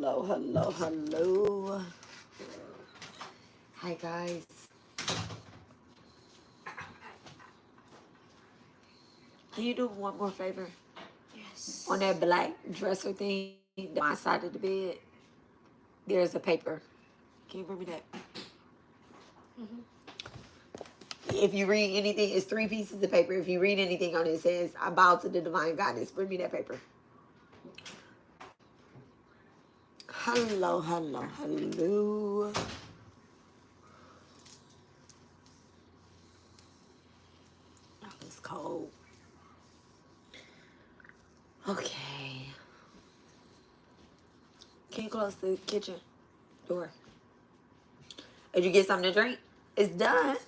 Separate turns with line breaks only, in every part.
hello, hello, hello. Hi, guys. Can you do one more favor?
Yes.
On that black dresser thing, my side of the bed, there's a paper. Can you bring me that? If you read anything, it's 3 pieces of paper. If you read anything on it, it says, I bow to the divine goddess. Bring me that paper. Hello, hello, hello. Oh, it's cold. Okay. Can you close the kitchen door? Did you get something to drink? It's done.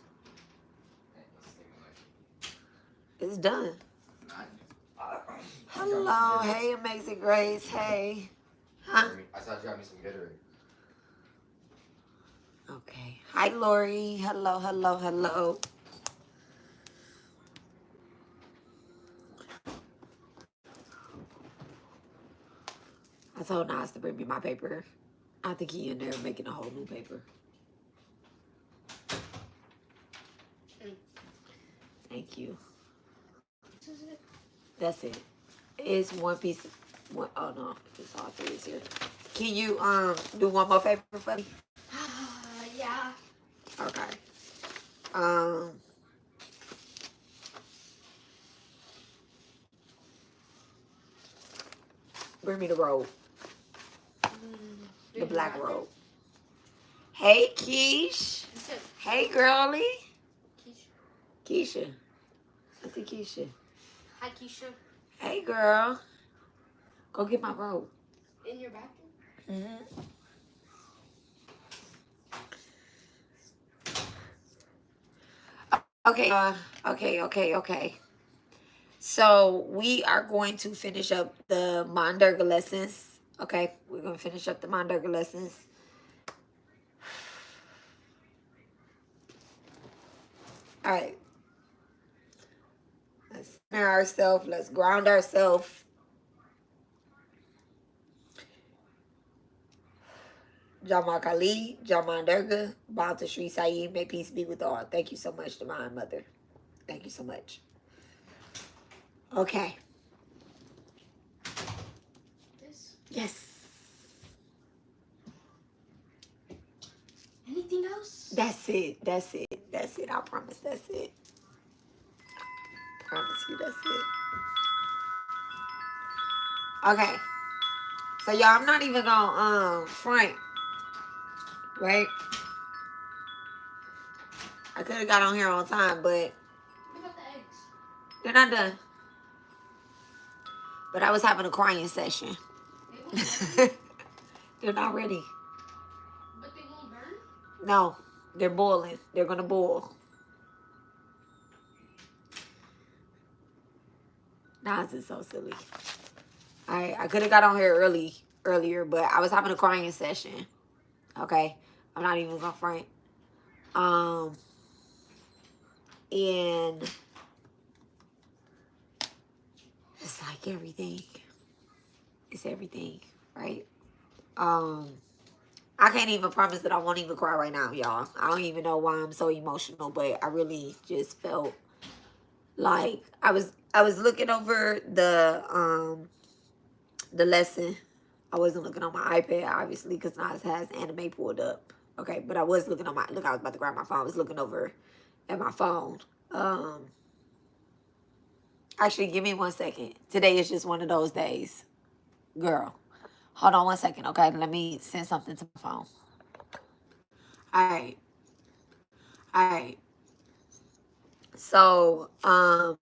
It's done. Hello. Hey, Amazing Grace. Hey. Huh?
I saw you got me some Gatorade.
Okay. Hi, Lori. Hello, hello, hello. I told Nas to bring me my paper. I think he in there making a whole new paper. Thank you. That's it. It's one piece of one. Oh no, it's all 3 is here. Can you do one more favor for me?
Yeah.
Okay. Um Bring me the robe. The black robe. Hey Keish. Hey girly. Keisha. I think Keisha.
Hi, Keisha.
Hey girl. Go get my robe.
In your bathroom?
Mm-hmm. Okay. So we are going to finish up the Maa Durga lessons. Okay, we're gonna finish up the Maa Durga lessons. All right. Let's center ourselves. Let's ground ourselves. Jama Kali, Jama Durga, Banta Sri Saeed, may peace be with all. Thank you so much, Divine Mother. Thank you so much. Okay.
This?
Yes.
Anything else?
That's it. That's it. That's it. I promise. That's it. I promise you. That's it. Okay. So y'all, I'm not even gonna front, right? I could have got on here on time, but
What about the eggs?
they're not done. But I was having a crying session.
They won't burn?
They're not ready.
But they won't burn?
No, they're boiling. They're gonna boil. Nas is so silly. I could have got on here earlier, but I was having a crying session. Okay, I'm not even gonna front. And it's like everything. It's everything, right? I can't even promise that I won't even cry right now, y'all. I don't even know why I'm so emotional, but I really just felt like I was looking over the lesson. I wasn't looking on my iPad, obviously, because Nas has anime pulled up. Okay, but I was looking on my, look, I was about to grab my phone. I was looking over at my phone. Actually, give me 1 second. Today is just one of those days. Girl, hold on 1 second, okay? Let me send something to my phone. All right. All right. So, oh,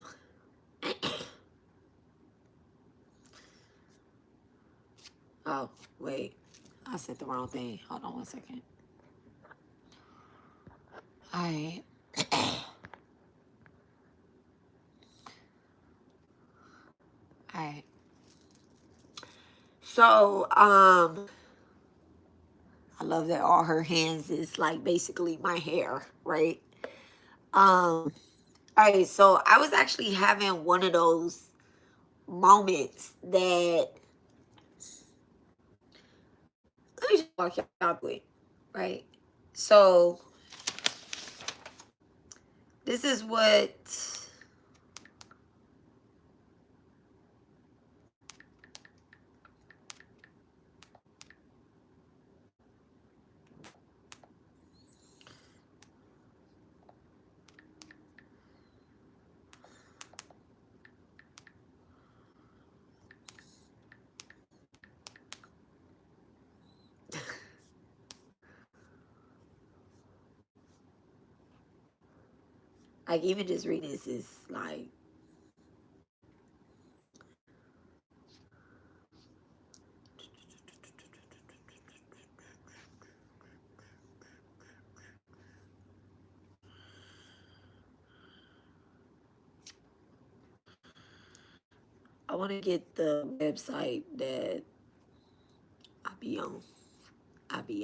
wait. I said the wrong thing. Hold on 1 second. All right. All right. So, I love that all her hands is like basically my hair, right? All right, so I was actually having one of those moments that let me just walk y'all through it, right? So this is what like even just reading this is like I want to get the website that I be on. I be.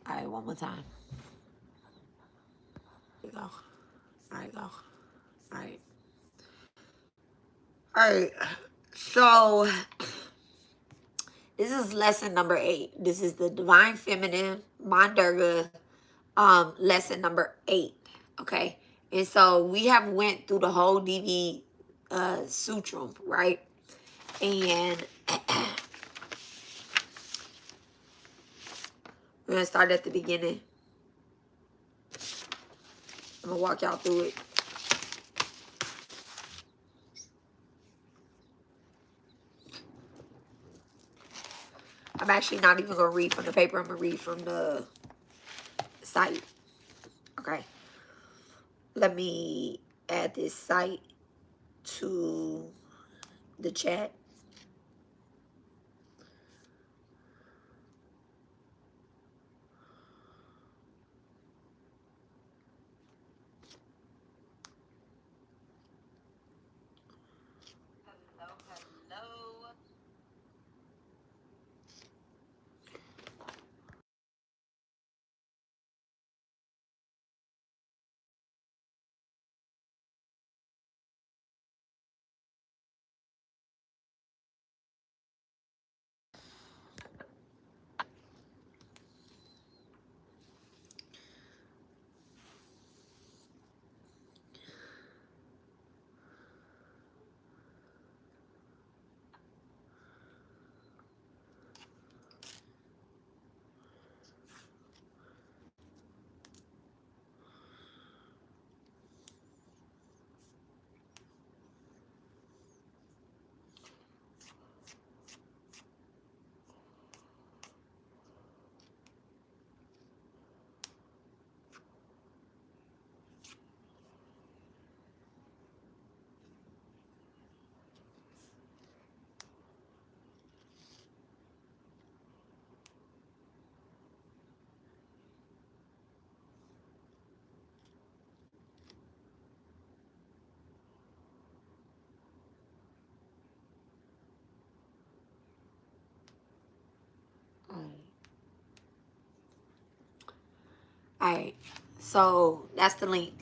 All right, one more time. Here we go. All right, go. All right. All right. So this is lesson number 8. This is the Divine Feminine, Maa Durga, lesson number 8. Okay. And so we have went through the whole DV Sutram, right? And we're gonna start at the beginning. I'm gonna walk y'all through it. I'm actually not even gonna read from the paper. I'm gonna read from the site. Okay. Let me add this site to the chat. All right. So that's the link.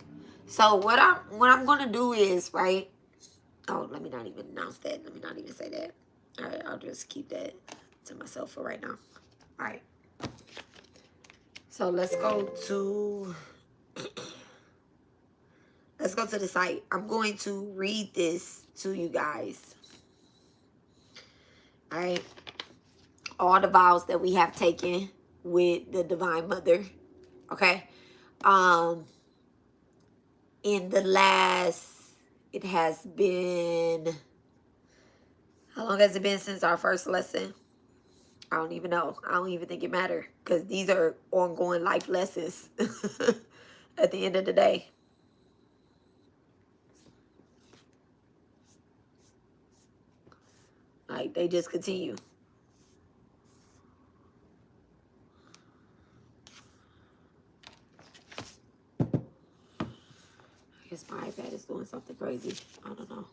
So what I'm gonna do is, right. Oh, let me not even announce that. Let me not even say that. All right, I'll just keep that to myself for right now. All right. So let's go to the site. I'm going to read this to you guys. All right. All the vows that we have taken with the Divine Mother. Okay. In the last, it has been, how long has it been since our first lesson? I don't even know. I don't even think it matters because these are ongoing life lessons at the end of the day. Like, they just continue. I guess my iPad is doing something crazy. I don't know.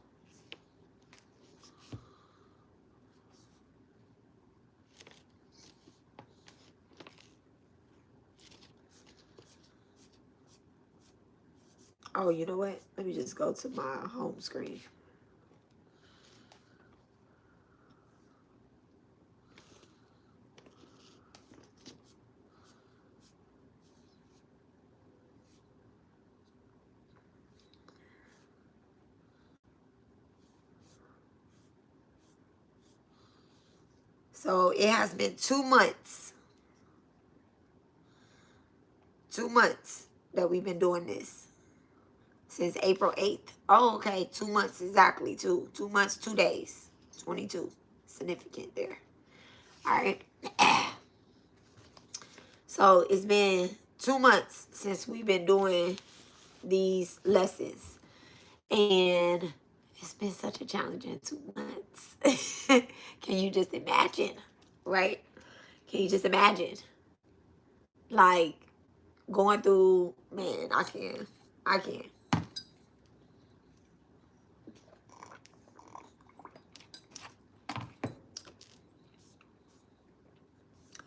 Oh, you know what? Let me just go to my home screen. So it has been 2 months. 2 months that we've been doing this. Since April 8th. Oh, okay. 2 months exactly. 2 months, 2 days. 22. Significant there. All right. So it's been 2 months since we've been doing these lessons. And it's been such a challenging 2 months. Can you just imagine? Right? Can you just imagine? Like going through, man, I can. I can.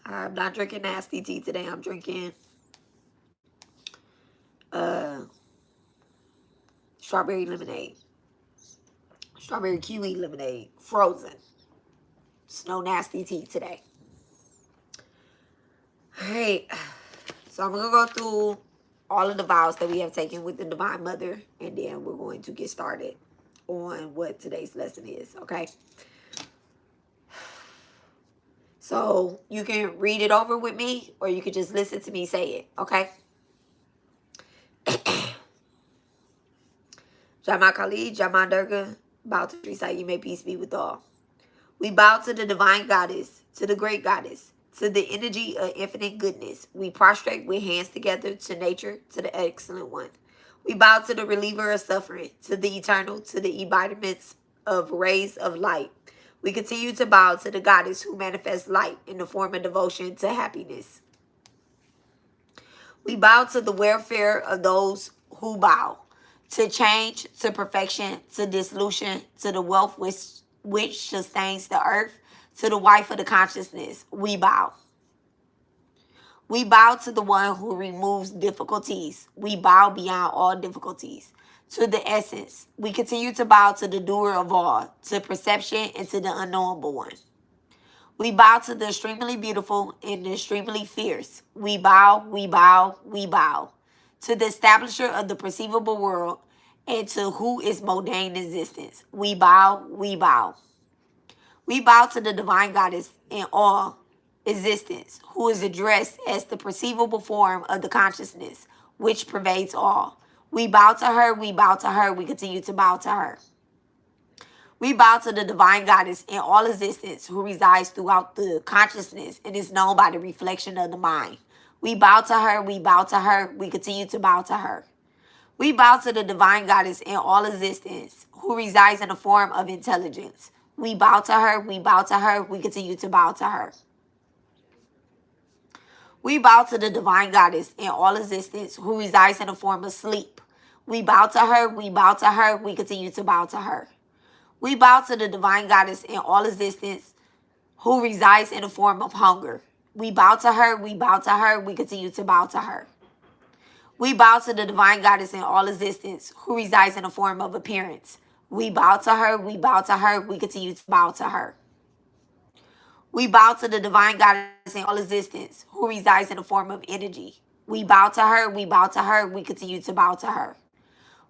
I'm not drinking nasty tea today. I'm drinking uh strawberry lemonade. Strawberry kiwi lemonade. Frozen. It's no nasty tea today. Alright. So I'm gonna go through all of the vows that we have taken with the Divine Mother, and then we're going to get started on what today's lesson is, okay? So you can read it over with me, or you could just listen to me say it, okay? Jama Kali, Jama Durga, bow to recite, you may peace be with all. We bow to the divine goddess, to the great goddess, to the energy of infinite goodness. We prostrate with hands together to nature, to the excellent one. We bow to the reliever of suffering, to the eternal, to the embodiments of rays of light. We continue to bow to the goddess who manifests light in the form of devotion to happiness. We bow to the welfare of those who bow, to change, to perfection, to dissolution, to the wealth which sustains the earth, to the wife of the consciousness. We bow. We bow to the one who removes difficulties. We bow beyond all difficulties. To the essence. We continue to bow to the doer of all, to perception, and to the unknowable one. We bow to the extremely beautiful and the extremely fierce. We bow, we bow, we bow. To the establisher of the perceivable world and to who is mundane existence. We bow, we bow. We bow to the divine goddess in all existence, who is addressed as the perceivable form of the consciousness, which pervades all. We bow to her, we bow to her, we continue to bow to her. We bow to the divine goddess in all existence, who resides throughout the consciousness and is known by the reflection of the mind. We bow to her, we bow to her, we continue to bow to her. We bow to the divine goddess in all existence, who resides in the form of intelligence. We bow to her, we bow to her, we continue to bow to her. We bow to the divine goddess in all existence, who resides in the form of sleep. We bow to her, we bow to her, we continue to bow to her. We bow to the divine goddess in all existence, who resides in the form of hunger. We bow to her, we bow to her, we continue to bow to her. We bow to the divine goddess in all existence, who resides in the form of appearance. We bow to her, we bow to her, we continue to bow to her. We bow to the divine goddess in all existence, who resides in the form of energy. We bow to her, we bow to her, we continue to bow to her.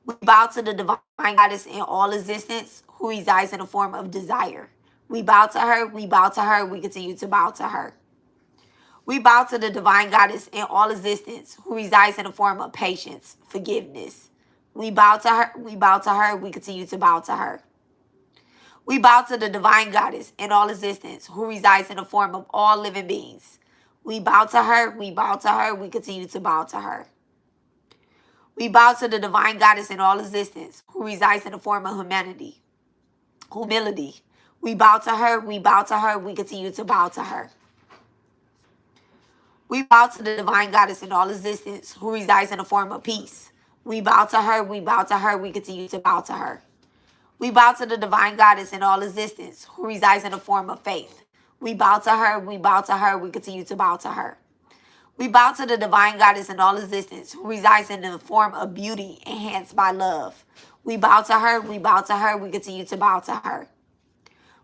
We bow to the divine goddess in all existence, who resides in the form of desire. We bow to her, we bow to her, we continue to bow to her. We bow to the divine goddess in all existence, who resides in the form of patience, forgiveness. We bow to her, we bow to her, we continue to bow to her. We bow to the divine goddess in all existence, who resides in the form of all living beings. We bow to her, we bow to her, we continue to bow to her. We bow to the divine goddess in all existence, who resides in the form of humility. We bow to her, we bow to her, we continue to bow to her. We bow to the divine goddess in all existence, who resides in the form of peace. We bow to her, we bow to her, we continue to bow to her. We bow to the divine goddess in all existence, who resides in the form of faith. We bow to her, we bow to her, we continue to bow to her. We bow to the divine goddess in all existence who resides in the form of beauty enhanced by love. We bow to her, we bow to her, we continue to bow to her.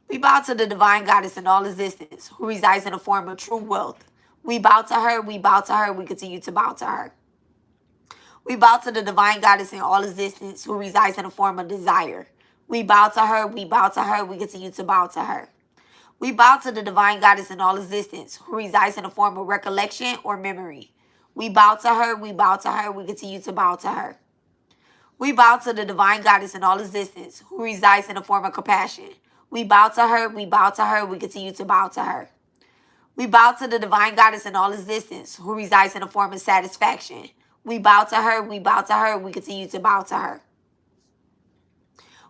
We bow to the divine goddess in all existence who resides in the form of true wealth. We bow to her, we bow to her, we continue to bow to her. We bow to the divine goddess in all existence who resides in the form of desire. We bow to her, we bow to her, we continue to bow to her. We bow to the divine goddess in all existence who resides in the form of recollection or memory. We bow to her, we bow to her, we continue to bow to her. We bow to the divine goddess in all existence who resides in the form of compassion. We bow to her, we bow to her, we continue to bow to her. We bow to the divine goddess in all existence who resides in the form of satisfaction. We bow to her, we bow to her, we continue to bow to her.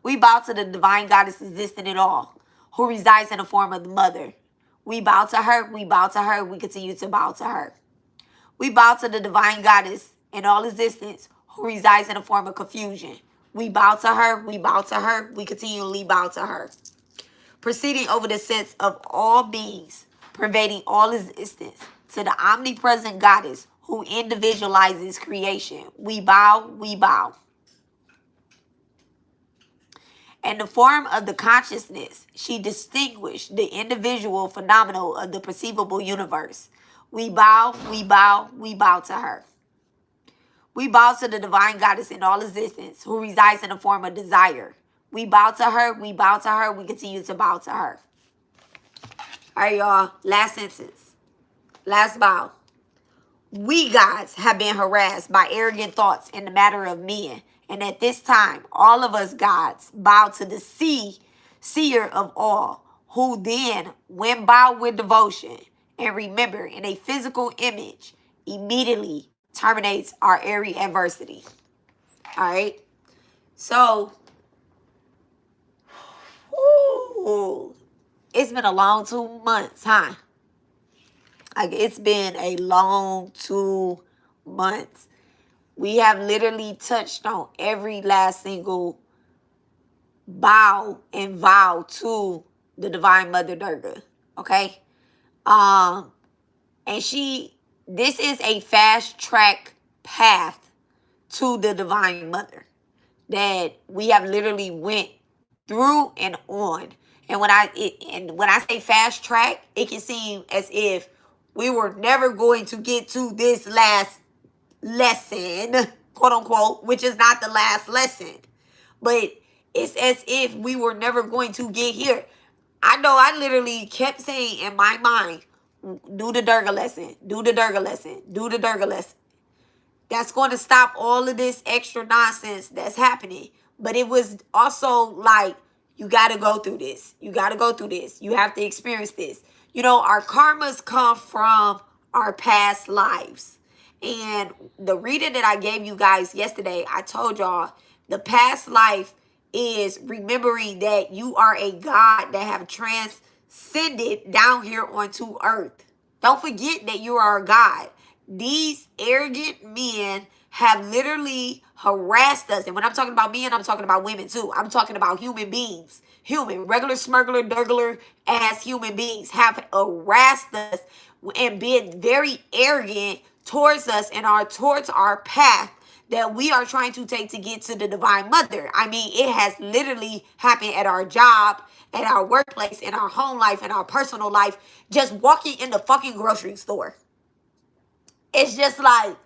We bow to the divine goddess existing in all, who resides in the form of the mother. We bow to her, we bow to her, we continue to bow to her. We bow to the divine goddess in all existence, who resides in the form of confusion. We bow to her, we bow to her, we continually bow to her. Proceeding over the sense of all beings, pervading all existence, to the omnipresent goddess who individualizes creation. We bow, we bow. In the form of the consciousness, she distinguished the individual phenomenal of the perceivable universe. We bow, we bow, we bow to her. We bow to the divine goddess in all existence who resides in the form of desire. We bow to her, we bow to her, we continue to bow to her. All right, y'all. Last sentence. Last bow. We gods have been harassed by arrogant thoughts in the matter of men. And at this time, all of us gods bow to the seer of all, who then, when bowed with devotion and remember in a physical image, immediately terminates our airy adversity. All right? So, it's been a long 2 months, huh? Like, it's been a long 2 months. We have literally touched on every last single bow and vow to the Divine Mother Durga. Okay? And this is a fast track path to the Divine Mother that we have literally went through and on. And when I say fast track, it can seem as if we were never going to get to this last lesson, quote unquote, which is not the last lesson. But it's as if we were never going to get here. I know I literally kept saying in my mind, do the Durga lesson, do the Durga lesson, do the Durga lesson. That's going to stop all of this extra nonsense that's happening. But it was also like, you got to go through this. You got to go through this. You have to experience this. You know, our karmas come from our past lives. And the reading that I gave you guys yesterday, I told y'all the past life is remembering that you are a God that have transcended down here onto earth. Don't forget that you are a God. These arrogant men have literally harassed us. And when I'm talking about men, I'm talking about women too. I'm talking about human beings. Human, regular, smuggler, durgler ass human beings have harassed us and been very arrogant towards us and towards our path that we are trying to take to get to the Divine Mother. I mean, it has literally happened at our job, at our workplace, in our home life, in our personal life, just walking in the fucking grocery store. It's just like,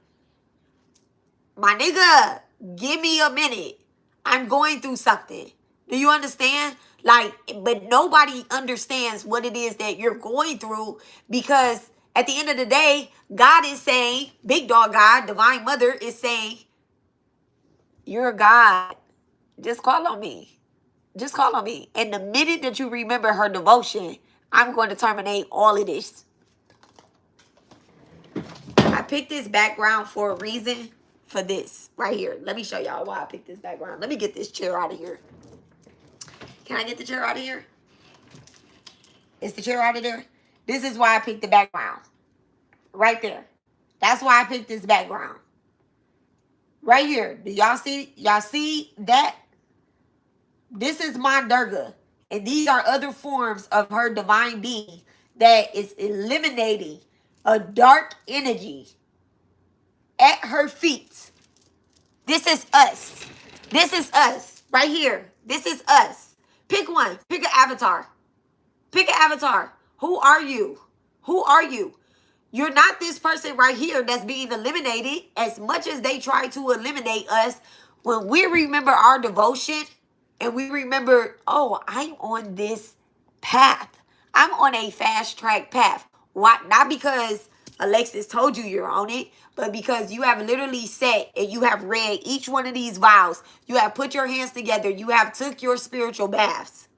my nigga, give me a minute. I'm going through something. Do you understand? Like, but nobody understands what it is that you're going through, because at the end of the day, God is saying, big dog God, Divine Mother is saying, you're a God. Just call on me. Just call on me. And the minute that you remember her devotion, I'm going to terminate all of this. I picked this background for a reason, for this right here. Let me show y'all why I picked this background. Let me get this chair out of here. Can I get the chair out of here? Is the chair out of there? This is why I picked the background. Right there. That's why I picked this background. Right here. Do y'all see? Y'all see that? This is Maa Durga. And these are other forms of her divine being that is eliminating a dark energy at her feet. This is us. This is us right here. This is us. Pick one. Pick an avatar. Pick an avatar. Who are you? Who are you? You're not this person right here that's being eliminated. As much as they try to eliminate us, when we remember our devotion and we remember, oh, I'm on this path. I'm on a fast track path. Why? Not because Alexis told you you're on it, but because you have literally sat and you have read each one of these vows. You have put your hands together. You have took your spiritual baths.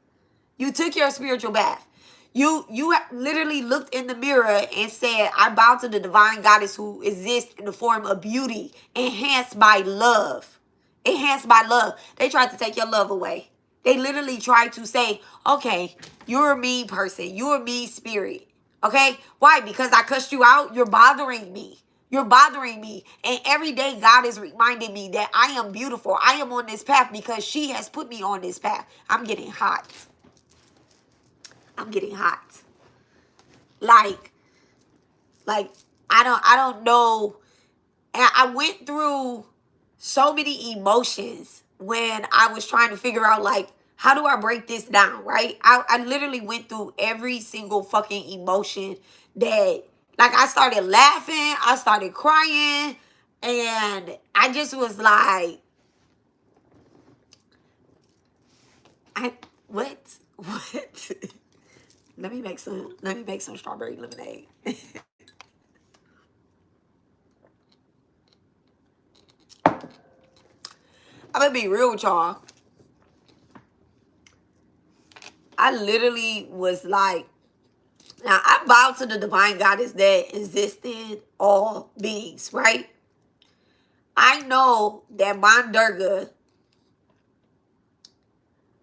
You took your spiritual bath. You have literally looked in the mirror and said, I bow to the divine goddess who exists in the form of beauty, enhanced by love. Enhanced by love. They tried to take your love away. They literally tried to say, okay, you're a mean person. You're a mean spirit. Okay? Why? Because I cussed you out? You're bothering me. You're bothering me. And every day God is reminding me that I am beautiful. I am on this path because she has put me on this path. I'm getting hot. I'm getting hot. Like I don't know. And I went through so many emotions when I was trying to figure out, like, how do I break this down, right? I literally went through every single fucking emotion that, like, I started laughing, I started crying, and I just was like, what? Let me make some strawberry lemonade. I'm gonna be real with y'all. I literally was like, now I bow to the divine goddess that exists in all beings, right? I know that Maa Durga,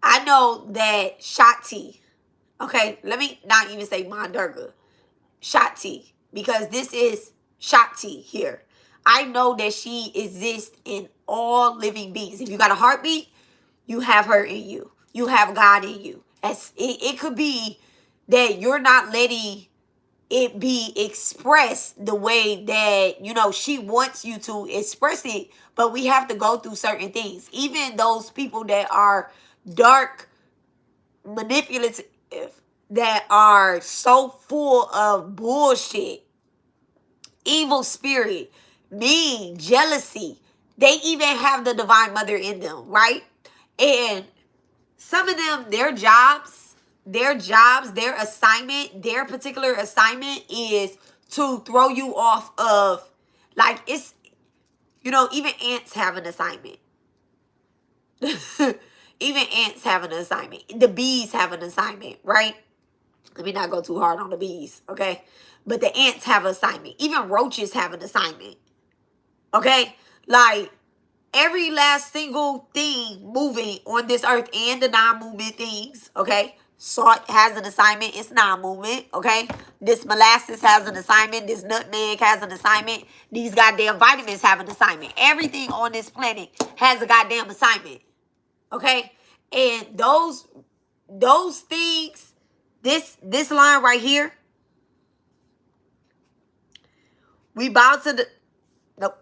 I know that Shakti, okay, let me not even say Maa Durga, Shakti, because this is Shakti here. I know that she exists in all living beings. If you got a heartbeat, you have her in you. You have God in you. It could be that you're not letting it be expressed the way that, you know, she wants you to express it, but we have to go through certain things. Even those people that are dark, manipulative, that are so full of bullshit, evil spirit, mean, jealousy, they even have the divine mother in them, right? And some of them, their assignment, their particular assignment is to throw you off of, like, it's, you know, even ants have an assignment. Even ants have an assignment. The bees have an assignment, right? Let me not go too hard on the bees, okay? But the ants have an assignment. Even roaches have an assignment, okay? Like, every last single thing moving on this earth and the non-movement things, okay? Salt has an assignment. It's non-movement, okay? This molasses has an assignment. This nutmeg has an assignment. These goddamn vitamins have an assignment. Everything on this planet has a goddamn assignment, okay? And those things, this line right here, we bow to the, nope.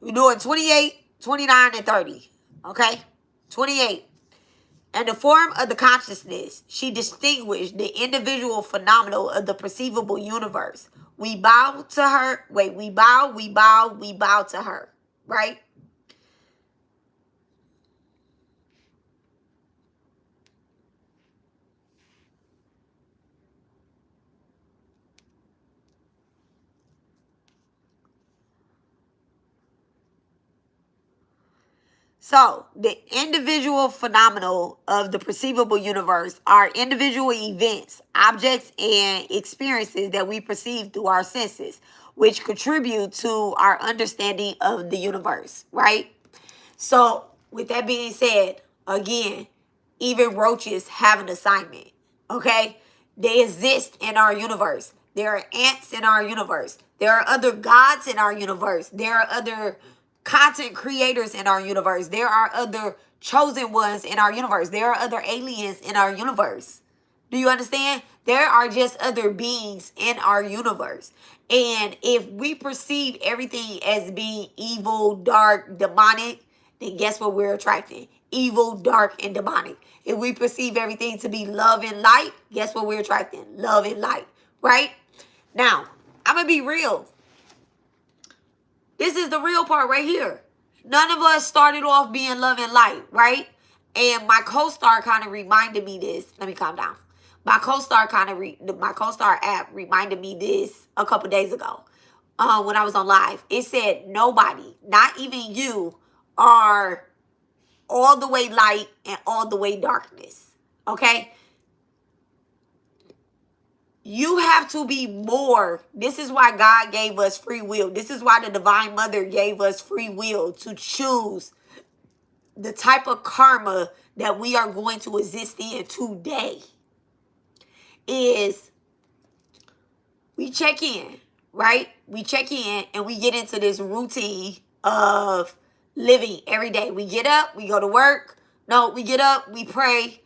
We're doing 28, 29, and 30. Okay? 28. In the form of the consciousness, she distinguished the individual phenomenal of the perceivable universe. We bow to her. Wait, we bow to her. Right? So, the individual phenomenal of the perceivable universe are individual events, objects, and experiences that we perceive through our senses, which contribute to our understanding of the universe, right? So, with that being said, again, even roaches have an assignment, okay? They exist in our universe. There are ants in our universe. There are other gods in our universe. There are other content creators in our universe. There are other chosen ones in our universe. There are other aliens in our universe. Do you understand? There are just other beings in our universe. And if we perceive everything as being evil, dark, demonic, then guess what we're attracting? Evil, dark, and demonic. If we perceive everything to be love and light, guess what we're attracting? Love and light, right? Now, I'm going to be real. This is the real part right here. None of us started off being love and light, right? And my co-star kind of reminded me this. Let me calm down. My co-star my co-star app reminded me this a couple days ago when I was on live. It said nobody, not even you, are all the way light and all the way darkness. Okay? You have to be more. This is why God gave us free will. This is why the Divine Mother gave us free will to choose the type of karma that we are going to exist in today. Is we check in, right? We check in and we get into this routine of living every day. We get up, we go to work. No, we get up, we pray.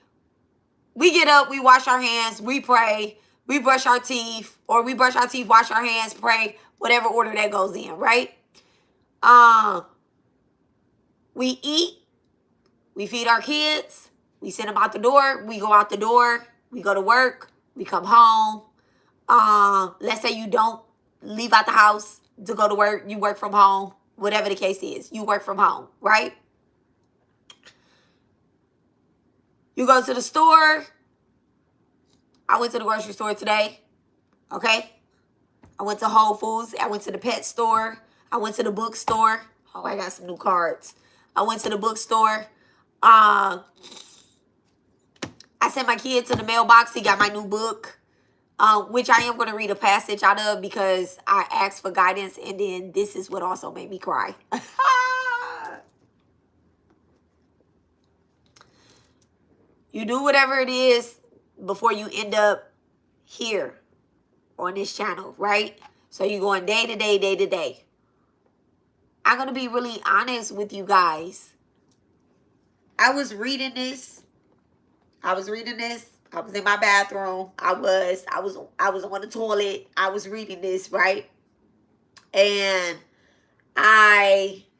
We get up, we wash our hands, we pray. We brush our teeth, or we brush our teeth, wash our hands, pray, whatever order that goes in, right? We eat, we feed our kids, we send them out the door, we go out the door, we go to work, we come home. Let's say you don't leave out the house to go to work, you work from home, whatever the case is, you work from home, right? You go to the store. I went to the grocery store today, okay? I went to Whole Foods. I went to the pet store. I went to the bookstore. Oh, I got some new cards. I went to the bookstore. I sent my kid to the mailbox. He got my new book, which I am going to read a passage out of because I asked for guidance, and then this is what also made me cry. You do whatever it is before you end up here on this channel, right? So you're going day to day, day to day. I'm going to be really honest with you guys. I was reading this. I was in my bathroom. I was on the toilet. I was reading this, right? And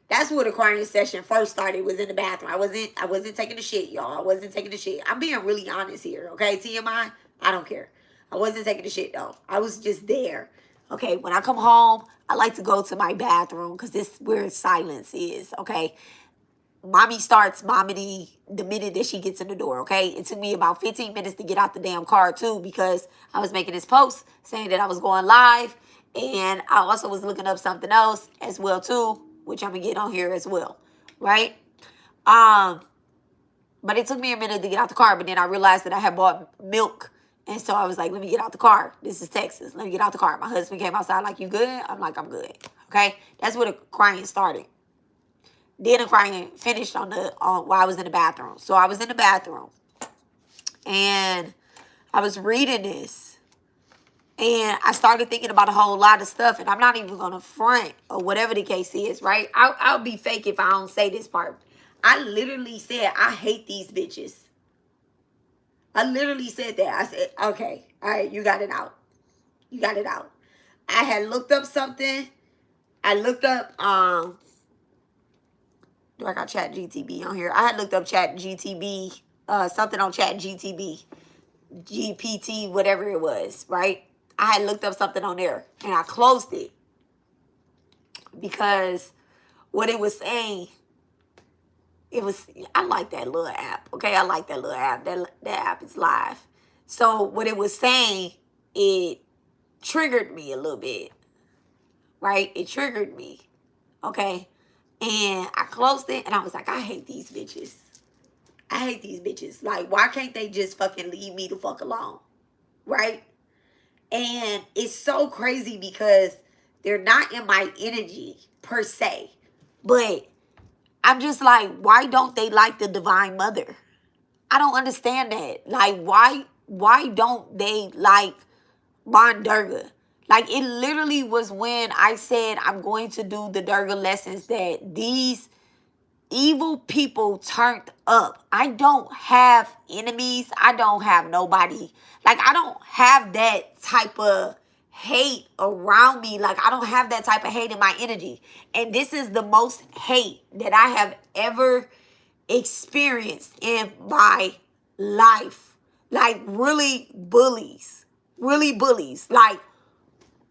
that's where the crying session first started, was in the bathroom. I wasn't taking a shit, y'all. I wasn't taking a shit. I'm being really honest here, okay? TMI, I don't care. I wasn't taking a shit, though. I was just there. Okay, when I come home, I like to go to my bathroom because this is where silence is, okay? Mommy starts momming the minute that she gets in the door, okay? It took me about 15 minutes to get out the damn car, too, because I was making this post saying that I was going live, and I also was looking up something else as well, too, which I'm going to get on here as well, right? But it took me a minute to get out the car, but then I realized that I had bought milk, and so I was like, let me get out the car. This is Texas. Let me get out the car. My husband came outside like, you good? I'm like, I'm good, okay? That's where the crying started. Then the crying finished while I was in the bathroom. So I was in the bathroom, and I was reading this, and I started thinking about a whole lot of stuff, and I'm not even going to front or whatever the case is, right? I'll be fake if I don't say this part. I literally said, I hate these bitches. I literally said that. I said, okay, all right, you got it out. You got it out. I had looked up something. I looked up, do I got Chat GTB on here? I had looked up Chat GTB, something on Chat GTB, GPT, whatever it was, right? I had looked up something on there, and I closed it because what it was saying, I like that little app, okay? I like that little app. That app is live. So what it was saying, it triggered me a little bit, right? It triggered me, okay? And I closed it, and I was like, I hate these bitches. I hate these bitches. Like, why can't they just fucking leave me the fuck alone, right? And it's so crazy because they're not in my energy per se, but I'm just like, why don't they like the Divine Mother? I don't understand that. Like, why don't they like Maa Durga? Like, it literally was when I said I'm going to do the Durga lessons that these evil people turned up. I don't have enemies. I don't have nobody. Like, I don't have that type of hate around me. Like, I don't have that type of hate in my energy. And this is the most hate that I have ever experienced in my life. Like, really bullies. Really bullies. Like,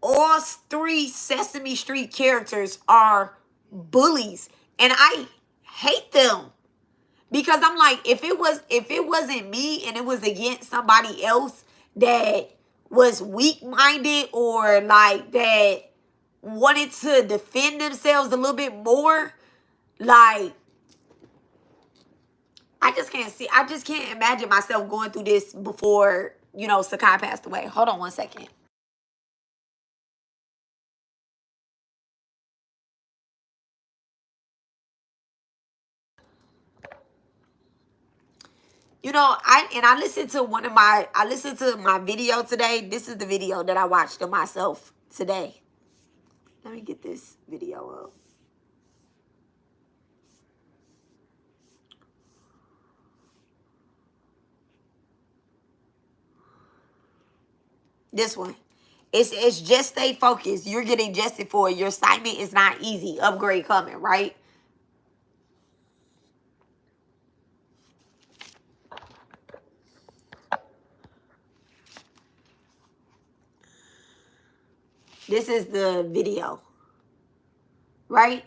all three Sesame Street characters are bullies. And I hate them. Because I'm like, if it wasn't me and it was against somebody else that was weak-minded or like that wanted to defend themselves a little bit more, like, I just can't imagine myself going through this before, you know, Sakai passed away. Hold on one second. You know, I listened to my video today. This is the video that I watched of myself today. Let me get this video up. This one. It's just stay focused. You're getting adjusted for it. Your assignment is not easy. Upgrade coming, right? This is the video, right?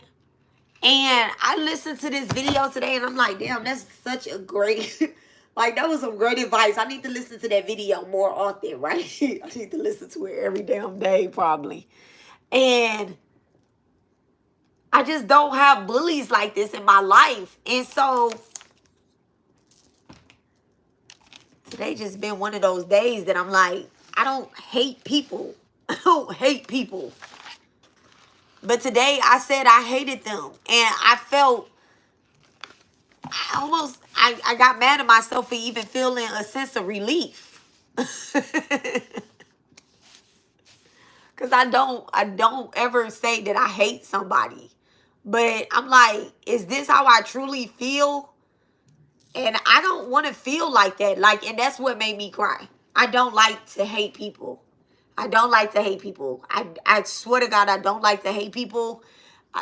And I listened to this video today and I'm like, damn, that's such a great, like, that was some great advice. I need to listen to that video more often, right? I need to listen to it every damn day, probably. And I just don't have bullies like this in my life. And so today just been one of those days that I'm like, I don't hate people. I don't hate people. But today I said I hated them. And I felt, I got mad at myself for even feeling a sense of relief. Because I don't ever say that I hate somebody. But I'm like, is this how I truly feel? And I don't want to feel like that. Like, and that's what made me cry. I don't like to hate people. I don't like to hate people. I swear to God, I don't like to hate people.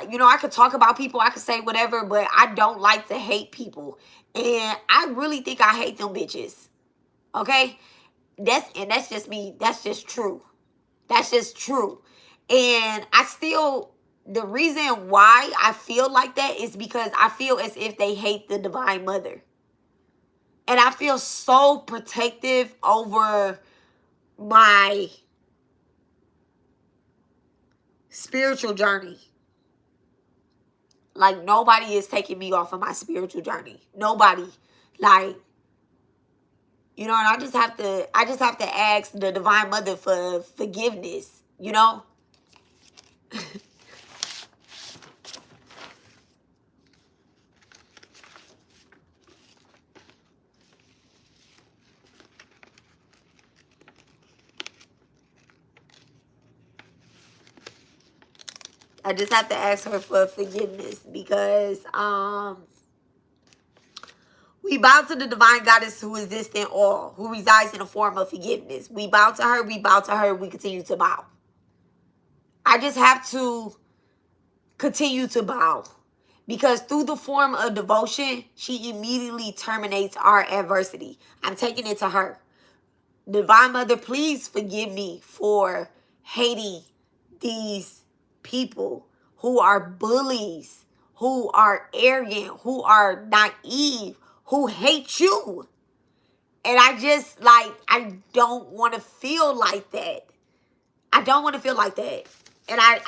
You know, I could talk about people. I could say whatever, but I don't like to hate people. And I really think I hate them bitches. Okay? That's just me. That's just true. That's just true. And the reason why I feel like that is because I feel as if they hate the Divine Mother. And I feel so protective over my spiritual journey. Like, nobody is taking me off of my spiritual journey. Nobody. Like, you know, and I just have to ask the Divine Mother for forgiveness, you know? I just have to ask her for forgiveness because we bow to the divine goddess who exists in all, who resides in a form of forgiveness. We bow to her, we bow to her, we continue to bow. I just have to continue to bow because through the form of devotion, she immediately terminates our adversity. I'm taking it to her. Divine Mother, please forgive me for hating these people who are bullies, who are arrogant, who are naive, who hate you. And I don't want to feel like that. I don't want to feel like that. And I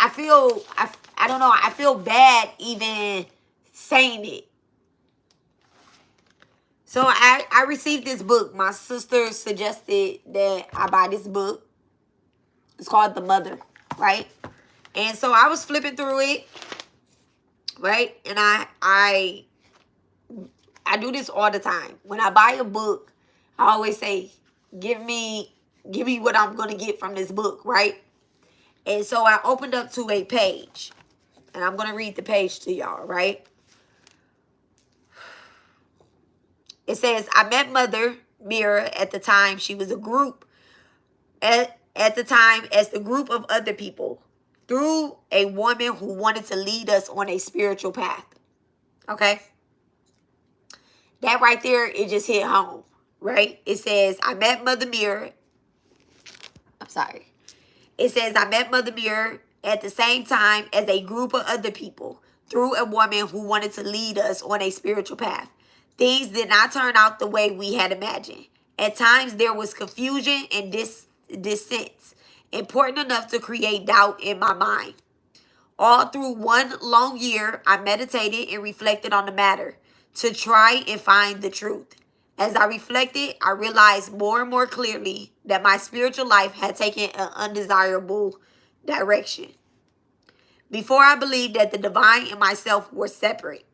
don't know, I feel bad even saying it. So I received this book. My sister suggested that I buy this book. It's called The Mother, right? And so I was flipping through it, right? And I do this all the time. When I buy a book, I always say, give me what I'm going to get from this book, right? And so I opened up to a page. And I'm going to read the page to y'all, right? It says, I met Mother Mirror at the time. She was a group at the time as the group of other people through a woman who wanted to lead us on a spiritual path. Okay? That right there, it just hit home, right? It says, I met Mother Mirror. I'm sorry. It says, I met Mother Mirror at the same time as a group of other people through a woman who wanted to lead us on a spiritual path. Things did not turn out the way we had imagined. At times, there was confusion and dissent, important enough to create doubt in my mind. All through one long year, I meditated and reflected on the matter to try and find the truth. As I reflected, I realized more and more clearly that my spiritual life had taken an undesirable direction. Before, I believed that the divine and myself were separate.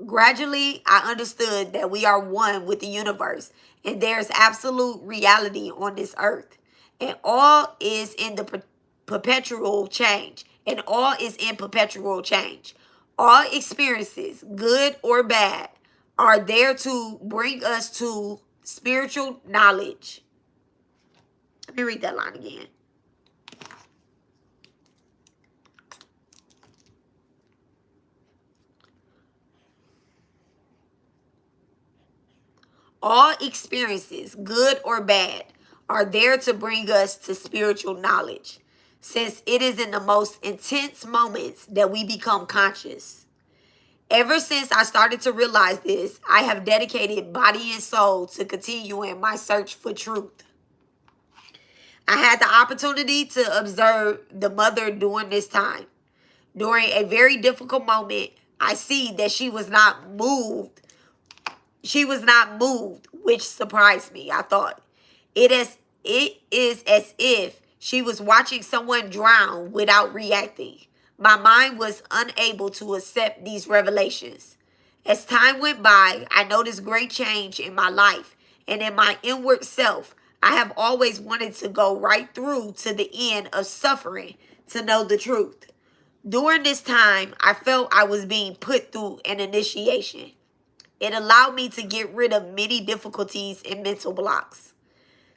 Gradually, I understood that we are one with the universe and there's absolute reality on this earth. And all is in the perpetual change. And all is in perpetual change. All experiences, good or bad, are there to bring us to spiritual knowledge. Let me read that line again. All experiences, good or bad, are there to bring us to spiritual knowledge, since it is in the most intense moments that we become conscious. Ever since I started to realize this, I have dedicated body and soul to continuing my search for truth. I had the opportunity to observe the mother during this time. During a very difficult moment, I see that she was not moved. She was not moved, which surprised me. I thought it is as if she was watching someone drown without reacting. My mind was unable to accept these revelations. As time went by, I noticed great change in my life and in my inward self. I have always wanted to go right through to the end of suffering to know the truth. During this time, I felt I was being put through an initiation. It allowed me to get rid of many difficulties and mental blocks.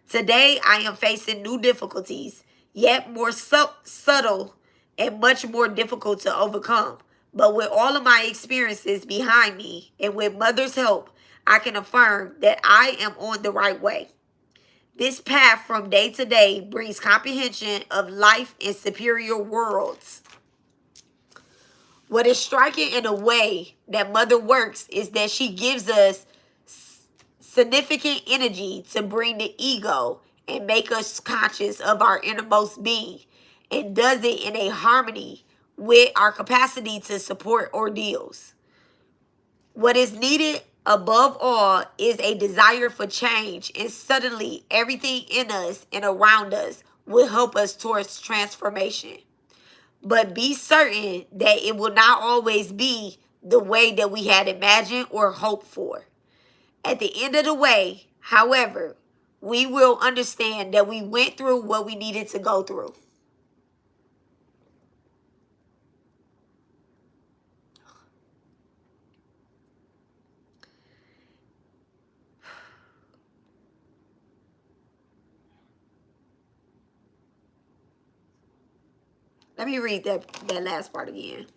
Today, I am facing new difficulties, yet more subtle and much more difficult to overcome. But with all of my experiences behind me and with Mother's help, I can affirm that I am on the right way. This path from day to day brings comprehension of life in superior worlds. What is striking in a way that Mother works is that she gives us significant energy to bring the ego and make us conscious of our innermost being, and does it in a harmony with our capacity to support ordeals. What is needed above all is a desire for change, and suddenly everything in us and around us will help us towards transformation. But be certain that it will not always be the way that we had imagined or hoped for. At the end of the way, however, we will understand that we went through what we needed to go through. Let me read that last part again.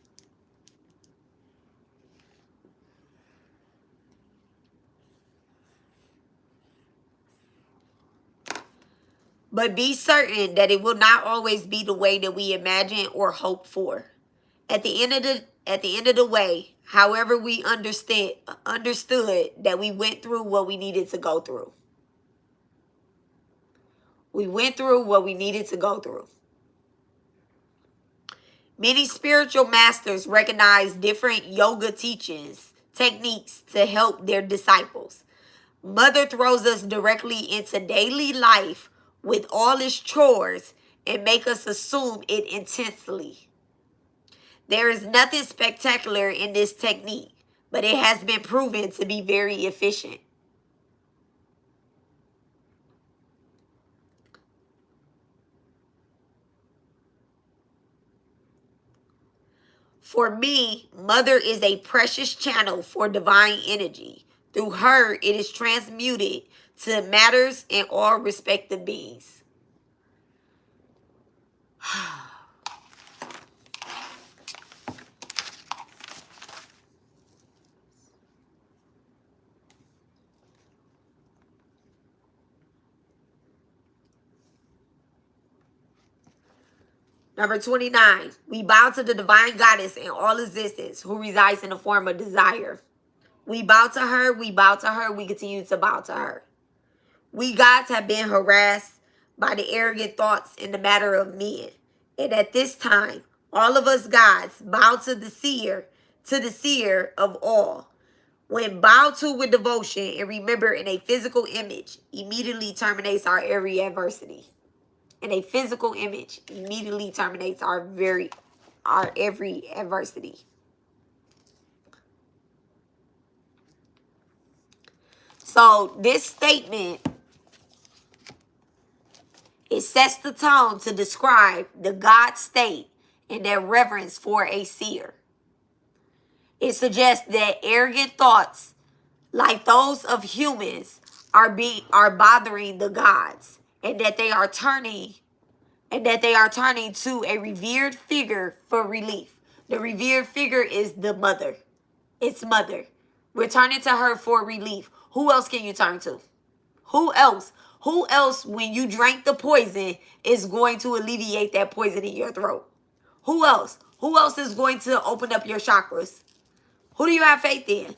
But be certain that it will not always be the way that we imagine or hope for. At the end of the way, however, we understood that we went through what we needed to go through. We went through what we needed to go through. Many spiritual masters recognize different yoga teachings, techniques to help their disciples. Mother throws us directly into daily life with all its chores and make us assume it intensely. There is nothing spectacular in this technique, but it has been proven to be very efficient. For me, Mother is a precious channel for divine energy. Through her, it is transmuted to matters in all respective beings. Number 29, we bow to the divine goddess in all existence who resides in the form of desire. We bow to her, we bow to her, we continue to bow to her. We gods have been harassed by the arrogant thoughts in the matter of men. And at this time, all of us gods bow to the seer of all. When bowed to with devotion and remember in a physical image, immediately terminates our every adversity. In a physical image, immediately terminates our every adversity. So this statement, it sets the tone to describe the God state and their reverence for a seer. It suggests that arrogant thoughts, like those of humans, are bothering the gods, and that they are turning to a revered figure for relief. The revered figure is the mother. It's mother. We're turning to her for relief. Who else can you turn to? Who else? Who else, when you drank the poison, is going to alleviate that poison in your throat? Who else? Who else is going to open up your chakras? Who do you have faith in?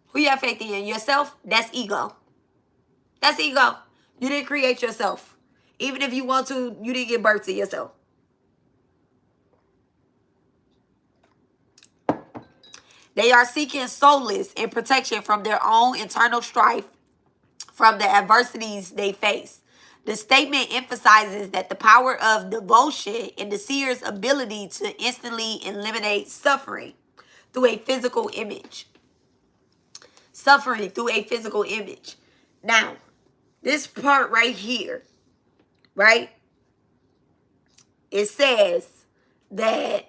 Who you have faith in? Yourself? That's ego. That's ego. You didn't create yourself. Even if you want to, you didn't give birth to yourself. They are seeking solace and protection from their own internal strife, from the adversities they face. The statement emphasizes that the power of devotion and the seer's ability to instantly eliminate suffering through a physical image. Suffering through a physical image. Now, this part right here, right? It says that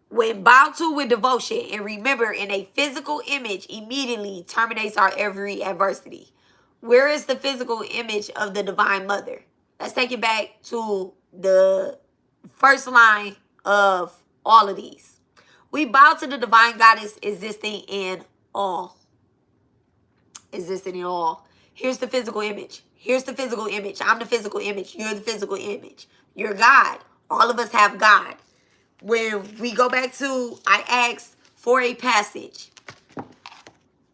when bowed to with devotion and remember in a physical image, immediately terminates our every adversity. Where is the physical image of the Divine Mother? Let's take it back to the first line of all of these. We bow to the Divine Goddess existing in all. Existing in all. Here's the physical image. Here's the physical image. I'm the physical image. You're the physical image. You're God. All of us have God. When we go back to, I asked for a passage.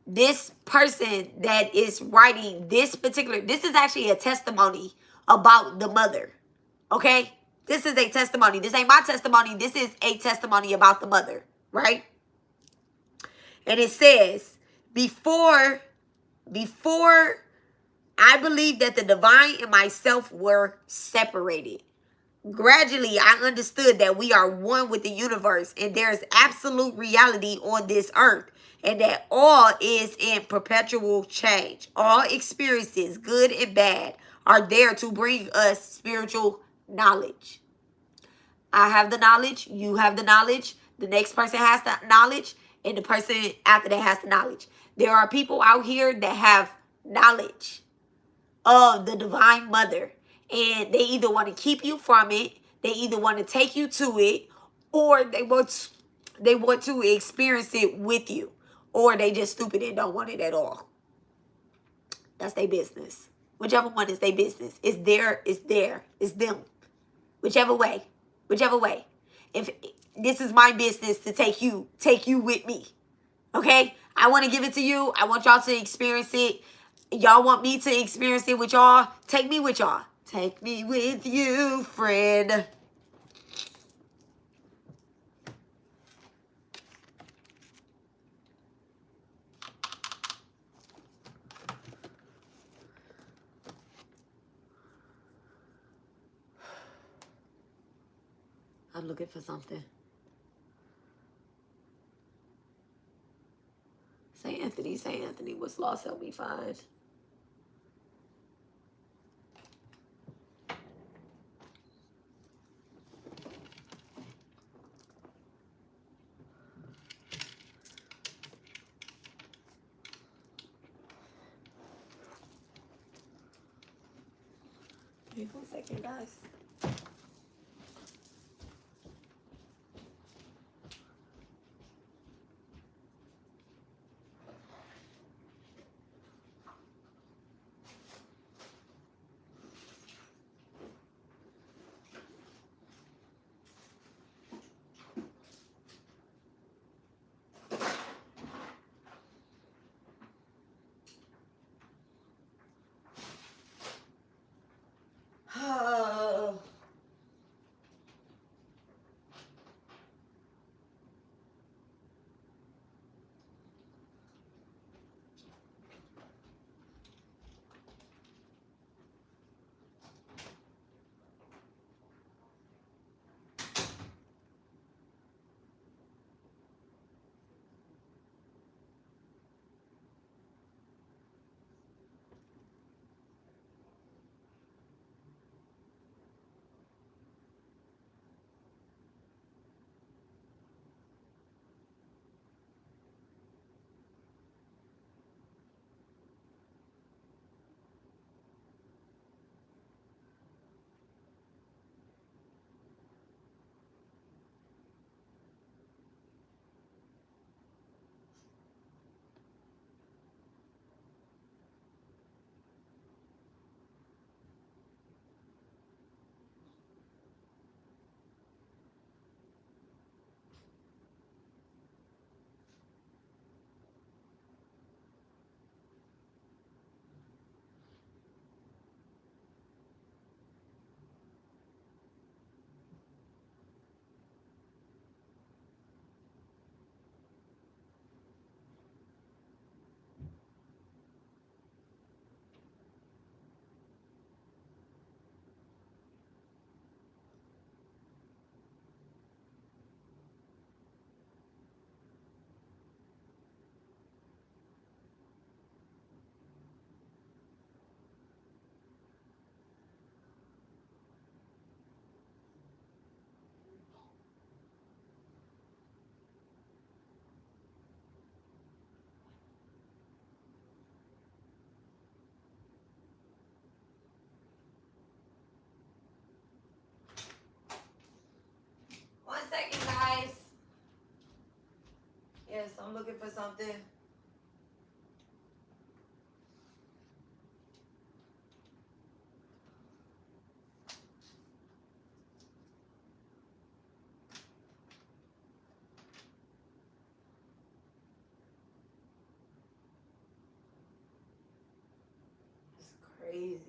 This person that is writing this is actually a testimony about the mother. Okay? This is a testimony. This ain't my testimony. This is a testimony about the mother. Right? And it says, before I believed that the divine and myself were separated. Gradually, I understood that we are one with the universe and there is absolute reality on this earth and that all is in perpetual change. All experiences, good and bad, are there to bring us spiritual knowledge. I have the knowledge, you have the knowledge, the next person has the knowledge, and the person after that has the knowledge. There are people out here that have knowledge of the Divine Mother. And they either want to keep you from it, they either want to take you to it, or they want to experience it with you, or they just stupid and don't want it at all. That's their business. Whichever one is their business. It's them. Whichever way. If this is my business to take you with me. Okay? I want to give it to you. I want y'all to experience it. Y'all want me to experience it with y'all? Take me with y'all. Take me with you, friend. I'm looking for something. St. Anthony, what's lost help me find. Wait 1 second, guys. One second, guys. Yes, I'm looking for something. It's crazy.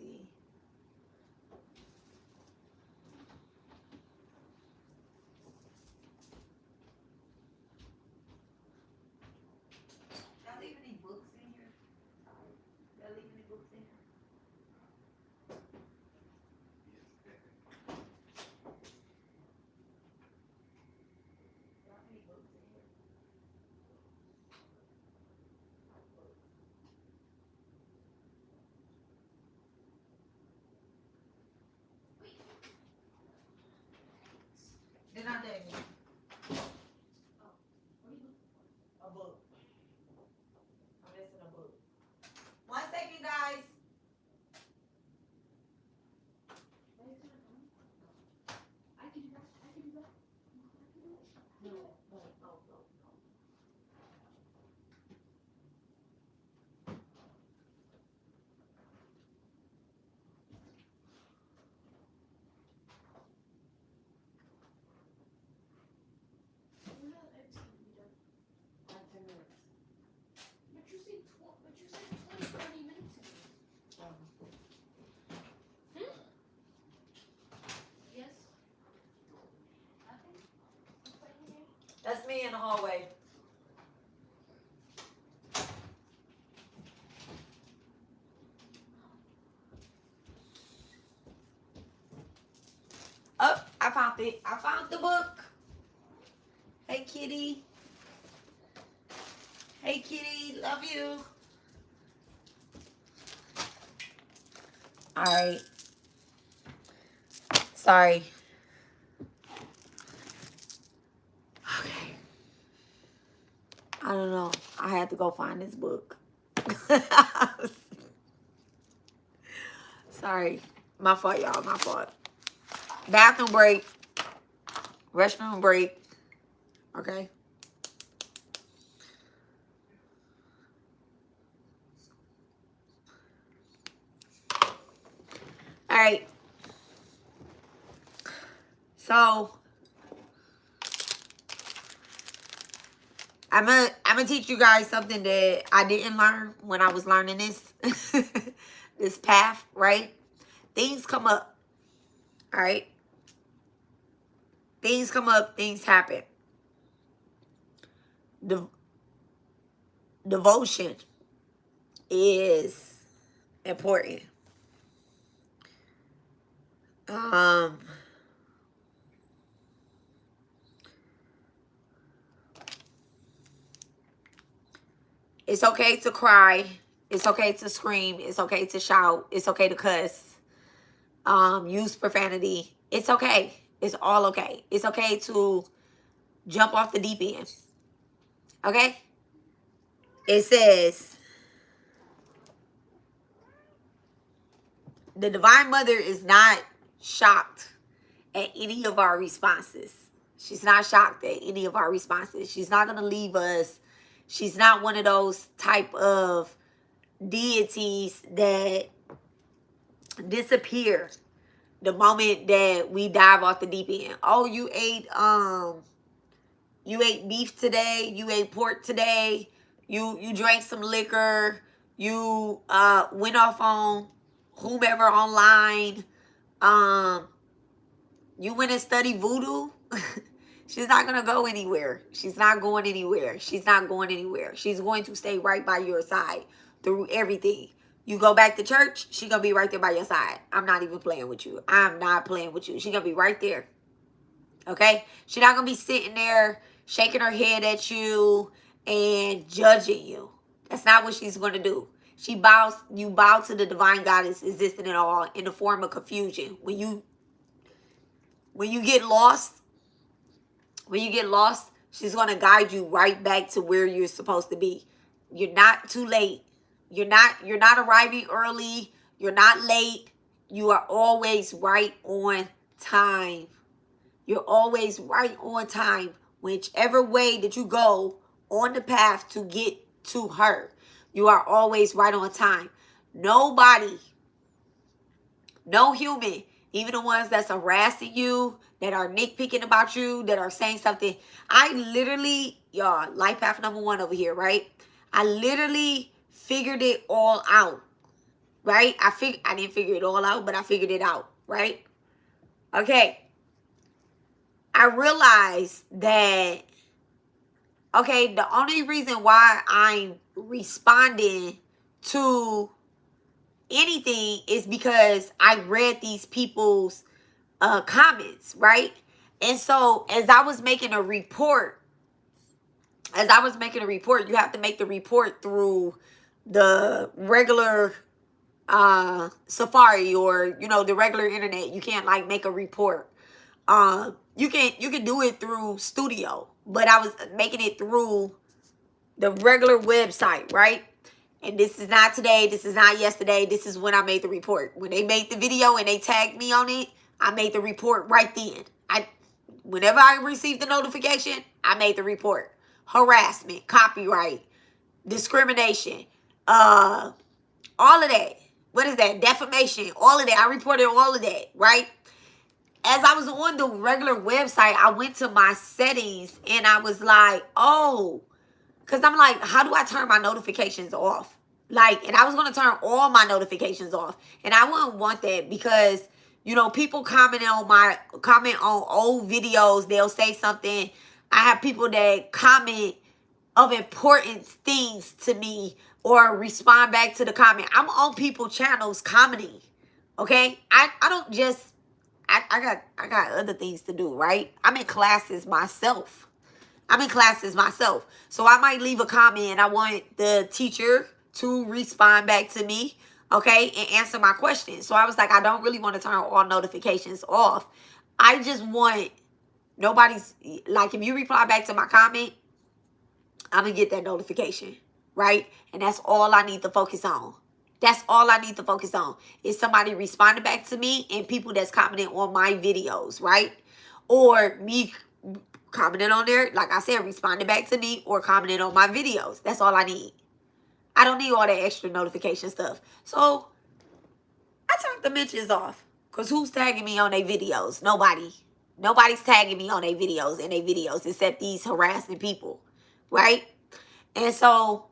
Y'all leave any books in here? Y'all leave any books in here? Y'all have any books in here? They're not there anymore. A book. I'm missing a book. 1 second, guys.
I can do that. I can do that.
No, no, no, no, no.
When are the eggs gonna be done?
Like 10 minutes.
But you said 20, 30 minutes ago. Yes. Nothing. What's playing here?
That's me in the hallway. Oh, I found it. I found the book. Hey, kitty. Hey, kitty. Love you. All right. Sorry. Okay. I don't know. I had to go find this book. Sorry. My fault, y'all. My fault. Bathroom break. Restroom break. Okay. All right. So I'm gonna teach you guys something that I didn't learn when I was learning this this path, right? Things come up. All right. Things come up, things happen. Devotion is important. Um, it's okay to cry. It's okay to scream. It's okay to shout. It's okay to cuss. Use profanity. It's okay. It's all okay. It's okay to jump off the deep end. Okay? It says, the Divine Mother is not shocked at any of our responses. She's not shocked at any of our responses. She's not going to leave us. She's not one of those type of deities that disappear the moment that we dive off the deep end. Oh, you ate beef today, you ate pork today, you drank some liquor, you went off on whomever online, you went and studied voodoo. She's not going to go anywhere. She's not going anywhere. She's not going anywhere. She's going to stay right by your side through everything. You go back to church, she's going to be right there by your side. I'm not even playing with you. I'm not playing with you. She's going to be right there. Okay? She's not going to be sitting there shaking her head at you and judging you. That's not what she's going to do. You bow to the divine goddess existing in all in the form of confusion. When you get lost, she's going to guide you right back to where you're supposed to be. You're not too late. You're not arriving early. You're not late. You are always right on time. You're always right on time. Whichever way that you go on the path to get to her, you are always right on time. Nobody, no human, even the ones that's harassing you, that are nitpicking about you, that are saying something. I literally, y'all, life path number 1 over here, right? I literally figured it all out, right? I didn't figure it all out, but I figured it out, right? Okay. I realized that, okay, the only reason why I'm responding to anything is because I read these people's comments, right? And so as I was making a report, you have to make the report through the regular Safari or, the regular internet. You can't like make a report. You can do it through Studio, but I was making it through the regular website, right? And this is not today. This is not yesterday. This is when I made the report. When they made the video and they tagged me on it, I made the report right then. Whenever I received the notification, I made the report. Harassment, copyright, discrimination, all of that. What is that? Defamation, all of that. I reported all of that, right? As I was on the regular website, I went to my settings and I was like, oh, because I'm like, how do I turn my notifications off? Like, and I was going to turn all my notifications off. And I wouldn't want that because, people comment on old videos. They'll say something. I have people that comment of important things to me or respond back to the comment. I'm on people's channels commenting. Okay? I don't just, I got other things to do, right? I'm in classes myself. So I might leave a comment and I want the teacher to respond back to me, okay, and answer my questions. So I was like, I don't really want to turn all notifications off. I just want nobody's, like, if you reply back to my comment, I'm going to get that notification, right? And that's all I need to focus on. That's all I need to focus on. Is somebody responding back to me and people that's commenting on my videos, right? Or me commenting on there, like I said, responding back to me or commenting on my videos. That's all I need. I don't need all that extra notification stuff. So I turned the mentions off. Because who's tagging me on their videos? Nobody. Nobody's tagging me on their videos and their videos except these harassing people. Right? And so,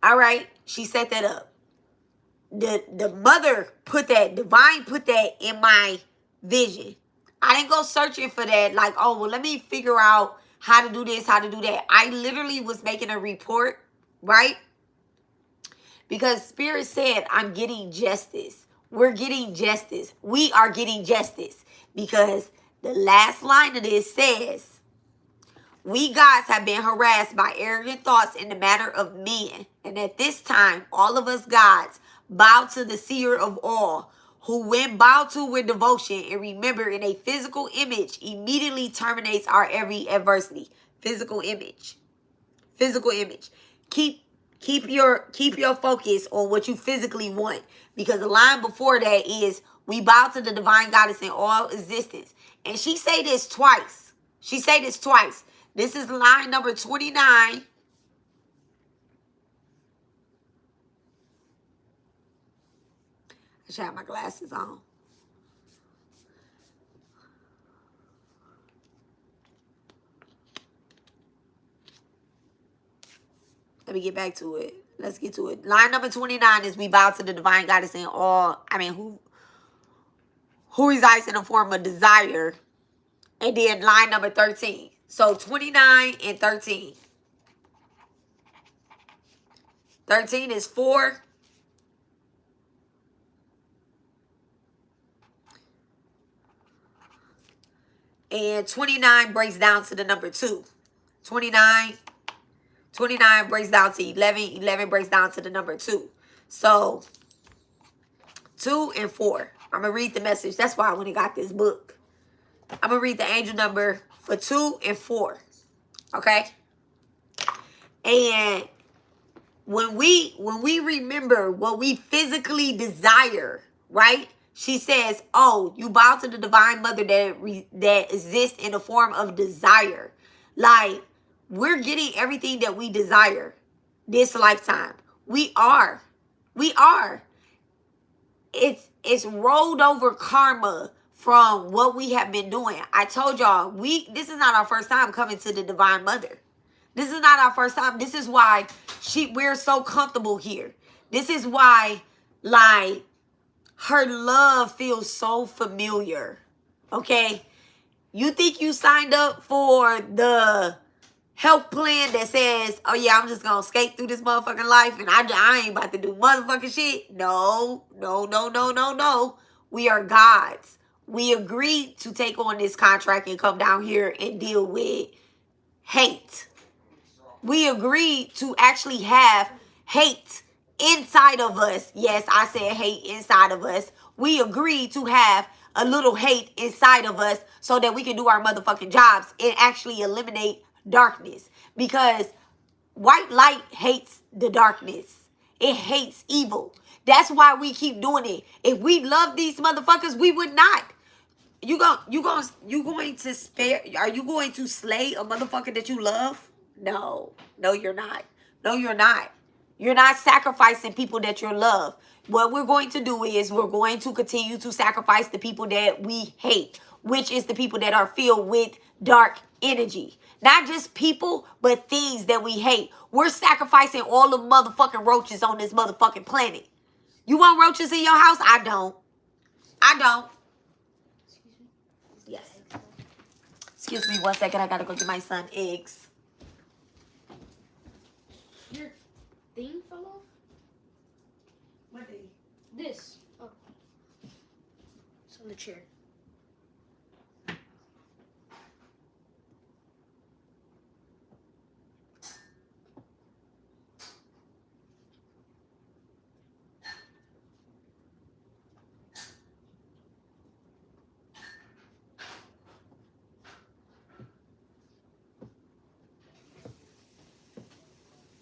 all right, she set that up. The mother put that, divine put that in my vision. I didn't go searching for that like, oh, well, let me figure out how to do this, how to do that. I literally was making a report, right? Because Spirit said, I'm getting justice. We're getting justice. We are getting justice. Because the last line of this says, we gods have been harassed by arrogant thoughts in the matter of men. And at this time, all of us gods bow to the seer of all, who when bowed to with devotion and remember in a physical image, immediately terminates our every adversity. Physical image. Physical image. Keep your focus on what you physically want. Because the line before that is, we bow to the divine goddess in all existence. And she say this twice. She say this twice. This is line number 29. I should have my glasses on. Let me get back to it. Let's get to it. Line number 29 is we bow to the divine goddess in all, who resides in the form of desire. And then line number 13. So 29 and 13. 13 is 4. And 29 breaks down to the number 2. 29 breaks down to 11. 11 breaks down to the number 2. So 2 and 4. I'm going to read the message. That's why I went and got this book. I'm going to read the angel number for 2 and 4. Okay? And when we remember what we physically desire, right? She says, oh, you bow to the divine mother that exists in the form of desire. Like, we're getting everything that we desire this lifetime. We are. It's rolled over karma from what we have been doing. I told y'all, this is not our first time coming to the divine mother. This is not our first time. This is why we're so comfortable here. This is why, like, her love feels so familiar. Okay? You think you signed up for the health plan that says, oh yeah, I'm just gonna skate through this motherfucking life and I ain't about to do motherfucking shit? No. We are gods. We agreed to take on this contract and come down here and deal with hate. We agreed to actually have hate inside of us. Yes, I said hate inside of us. We agreed to have a little hate inside of us so that we can do our motherfucking jobs and actually eliminate darkness. Because white light hates the darkness. It hates evil. That's why we keep doing it. If we love these motherfuckers, we would not. You going to spare? Are you going to slay a motherfucker that you love? No, you're not. No, you're not. You're not sacrificing people that you love. What we're going to do is we're going to continue to sacrifice the people that we hate, which is the people that are filled with dark energy. Not just people, but things that we hate. We're sacrificing all the motherfucking roaches on this motherfucking planet. You want roaches in your house? I don't. Yes. Excuse me 1 second. I gotta go get my son eggs.
Your thing fell off?
What thing?
This. Oh. It's on the chair.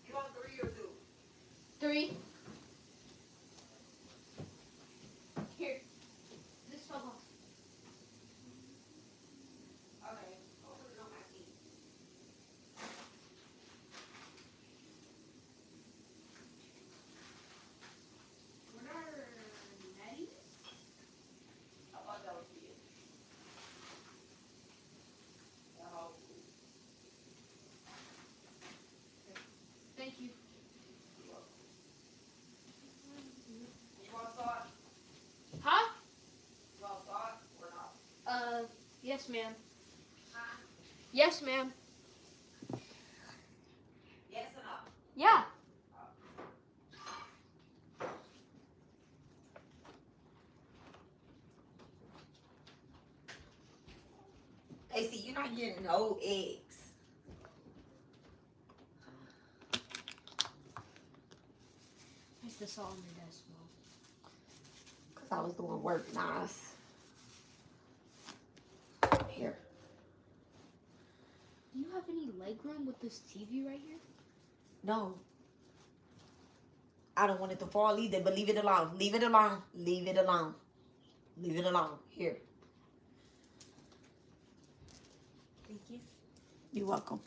You want 3 or 2?
3. Yes, ma'am. Yes, ma'am.
Yes or no?
Yeah.
Hey, see, you're not getting no eggs.
Where's the salt on the desk, Mom?
Because I was doing work, Nas. Here.
Do you have any leg room with this TV right here?
No. I don't want it to fall either, but leave it alone. Leave it alone. Leave it alone. Leave it alone. Here.
Thank you.
You're welcome.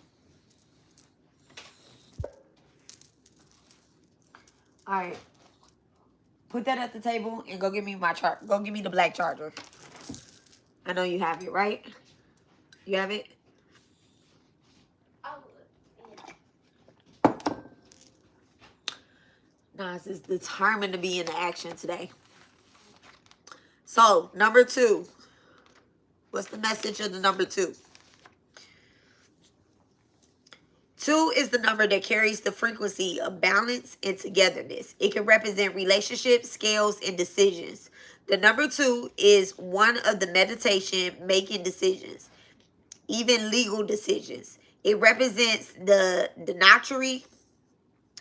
All right. Put that at the table and go give me my chart. Go give me the black charger. I know you have it, right? You have it? Nas is determined to be in the action today. So, number 2. What's the message of the number 2? 2 is the number that carries the frequency of balance and togetherness. It can represent relationships, scales, and decisions. The number 2 is one of the meditation making decisions, even legal decisions. It represents the doctrine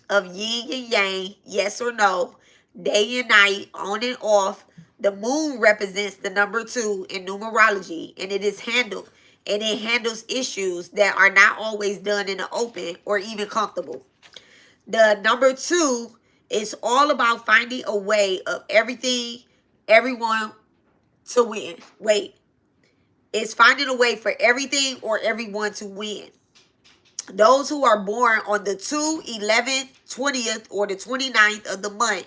of yin and yang, yes or no, day and night, on and off. The moon represents the number 2 in numerology, and it handles issues that are not always done in the open or even comfortable. The number 2 is all about finding a way of everyone to win. It's finding a way for everything or everyone to win. Those who are born on the 2, 11th, 20th, or the 29th of the month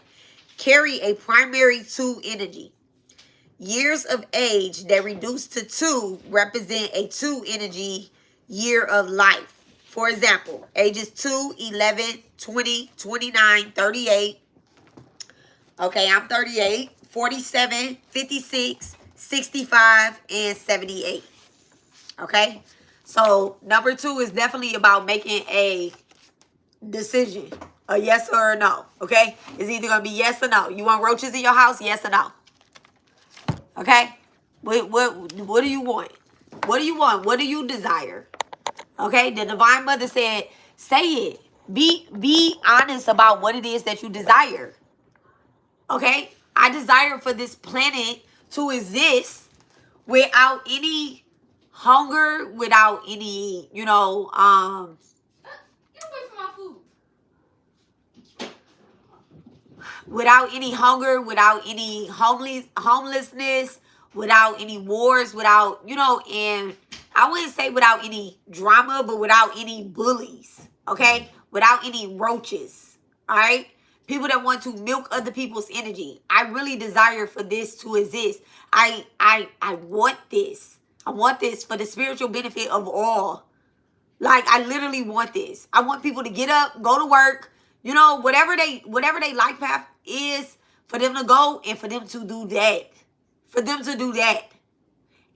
carry a primary 2 energy. Years of age that reduce to 2 represent a 2 energy year of life. For example, ages 2, 11, 20, 29, 38. Okay, I'm 38, 47, 56, 65, and 78. Okay? So, number 2 is definitely about making a decision. A yes or a no. Okay? It's either going to be yes or no. You want roaches in your house? Yes or no. Okay? What do you want? What do you want? What do you desire? Okay? The Divine Mother said, say it. Be honest about what it is that you desire. Okay? I desire for this planet to exist without any hunger, without any,
Get away from my food.
without any hunger, without any homelessness, without any wars, without, and I wouldn't say without any drama, but without any bullies, okay? Without any roaches, all right? People that want to milk other people's energy. I really desire for this to exist. I want this. I want this for the spiritual benefit of all. Like, I literally want this. I want people to get up, go to work, whatever they life path is, for them to go and for them to do that. For them to do that.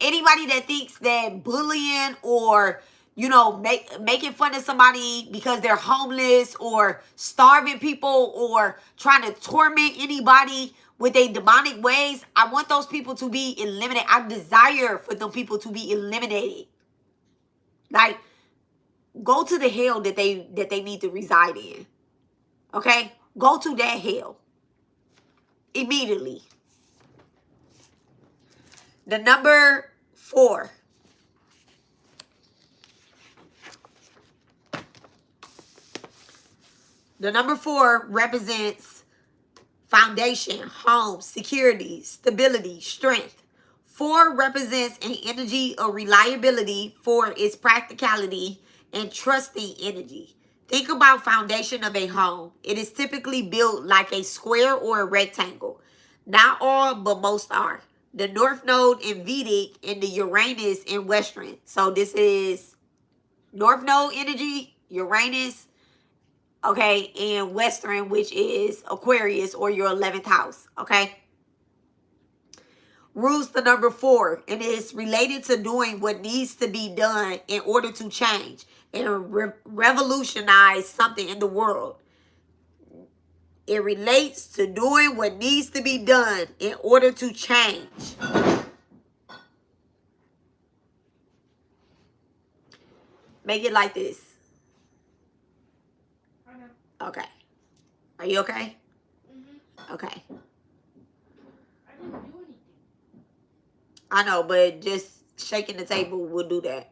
Anybody that thinks that bullying or, making fun of somebody because they're homeless or starving people or trying to torment anybody with their demonic ways, I want those people to be eliminated. I desire for them people to be eliminated. Like, go to the hell that they need to reside in. Okay? Go to that hell. Immediately. The number 4. The number 4 represents foundation, home, security, stability, strength. 4 represents an energy of reliability for its practicality and trusting energy. Think about foundation of a home. It is typically built like a square or a rectangle. Not all, but most are. The North Node in Vedic and the Uranus in Western. So this is North Node energy, Uranus, okay, and Western, which is Aquarius or your 11th house, okay? rules the number 4 and is related to doing what needs to be done in order to change and revolutionize something in the world. It relates to doing what needs to be done in order to change. Make it like this. Okay. Are you okay?
Mm-hmm.
Okay.
I didn't do anything.
I know, but just shaking the table will do that.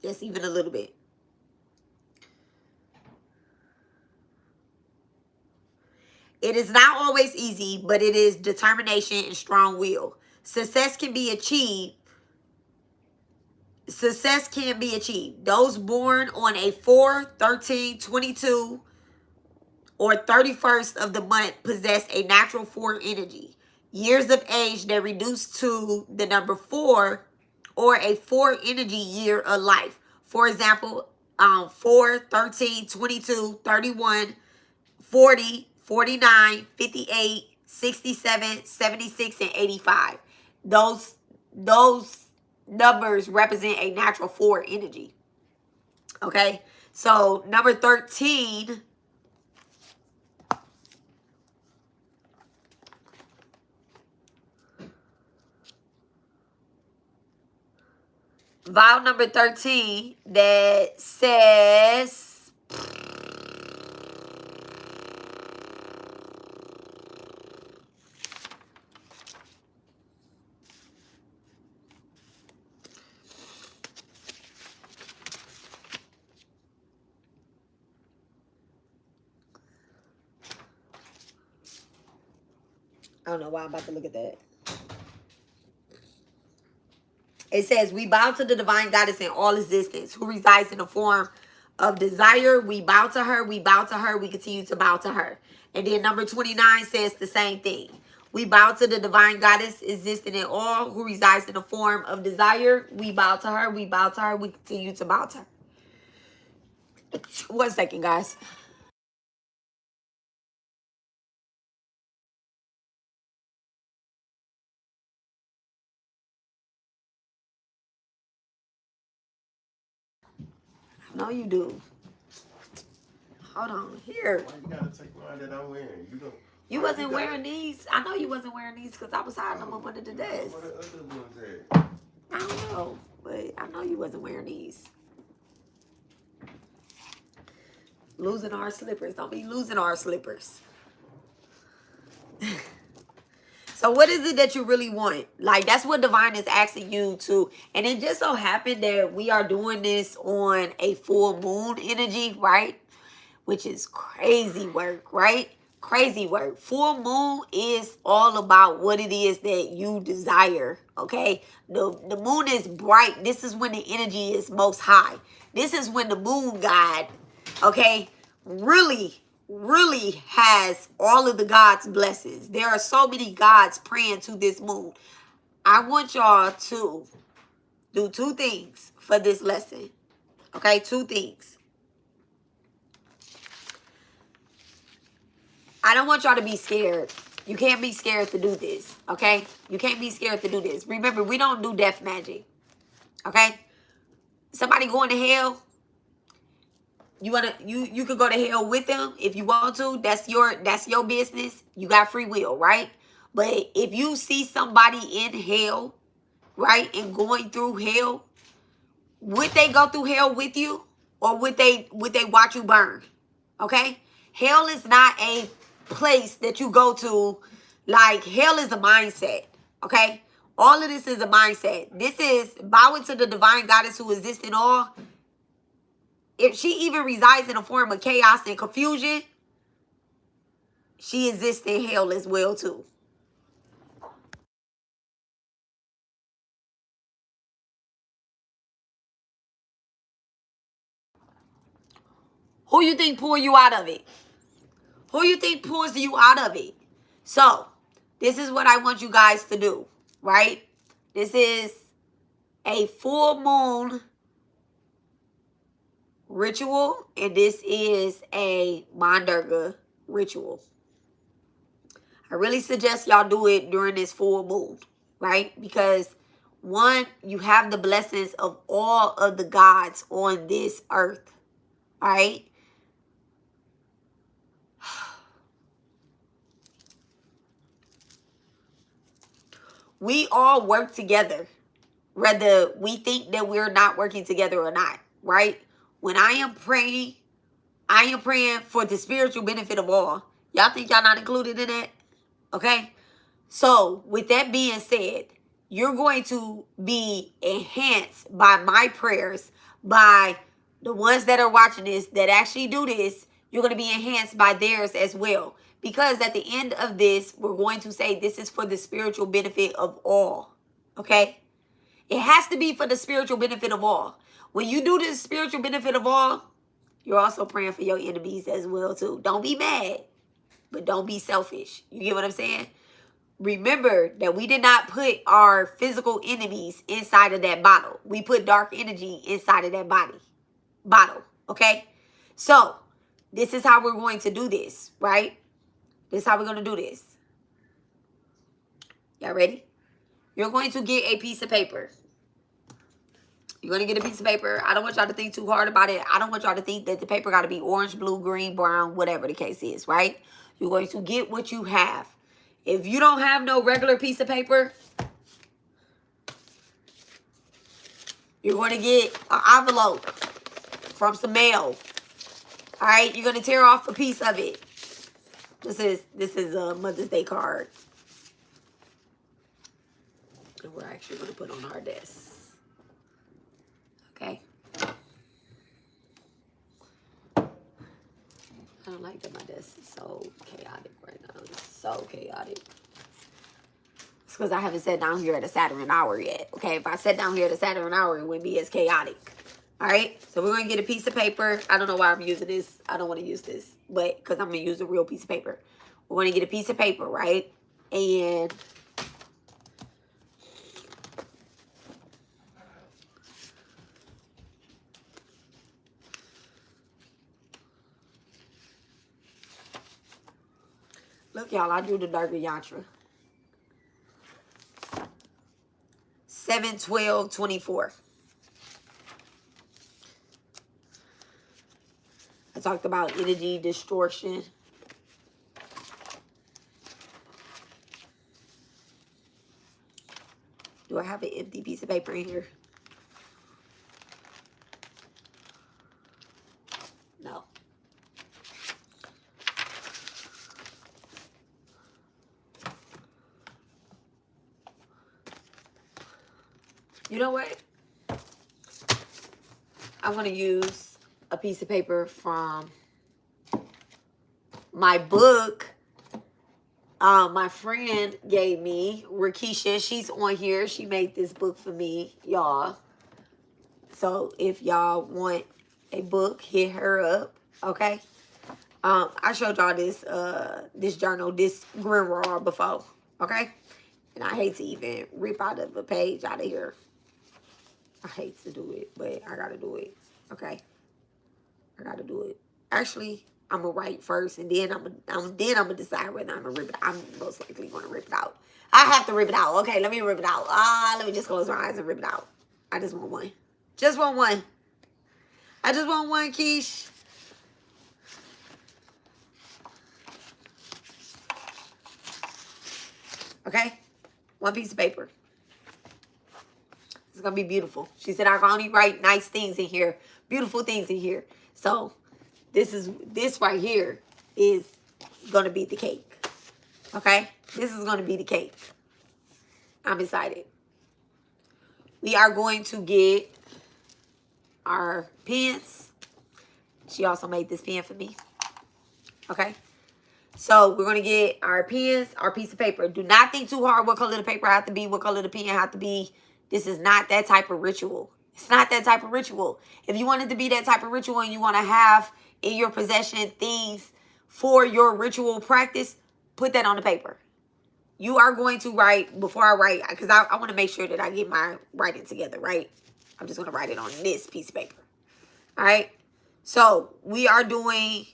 Just even a little bit. It is not always easy, but it is determination and strong will. Success can be achieved. Success can be achieved. Those born on a 4, 13, 22, or 31st of the month possess a natural 4 energy. Years of age that reduce to the number 4 or a 4 energy year of life. For example, 4, 13, 22, 31, 40, 49, 58, 67, 76, and 85. Those numbers represent a natural 4 energy. Okay? So, number 13, vow number 13 that says, I don't know why I'm about to look at that. It says, we bow to the divine goddess in all existence, who resides in the form of desire. We bow to her, we bow to her, we continue to bow to her. And then number 29 says the same thing. We bow to the divine goddess existing in all, who resides in the form of desire. We bow to her, we bow to her, we continue to bow to her. 1 second, guys. I know you do. Hold on, here.
Why you gotta take mine that I'm wearing?
You wasn't wearing these. I know you wasn't wearing these because I was hiding them up under the desk.
What the other ones at?
I don't know, but I know you wasn't wearing these. Losing our slippers. Don't be losing our slippers. So what is it that you really want? Like, that's what divine is asking you to. And it just so happened that we are doing this on a full moon energy, right? Which is crazy work, right? Crazy work. Full moon is all about what it is that you desire, okay? The moon is bright. This is when the energy is most high. This is when the moon god, okay, really has all of the God's blessings. There are so many gods praying to this moon. I want y'all to do 2 things for this lesson, okay? 2 things. I don't want y'all to be scared. You can't be scared to do this, okay? You can't be scared to do this. Remember, we don't do death magic, okay? Somebody going to hell, you could go to hell with them if you want to. That's your business. You got free will, right? But if you see somebody in hell, right, and going through hell, would they go through hell with you, or would they watch you burn? Okay? Hell is not a place that you go to. Like, hell is a mindset. Okay? All of this is a mindset. This is bowing to the divine goddess who exists in all. If she even resides in a form of chaos and confusion, she exists in hell as well too. Who you think pull you out of it? Who you think pulls you out of it? So, this is what I want you guys to do, right? This is a full moon ritual, and this is a Maa Durga ritual. I really suggest y'all do it during this full moon, right? Because one, you have the blessings of all of the gods on this earth, right? We all work together, whether we think that we're not working together or not, right? When I am praying for the spiritual benefit of all. Y'all think y'all not included in that? Okay? So, with that being said, you're going to be enhanced by my prayers, by the ones that are watching this, that actually do this. You're going to be enhanced by theirs as well. Because at the end of this, we're going to say this is for the spiritual benefit of all. Okay? It has to be for the spiritual benefit of all. When you do the spiritual benefit of all, you're also praying for your enemies as well, too. Don't be mad, but don't be selfish. You get what I'm saying? Remember that we did not put our physical enemies inside of that bottle. We put dark energy inside of that bottle, okay? So, this is how we're going to do this, right? This is how we're going to do this. Y'all ready? You're going to get a piece of paper. You're going to get a piece of paper. I don't want y'all to think too hard about it. I don't want y'all to think that the paper got to be orange, blue, green, brown, whatever the case is, right? You're going to get what you have. If you don't have no regular piece of paper, you're going to get an envelope from some mail. All right? You're going to tear off a piece of it. This is a Mother's Day card. And we're actually going to put on our desk. Okay? I don't like that my desk is so chaotic right now. It's so chaotic. It's because I haven't sat down here at a Saturn hour yet. Okay, if I sat down here at a Saturn hour, it wouldn't be as chaotic. All right, so we're going to get a piece of paper. I don't know why I'm using this. I don't want to use this, but because I'm going to use a real piece of paper. We're going to get a piece of paper, right? And look, y'all, I drew the Durga Yantra. 7/12/24. I talked about energy distortion. Do I have an empty piece of paper in here? No. You know what? I'm going to use a piece of paper from my book. My friend gave me, Rakisha. She's on here. She made this book for me, y'all. So if y'all want a book, hit her up, okay? I showed y'all this journal, this grimoire before, okay? And I hate to even rip out of a page out of here. I hate to do it, but I gotta do it. Okay, I gotta do it. Actually, I'm gonna write first, and then I'm gonna decide whether I'm gonna rip it. I'm most likely gonna rip it out. I have to rip it out. Okay, let me rip it out. Let me just close my eyes and rip it out. I just want one. Just want one. I just want one, Keish. Okay, one piece of paper. It's going to be beautiful. She said, I can only write nice things in here. Beautiful things in here. So, this right here is going to be the cake. Okay? This is going to be the cake. I'm excited. We are going to get our pens. She also made this pen for me. Okay? So, we're going to get our pens, our piece of paper. Do not think too hard what color the paper have to be, what color the pen have to be. This is not that type of ritual. It's not that type of ritual. If you want it to be that type of ritual and you want to have in your possession things for your ritual practice, put that on the paper. You are going to write, before I write, because I want to make sure that I get my writing together, right? I'm just going to write it on this piece of paper. All right? So, we are doing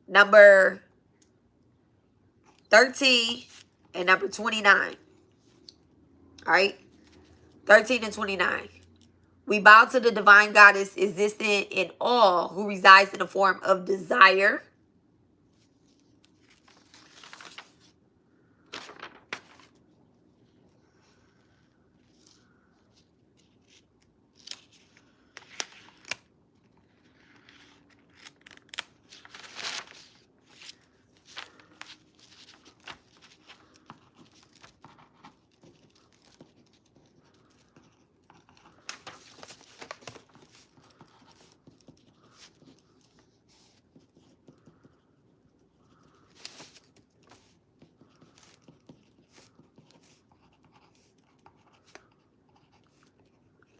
number 13 and number 29. All right? 13 and 29. We bow to the divine goddess existing in all who resides in the form of desire.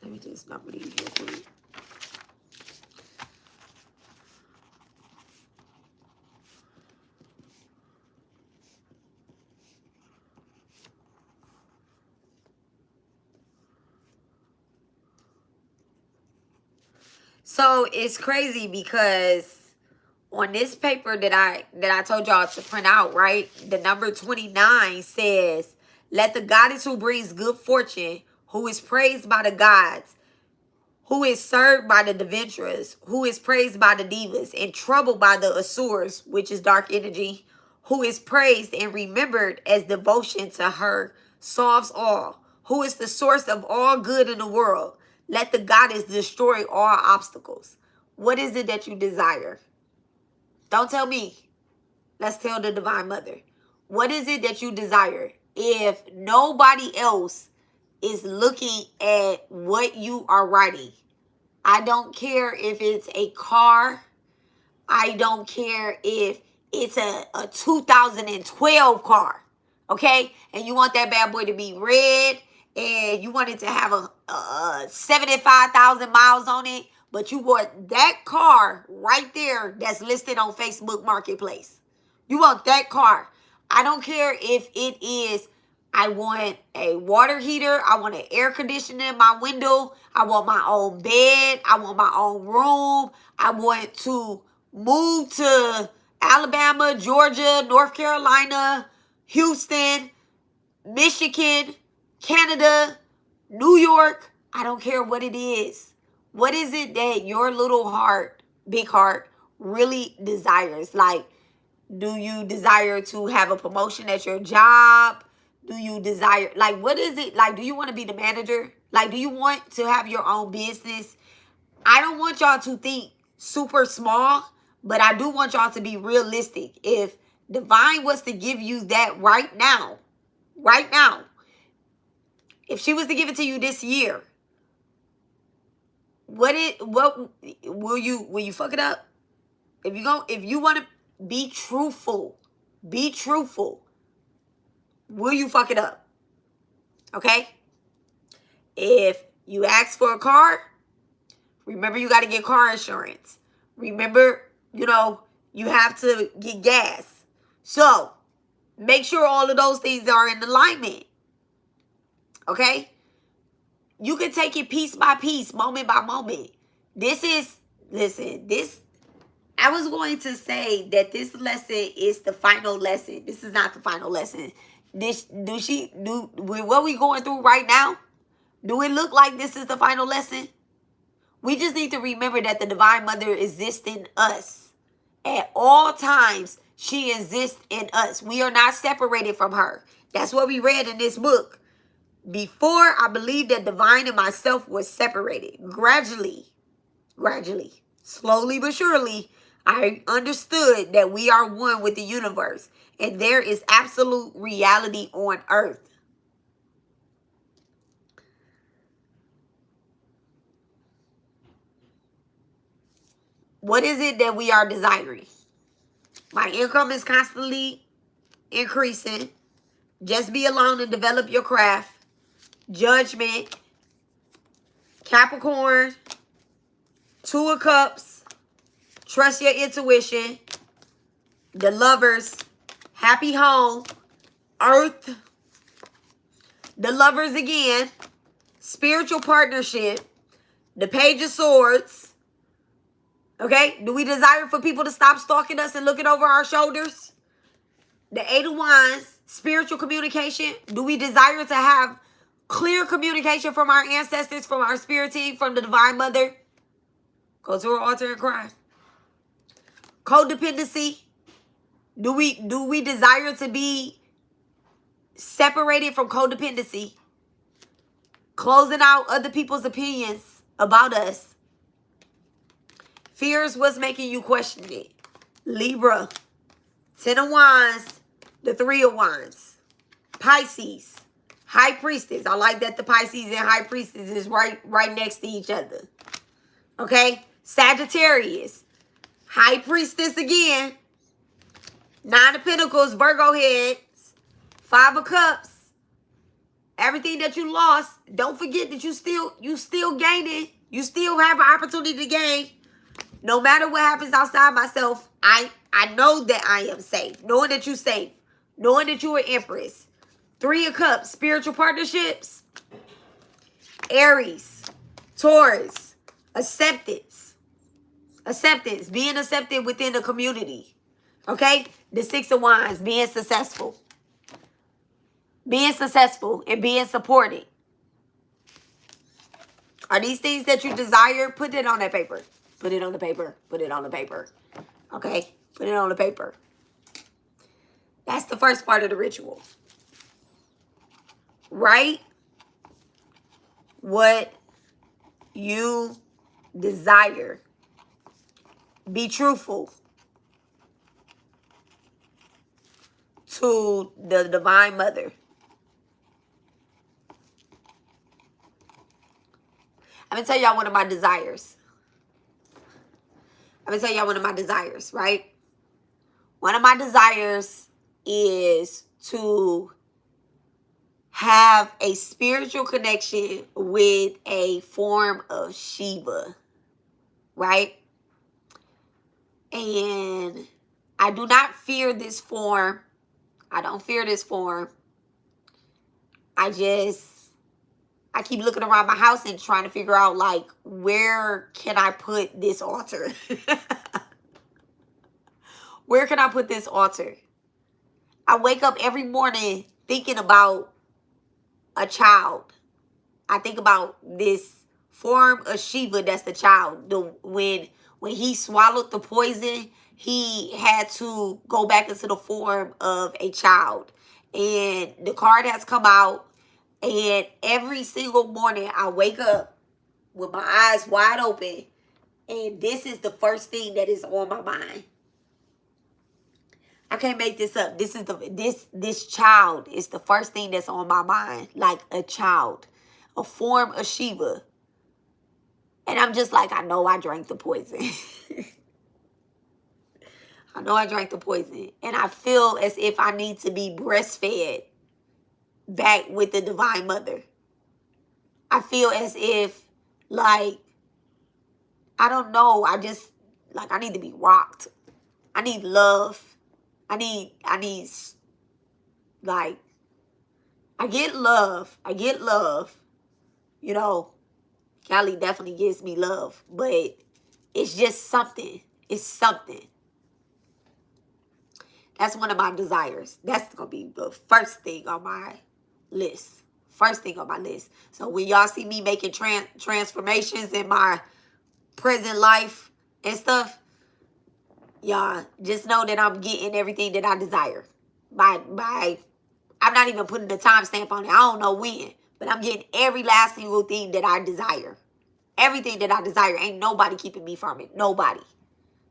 Let me just number these real quick. So it's crazy because on this paper that I told y'all to print out, right? The number 29 says, let the goddess who brings good fortune, who is praised by the gods, who is served by the Devintras, who is praised by the Devas, and troubled by the Asurs, which is dark energy, who is praised and remembered as devotion to her, solves all, who is the source of all good in the world. Let the goddess destroy all obstacles. What is it that you desire? Don't tell me. Let's tell the Divine Mother. What is it that you desire? If nobody else is looking at what you are writing, I don't care if it's a car. I don't care if it's a 2012 car. Okay? And you want that bad boy to be red and you want it to have a 75,000 miles on it, but you want that car right there that's listed on Facebook Marketplace. You want that car. I don't care if it is, I want a water heater. I want an air conditioner in my window. I want my own bed. I want my own room. I want to move to Alabama, Georgia, North Carolina, Houston, Michigan, Canada, New York. I don't care what it is. What is it that your little heart, big heart, really desires? Like, do you desire to have a promotion at your job? Do you desire, like, what is it? Like, do you want to be the manager? Like, do you want to have your own business? I don't want y'all to think super small, but I do want y'all to be realistic. If Divine was to give you that right now, if she was to give it to you this year, what will you fuck it up? If you want to be truthful, will you fuck it up? Okay? If you ask for a car, remember you got to get car insurance. Remember, you have to get gas. So, make sure all of those things are in alignment. Okay? You can take it piece by piece, moment by moment. I was going to say that this lesson is the final lesson. This is not the final lesson. With what we going through right now, do it look like this is the final lesson? We just need to remember that the Divine Mother exists in us. At all times, she exists in us. We are not separated from her. That's what we read in this book. Before, I believed that Divine and myself was separated. Gradually, slowly but surely, I understood that we are one with the universe. And there is absolute reality on earth. What is it that we are desiring? My income is constantly increasing. Just be alone and develop your craft. Judgment. Capricorn. Two of Cups. Trust your intuition. The Lovers. Happy home. Earth. The Lovers again. Spiritual partnership. The Page of Swords. Okay? Do we desire for people to stop stalking us and looking over our shoulders? The Eight of Wands, spiritual communication. Do we desire to have clear communication from our ancestors, from our spirit team, from the Divine Mother? Go to her altar and cry. Codependency. Do we desire to be separated from codependency? Closing out other people's opinions about us. Fears what's making you question it. Libra. 10 of Wands. The 3 of Wands. Pisces. High Priestess. I like that the Pisces and High Priestess is right next to each other. Okay? Sagittarius. High Priestess again. 9 of Pentacles. Virgo heads. 5 of Cups. Everything that you lost, don't forget that you still gaining. You still have an opportunity to gain. No matter what happens outside myself, I know that I am safe. Knowing that you're safe. Knowing that you're an Empress. 3 of Cups, spiritual partnerships. Aries, Taurus, acceptance. Acceptance, being accepted within the community. Okay? The 6 of Wands, being successful. Being successful and being supported. Are these things that you desire? Put it on that paper. Put it on the paper. Put it on the paper. Okay? Put it on the paper. That's the first part of the ritual. Write what you desire. Be truthful to the Divine Mother. I'm going to tell y'all one of my desires. Right? One of my desires is to have a spiritual connection with a form of Shiva. Right? And I do not fear this form. I don't fear this form. I keep looking around my house and trying to figure out, like, where can I put this altar? Where can I put this altar? I wake up every morning thinking about a child. I think about this form of Shiva that's the child. When he swallowed the poison, he had to go back into the form of a child. And the card has come out. And every single morning I wake up with my eyes wide open. And this is the first thing that is on my mind. I can't make this up. This child is the first thing that's on my mind. Like a child. A form of Shiva. And I'm just like, I know I drank the poison. I know I drank the poison. And I feel as if I need to be breastfed back with the Divine Mother. I feel as if, like, I don't know. I just, like, I need to be rocked. I need love. I need, like, I get love. You know, Callie definitely gives me love. But it's just something. It's something. That's one of my desires. That's going to be the first thing on my list. First thing on my list. So when y'all see me making transformations in my present life and stuff, y'all just know that I'm getting everything that I desire. I'm not even putting the timestamp on it. I don't know when. But I'm getting every last single thing that I desire. Everything that I desire. Ain't nobody keeping me from it. Nobody.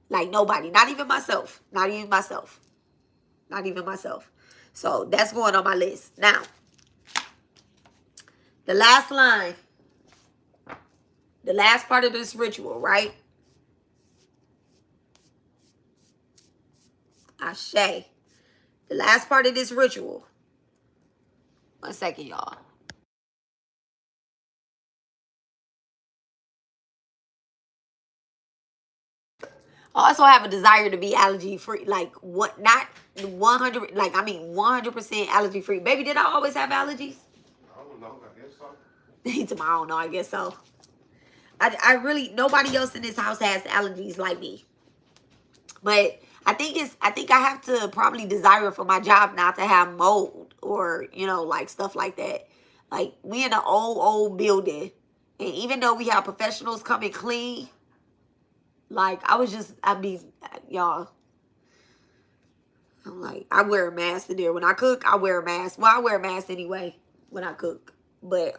Like nobody. Not even myself. Not even myself. Not even myself. So that's going on my list. Now, the last line. The last part of this ritual, right? Ashe. The last part of this ritual. 1 second, y'all. I also have a desire to be allergy free. Like, what? Not 100, like, I mean 100% allergy free. Baby, did I always have allergies?
I don't know. I guess so.
I don't know. I guess so. I really, nobody else in this house has allergies like me. But I think I have to probably desire for my job not to have mold or, like stuff like that. Like, we in an old building. And even though we have professionals come and clean, like, y'all, I'm like, I wear a mask in there. When I cook, I wear a mask. Well, I wear a mask anyway when I cook. But,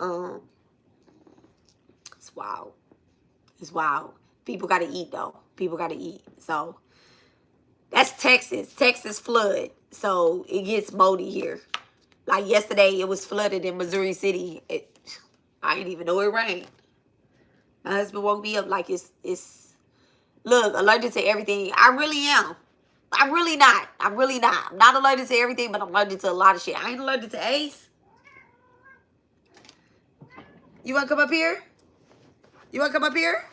it's wild. It's wild. People got to eat, though. People got to eat. So, that's Texas. Texas flood. So, it gets moldy here. Like, yesterday, it was flooded in Missouri City. I didn't even know it rained. My husband woke me up like it's look, allergic to everything. I really am. I'm really not. I'm not allergic to everything, but I'm allergic to a lot of shit. I ain't allergic to Ace. You want to come up here? You want to come up here?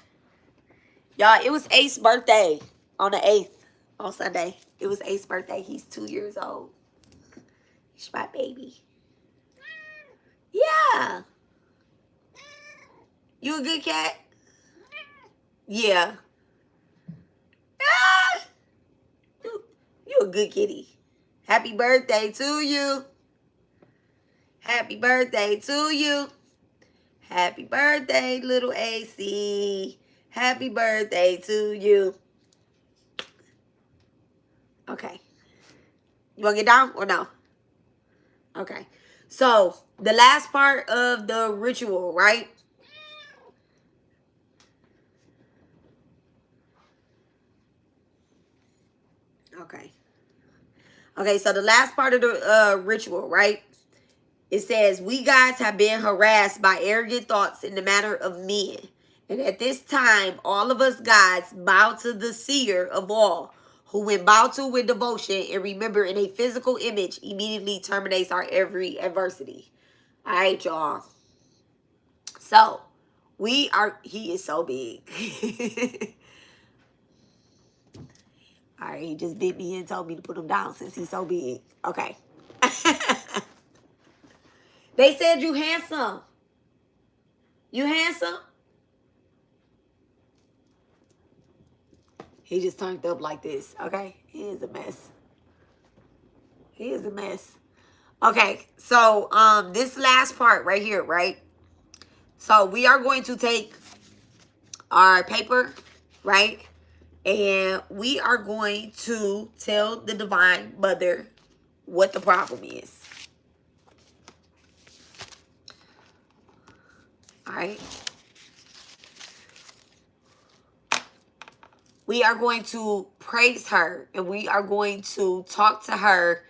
Y'all, it was Ace's birthday on the 8th on Sunday. It was Ace's birthday. He's 2 years old. He's my baby. Yeah. You a good cat? Yeah. Ah! You a good kitty. Happy birthday to you. Happy birthday to you. Happy birthday, little AC. Happy birthday to you. Okay. You want to get down or no? Okay. So, the last part of the ritual, right? Okay. Okay, so the last part of the ritual, right? It says, we guys have been harassed by arrogant thoughts in the matter of men. And at this time, all of us guys bow to the seer of all, who when bowed to with devotion and remember in a physical image immediately terminates our every adversity. All right, y'all. So, he is so big. All right, he just bit me and told me to put him down since he's so big. Okay. They said you handsome. You handsome? He just turned up like this, okay? He is a mess. He is a mess. Okay, so this last part right here, right? So we are going to take our paper, right? And we are going to tell the Divine Mother what the problem is. All right. We are going to praise her and we are going to talk to her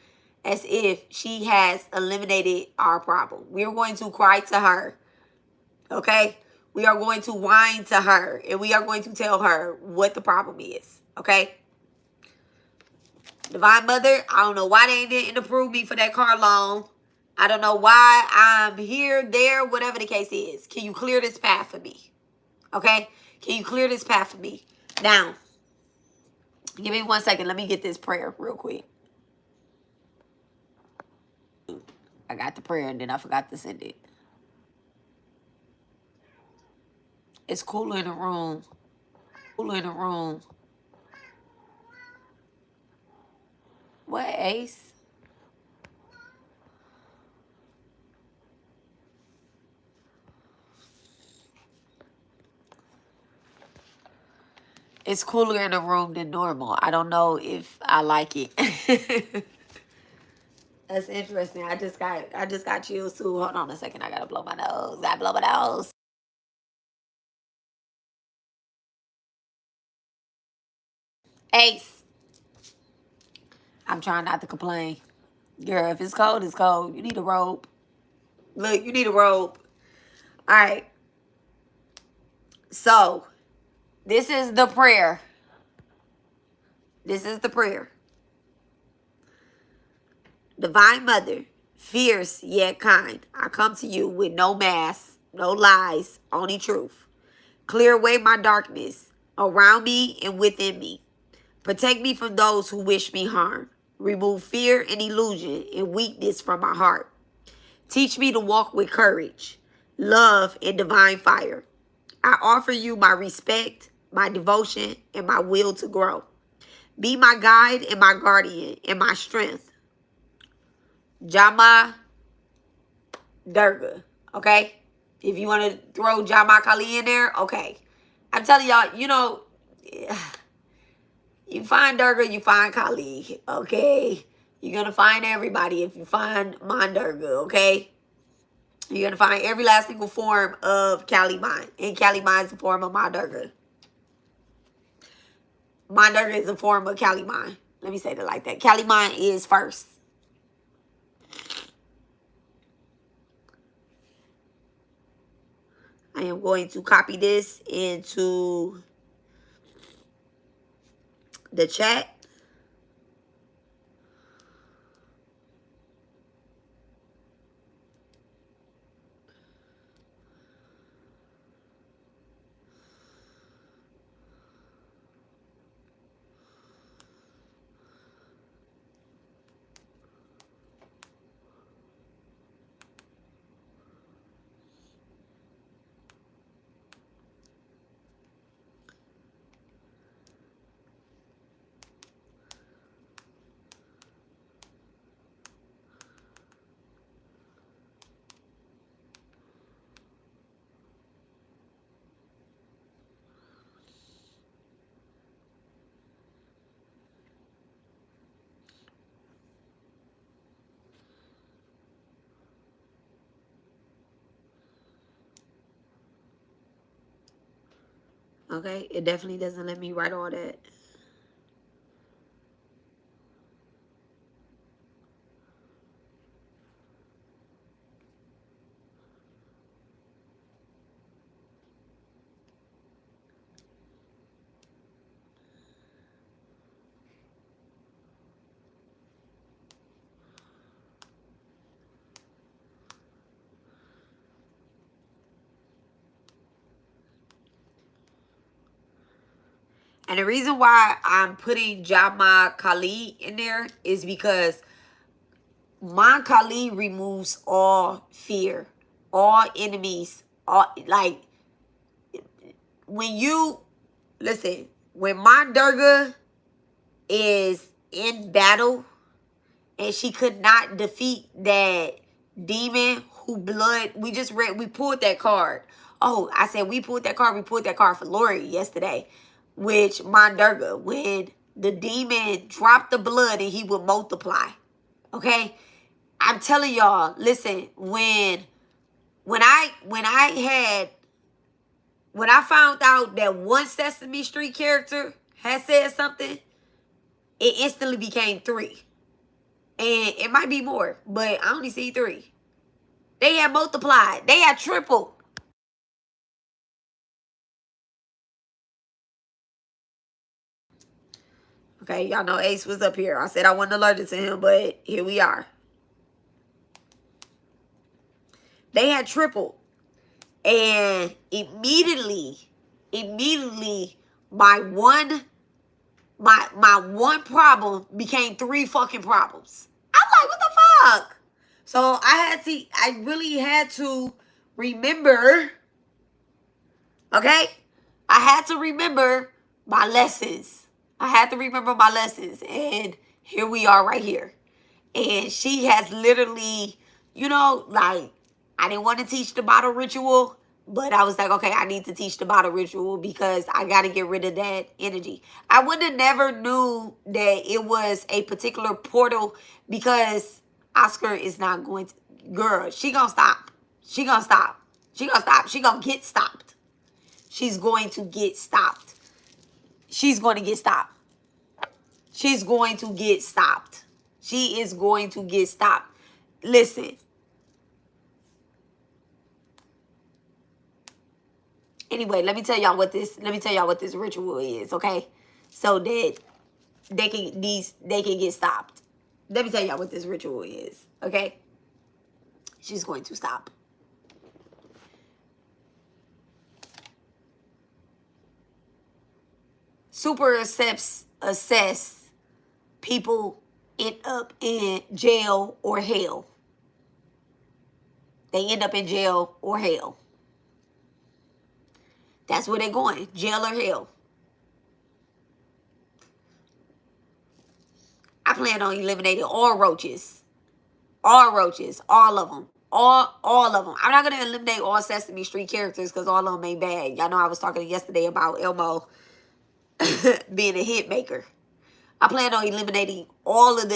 as if she has eliminated our problem. We are going to cry to her. Okay? We are going to whine to her and we are going to tell her what the problem is. Okay? Divine Mother, I don't know why they didn't approve me for that car loan. I don't know why I'm here, there, whatever the case is. Can you clear this path for me? Okay? Can you clear this path for me? Now, give me 1 second. Let me get this prayer real quick. I got the prayer and then I forgot to send it. It's cooler in the room. Cooler in the room. What, Ace? It's cooler in the room than normal. I don't know if I like it. That's interesting. I just got chills too. Hold on a second. I gotta blow my nose. Gotta blow my nose. Ace. I'm trying not to complain. Girl, if it's cold, it's cold. You need a robe. Look, you need a robe. All right. So, this is the prayer. This is the prayer. Divine Mother, fierce yet kind, I come to you with no mask, no lies, only truth. Clear away my darkness around me and within me. Protect me from those who wish me harm. Remove fear and illusion and weakness from my heart. Teach me to walk with courage, love, and divine fire. I offer you my respect, my devotion, and my will to grow. Be my guide and my guardian and my strength. Maa Durga. Okay? If you want to throw Maa Kali in there, okay. I'm telling y'all, you know, you find Durga, you find Kali. Okay? You're going to find everybody if you find Maa Durga. Okay? You're going to find every last single form of Kali Ma. And Kali Ma is a form of Maa Durga. Maa Durga is a form of Kali Ma. Let me say it like that. Kali Ma is first. I am going to copy this into the chat. Okay, it definitely doesn't let me write all that. And the reason why I'm putting Maa Kali in there is because Maa Kali removes all fear, all enemies, all like when you listen, when Maa Durga is in battle and she could not defeat that demon who blood. We pulled that card. Oh, I said we pulled that card. We pulled that card for Lori yesterday, which Maa Durga, when the demon dropped the blood and he would multiply. Okay, I'm telling y'all. Listen, when I found out that one Sesame Street character had said something, it instantly became 3. And it might be more, but I only see 3. They had multiplied. They had tripled. Okay, y'all know Ace was up here. I said I wasn't allergic to him, but here we are. They had tripled. And immediately, my one problem became 3 fucking problems. I'm like, what the fuck? So I really had to remember, okay? I had to remember my lessons. I had to remember my lessons. And here we are right here. And she has literally, you know, like, I didn't want to teach the bottle ritual, but I was like, okay, I need to teach the bottle ritual because I got to get rid of that energy. I would have never knew that it was a particular portal because Oscar is not going to, girl, she gonna stop. She gonna stop. She gonna stop. She gonna get stopped. She's going to get stopped. She's going to get stopped. She's going to get stopped. She is going to get stopped. Listen. Anyway, let me tell y'all what this ritual is, okay? So that they can get stopped. Let me tell y'all what this ritual is, okay? She's going to stop. Super assess people end up in jail or hell. They end up in jail or hell. That's where they're going, jail or hell. I plan on eliminating all roaches. All roaches. All of them. All of them. I'm not going to eliminate all Sesame Street characters because all of them ain't bad. Y'all know I was talking yesterday about Elmo being a hit maker. I plan on eliminating all of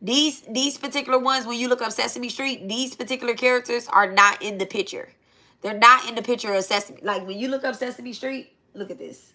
these particular ones. When you look up Sesame Street, these particular characters are not in the picture. They're not in the picture of Sesame. Like when you look up Sesame Street, look at this.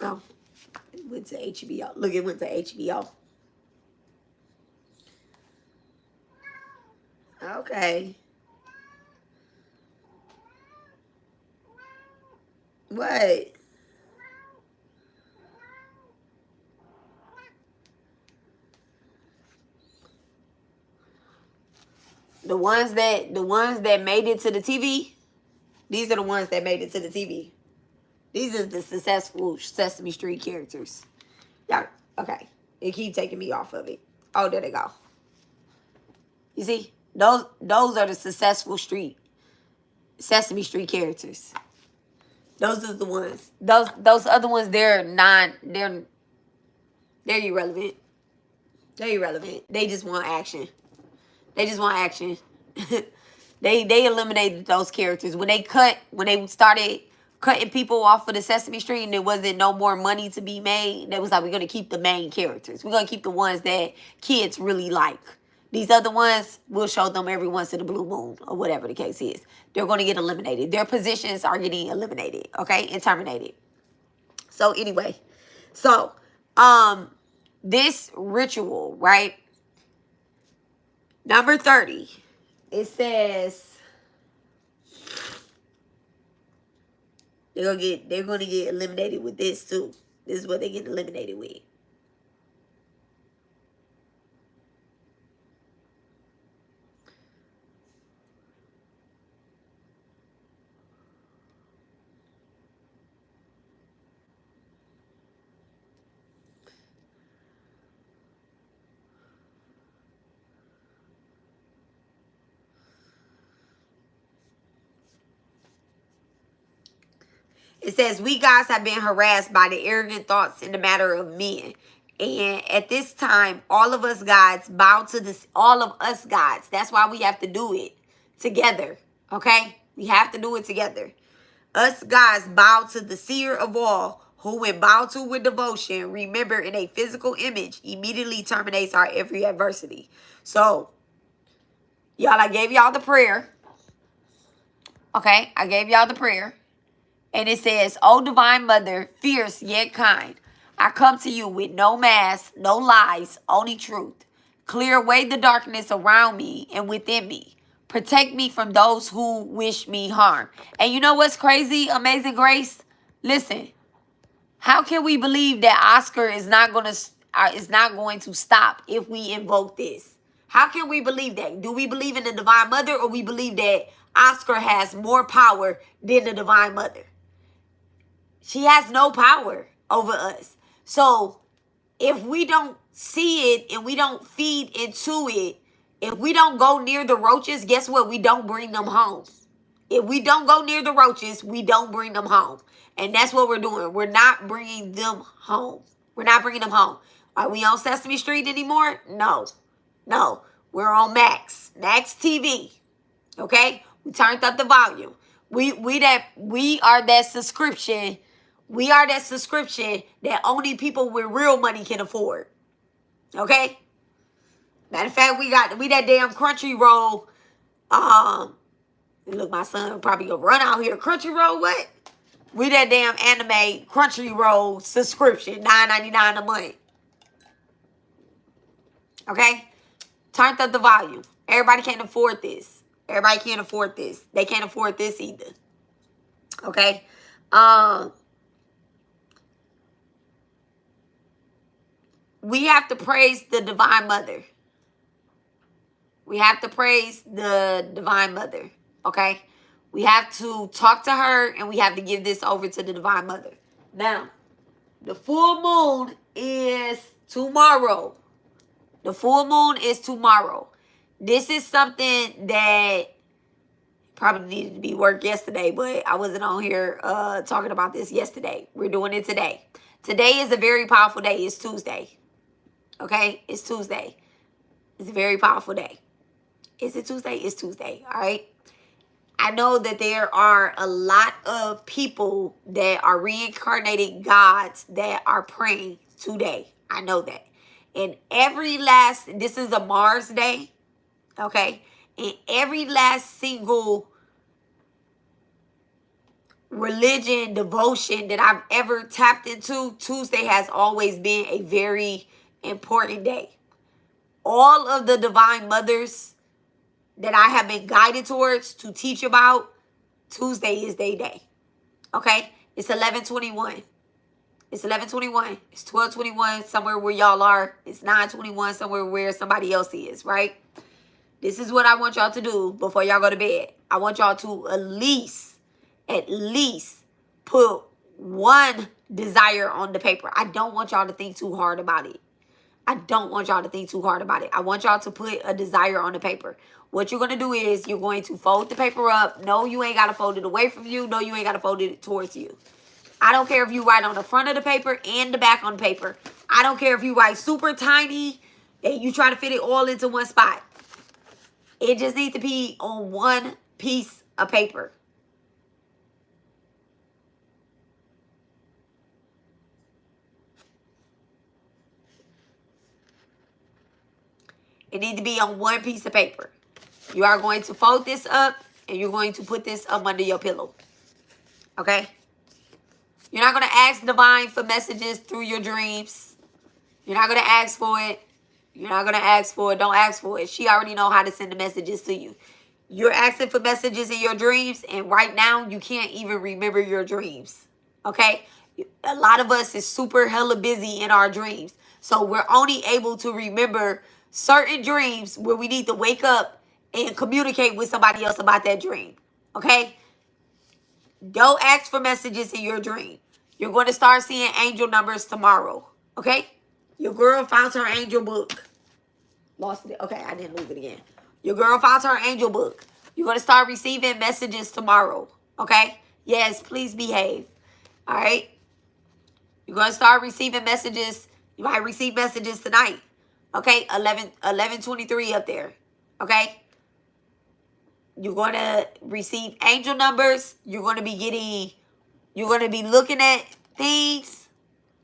Oh, it went to HBO. Look, it went to HBO. Okay. What? The ones that made it to the TV, these are the ones that made it to the TV. These are the successful Sesame Street characters. Yeah, okay. It keep taking me off of it. Oh, there they go. You see? Those are the successful Sesame Street characters. Those are the ones. Those other ones, they're irrelevant. They're irrelevant. They just want action. They just want action. They eliminated those characters. When they started cutting people off of the Sesame Street and there wasn't no more money to be made, they was like, we're gonna keep the main characters. We're gonna keep the ones that kids really like. These other ones, we'll show them every once in a blue moon or whatever the case is. They're gonna get eliminated. Their positions are getting eliminated, okay, and terminated. So anyway, so this ritual, right? Number 30. It says they're gonna get eliminated with this too. This is what they get eliminated with. It says, we guys have been harassed by the arrogant thoughts in the matter of men. And at this time, all of us gods bow to this, all of us gods. That's why we have to do it together. Okay? We have to do it together. Us gods bow to the seer of all, who when bowed to with devotion, remember in a physical image, immediately terminates our every adversity. So, y'all, I gave y'all the prayer. Okay? I gave y'all the prayer. And it says, O Divine Mother, fierce yet kind, I come to you with no mask, no lies, only truth. Clear away the darkness around me and within me. Protect me from those who wish me harm. And you know what's crazy, Amazing Grace? Listen, how can we believe that Oscar is not going to stop if we invoke this? How can we believe that? Do we believe in the Divine Mother, or we believe that Oscar has more power than the Divine Mother? She has no power over us. So if we don't see it and we don't feed into it, if we don't go near the roaches, guess what? We don't bring them home. If we don't go near the roaches, we don't bring them home. And that's what we're doing. We're not bringing them home. We're not bringing them home. Are we on Sesame Street anymore? No. No. We're on Max TV. Okay? We turned up the volume. We are that subscription. We are that subscription that only people with real money can afford. Okay? Matter of fact, we that damn Crunchyroll. Look, my son probably gonna run out here. Crunchyroll, what? We that damn anime Crunchyroll subscription, $9.99 a month. Okay? Turned up the volume. Everybody can't afford this. Everybody can't afford this. They can't afford this either. Okay? We have to praise the Divine Mother. We have to praise the Divine Mother, okay? We have to talk to her, and we have to give this over to the Divine Mother. Now, the full moon is tomorrow. The full moon is tomorrow. This is something that probably needed to be worked yesterday, but I wasn't on here talking about this yesterday. We're doing it today. Today is a very powerful day. It's Tuesday. Okay? It's Tuesday. It's a very powerful day. Is it Tuesday? It's Tuesday. All right? I know that there are a lot of people that are reincarnated gods that are praying today. I know that. And this is a Mars day. Okay? And every last single religion, devotion that I've ever tapped into, Tuesday has always been a very important day. All of the divine mothers that I have been guided towards to teach about, Tuesday is their day. Okay? It's 11:21. It's 11:21. It's 12:21 somewhere where y'all are. It's 9:21 somewhere where somebody else is, right? This is what I want y'all to do before y'all go to bed. I want y'all to at least put one desire on the paper. I don't want y'all to think too hard about it. I want y'all to put a desire on the paper. What you're going to do is you're going to fold the paper up. No, you ain't got to fold it away from you. No, you ain't got to fold it towards you. I don't care if you write on the front of the paper and the back on the paper. I don't care if you write super tiny and you try to fit it all into one spot. It just needs to be on one piece of paper. It needs to be on one piece of paper. You are going to fold this up and you're going to put this up under your pillow. Okay? You're not going to ask Divine for messages through your dreams. You're not going to ask for it. You're not going to ask for it. Don't ask for it. She already know how to send the messages to you. You're asking for messages in your dreams, and right now you can't even remember your dreams. Okay? A lot of us is super hella busy in our dreams. So we're only able to remember certain dreams where we need to wake up and communicate with somebody else about that dream. Okay? Don't ask for messages in your dream. You're going to start seeing angel numbers tomorrow. Okay? Your girl found her angel book. Lost it. Okay, I didn't lose it again. Your girl found her angel book. You're going to start receiving messages tomorrow. Okay? Yes, please behave. All right? You're going to start receiving messages. You might receive messages tonight. Okay? 11:23 up there. Okay? You're going to receive angel numbers. You're going to be looking at things.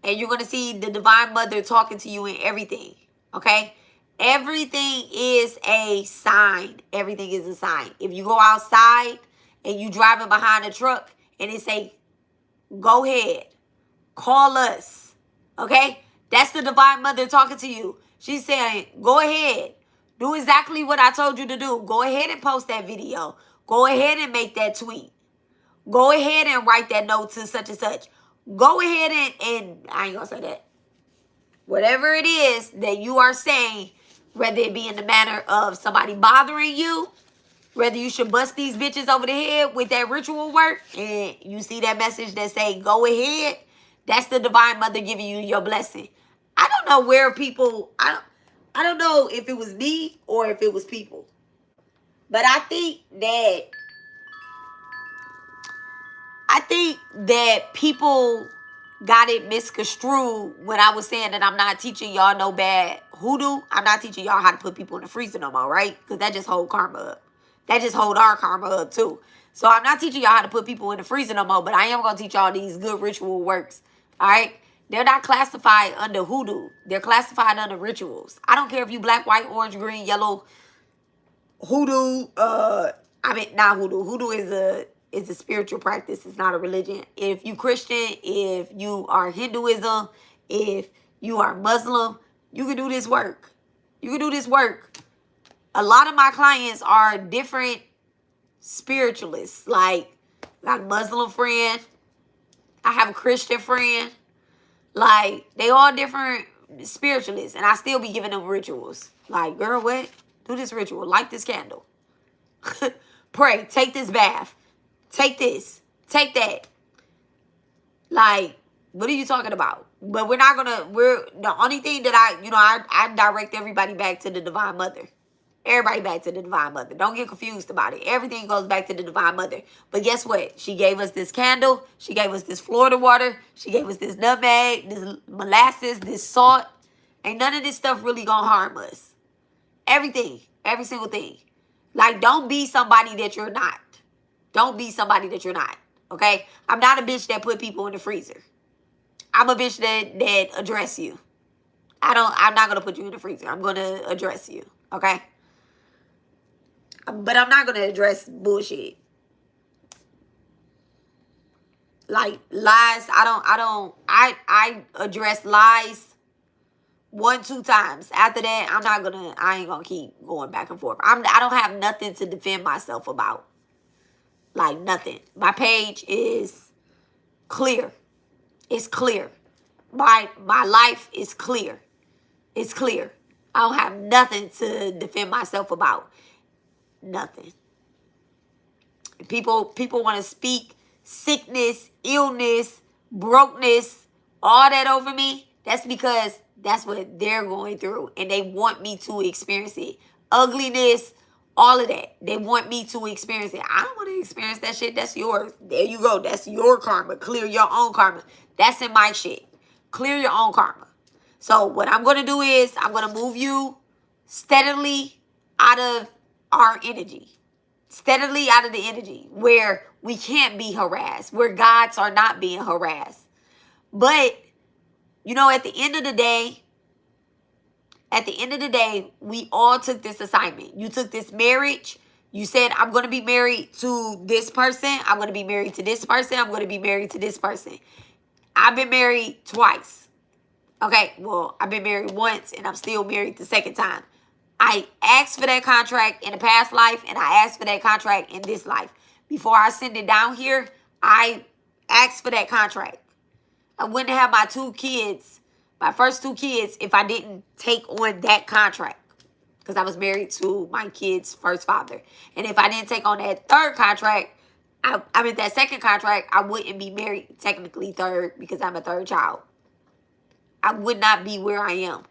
And you're going to see the Divine Mother talking to you and everything. Okay? Everything is a sign. Everything is a sign. If you go outside and you driving behind a truck and it say, go ahead, call us. Okay? That's the Divine Mother talking to you. She's saying, go ahead. Do exactly what I told you to do. Go ahead and post that video. Go ahead and make that tweet. Go ahead and write that note to such and such. Go ahead and I ain't gonna say that. Whatever it is that you are saying, whether it be in the manner of somebody bothering you, whether you should bust these bitches over the head with that ritual work, and you see that message that say, go ahead, that's the Divine Mother giving you your blessing. I don't know where people, I don't know if it was me or if it was people. But I think that people got it misconstrued when I was saying that I'm not teaching y'all no bad hoodoo. I'm not teaching y'all how to put people in the freezer no more, right? Because that just hold karma up. That just hold our karma up too. So I'm not teaching y'all how to put people in the freezer no more, but I am going to teach y'all these good ritual works, all right? They're not classified under hoodoo. They're classified under rituals. I don't care if you black, white, orange, green, yellow, hoodoo, not hoodoo. Hoodoo is a spiritual practice. It's not a religion. If you Christian, if you are Hinduism, if you are Muslim, you can do this work. You can do this work. A lot of my clients are different spiritualists. Like, I got a Muslim friend. I have a Christian friend. Like, they all different spiritualists. And I still be giving them rituals. Like, girl, what? Do this ritual. Light this candle. Pray. Take this bath. Take this. Take that. Like, what are you talking about? But we're the only thing that I direct everybody back to the Divine Mother. Everybody back to the Divine Mother. Don't get confused about it. Everything goes back to the Divine Mother. But guess what? She gave us this candle. She gave us this Florida water. She gave us this nutmeg, this molasses, this salt. Ain't none of this stuff really gonna harm us. Everything. Every single thing. Like, don't be somebody that you're not. Don't be somebody that you're not. Okay? I'm not a bitch that put people in the freezer. I'm a bitch that address you. I'm not gonna put you in the freezer. I'm gonna address you. Okay? But I'm not gonna address bullshit. Like lies, I address lies 1-2 times. After that, I ain't gonna keep going back and forth. I don't have nothing to defend myself about. Like nothing. My page is clear. It's clear. My life is clear. It's clear. I don't have nothing to defend myself about. Nothing. People want to speak sickness, illness, brokenness, all that over me. That's because that's what they're going through. And they want me to experience it. Ugliness, all of that. They want me to experience it. I don't want to experience that shit. That's yours. There you go. That's your karma. Clear your own karma. That's in my shit. Clear your own karma. So what I'm going to do is I'm going to move you steadily out of our energy. Steadily out of the energy where we can't be harassed, where gods are not being harassed. But, at the end of the day, we all took this assignment. You took this marriage. You said, I'm going to be married to this person. I'm going to be married to this person. I'm going to be married to this person. I've been married twice. Okay, well, I've been married once and I'm still married the second time. I asked for that contract in a past life and I asked for that contract in this life. Before I send it down here, I asked for that contract. I wouldn't have my first two kids, if I didn't take on that contract. Because I was married to my kid's first father. And if I didn't take on that third contract, that second contract, I wouldn't be married technically third because I'm a third child. I would not be where I am.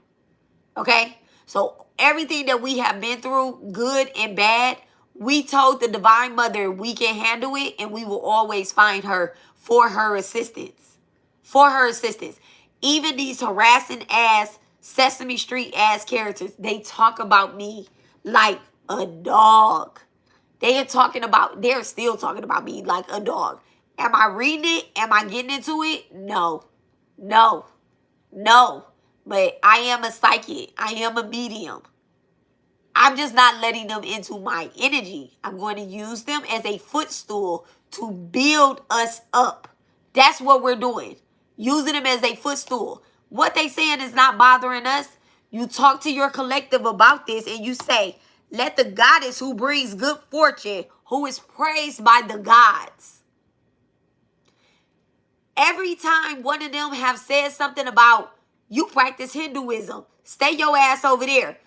Okay? So everything that we have been through, good and bad, we told the Divine Mother we can handle it and we will always find her for her assistance. For her assistance. Even these harassing ass, Sesame Street ass characters, they talk about me like a dog. They're still talking about me like a dog. Am I reading it? Am I getting into it? No. But I am a psychic. I am a medium. I'm just not letting them into my energy. I'm going to use them as a footstool to build us up. That's what we're doing. Using them as a footstool. What they saying is not bothering us. You talk to your collective about this and you say, let the goddess who brings good fortune, who is praised by the gods. Every time one of them have said something about you practice Hinduism, stay your ass over there.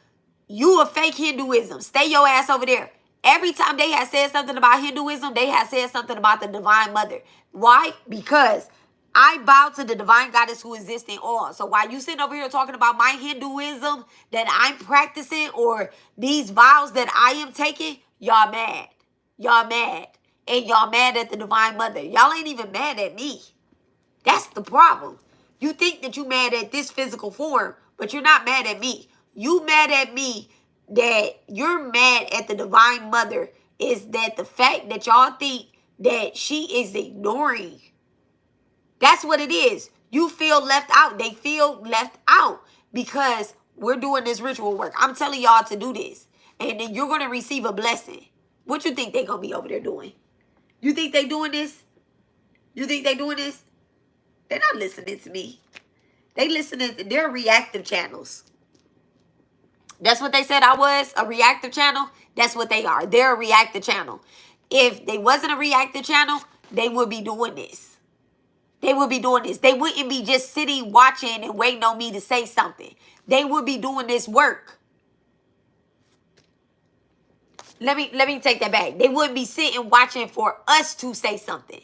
You a fake Hinduism, stay your ass over there. Every time they have said something about Hinduism, they have said something about the Divine Mother. Why? Because I bow to the divine goddess who exists in all. So while you sitting over here talking about my Hinduism that I'm practicing or these vows that I am taking, y'all mad. Y'all mad. And y'all mad at the Divine Mother. Y'all ain't even mad at me. That's the problem. You think that you mad at this physical form, but you're not mad at me. You mad at me that you're mad at the Divine Mother is that the fact that y'all think that she is ignoring. That's what it is. You feel left out. They feel left out because we're doing this ritual work. I'm telling y'all to do this. And then you're going to receive a blessing. What you think they going to be over there doing? You think they doing this? You think they doing this? They're not listening to me. They're reactive channels. That's what they said I was, a reactive channel. That's what they are. They're a reactive channel. If they wasn't a reactive channel, they would be doing this. They would be doing this. They wouldn't be just sitting watching and waiting on me to say something. They would be doing this work. let me take that back. They wouldn't be sitting watching for us to say something.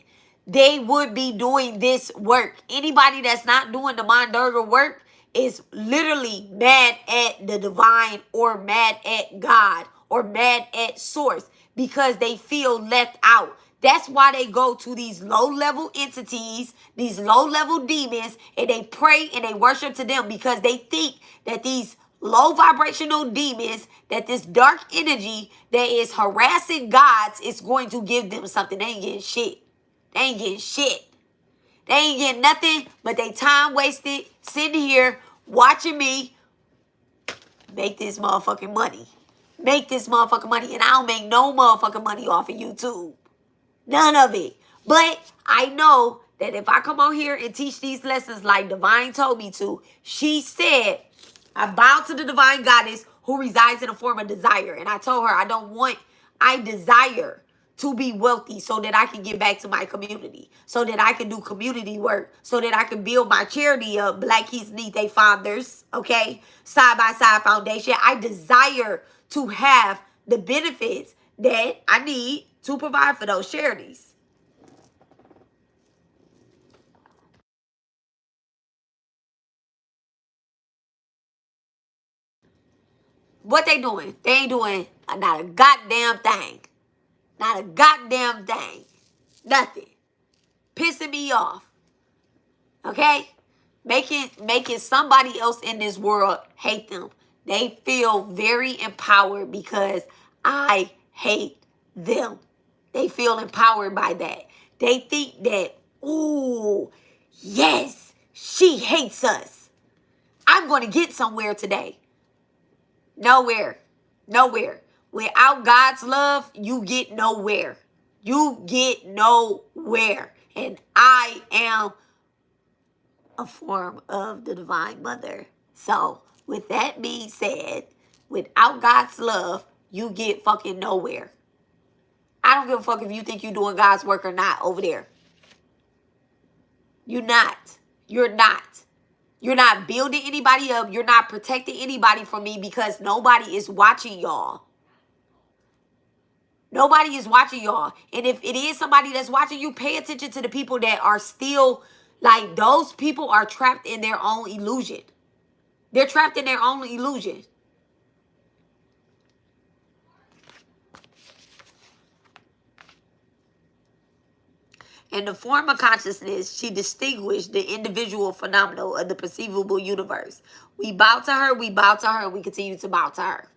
They would be doing this work. Anybody that's not doing the Maa Durga work is literally mad at the divine or mad at God or mad at source because they feel left out. That's why they go to these low-level entities, these low-level demons, and they pray and they worship to them because they think that these low vibrational demons, that this dark energy that is harassing gods is going to give them something. They ain't getting shit. They ain't getting shit. They ain't getting nothing but they time wasted sitting here watching me make this motherfucking money. Make this motherfucking money. And I don't make no motherfucking money off of YouTube. None of it. But I know that if I come on here and teach these lessons like Divine told me to, she said, I bow to the divine goddess who resides in a form of desire. And I told her I desire to be wealthy so that I can give back to my community, so that I can do community work, so that I can build my charity of Black Kids Need They Fathers, okay? Side by Side Foundation. I desire to have the benefits that I need to provide for those charities. What they doing? They ain't doing not a goddamn thing. Not a goddamn thing. Nothing. Pissing me off. Okay? Making somebody else in this world hate them. They feel very empowered because I hate them. They feel empowered by that. They think that, ooh, yes, she hates us. I'm going to get somewhere today. Nowhere. Nowhere. Without God's love, you get nowhere. You get nowhere. And I am a form of the Divine Mother. So, with that being said, without God's love, you get fucking nowhere. I don't give a fuck if you think you're doing God's work or not over there. You're not. You're not. You're not building anybody up. You're not protecting anybody from me because nobody is watching y'all. Nobody is watching y'all. And if it is somebody that's watching you, pay attention to the people that are still, like, those people are trapped in their own illusion. They're trapped in their own illusion. In the form of consciousness, she distinguished the individual phenomenal of the perceivable universe. We bow to her, we bow to her, and we continue to bow to her.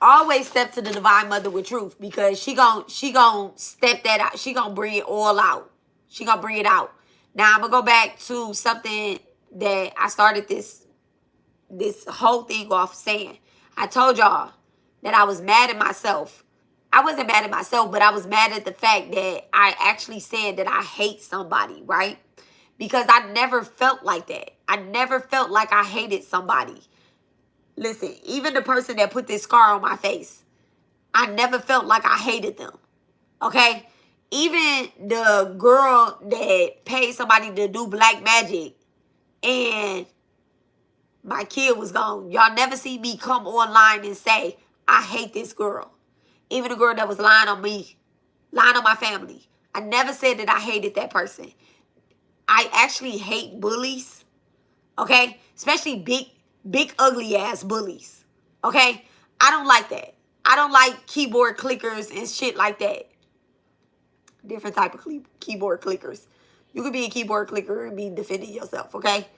Always step to the Divine Mother with truth because she gon' step that out. She gonna bring it all out. She gonna bring it out. Now I'm gonna go back to something that I started this whole thing off saying. I told y'all that I was mad at myself. I wasn't mad at myself, but I was mad at the fact that I actually said that I hate somebody, right? Because I never felt like that. I never felt like I hated somebody. Listen, even the person that put this scar on my face, I never felt like I hated them. Okay? Even the girl that paid somebody to do black magic and my kid was gone. Y'all never see me come online and say, I hate this girl. Even the girl that was lying on me, lying on my family. I never said that I hated that person. I actually hate bullies. Okay? Especially big ugly ass bullies. Okay? I don't like that. I don't like keyboard clickers and shit like that. Different type of keyboard clickers. You could be a keyboard clicker and be defending yourself, okay?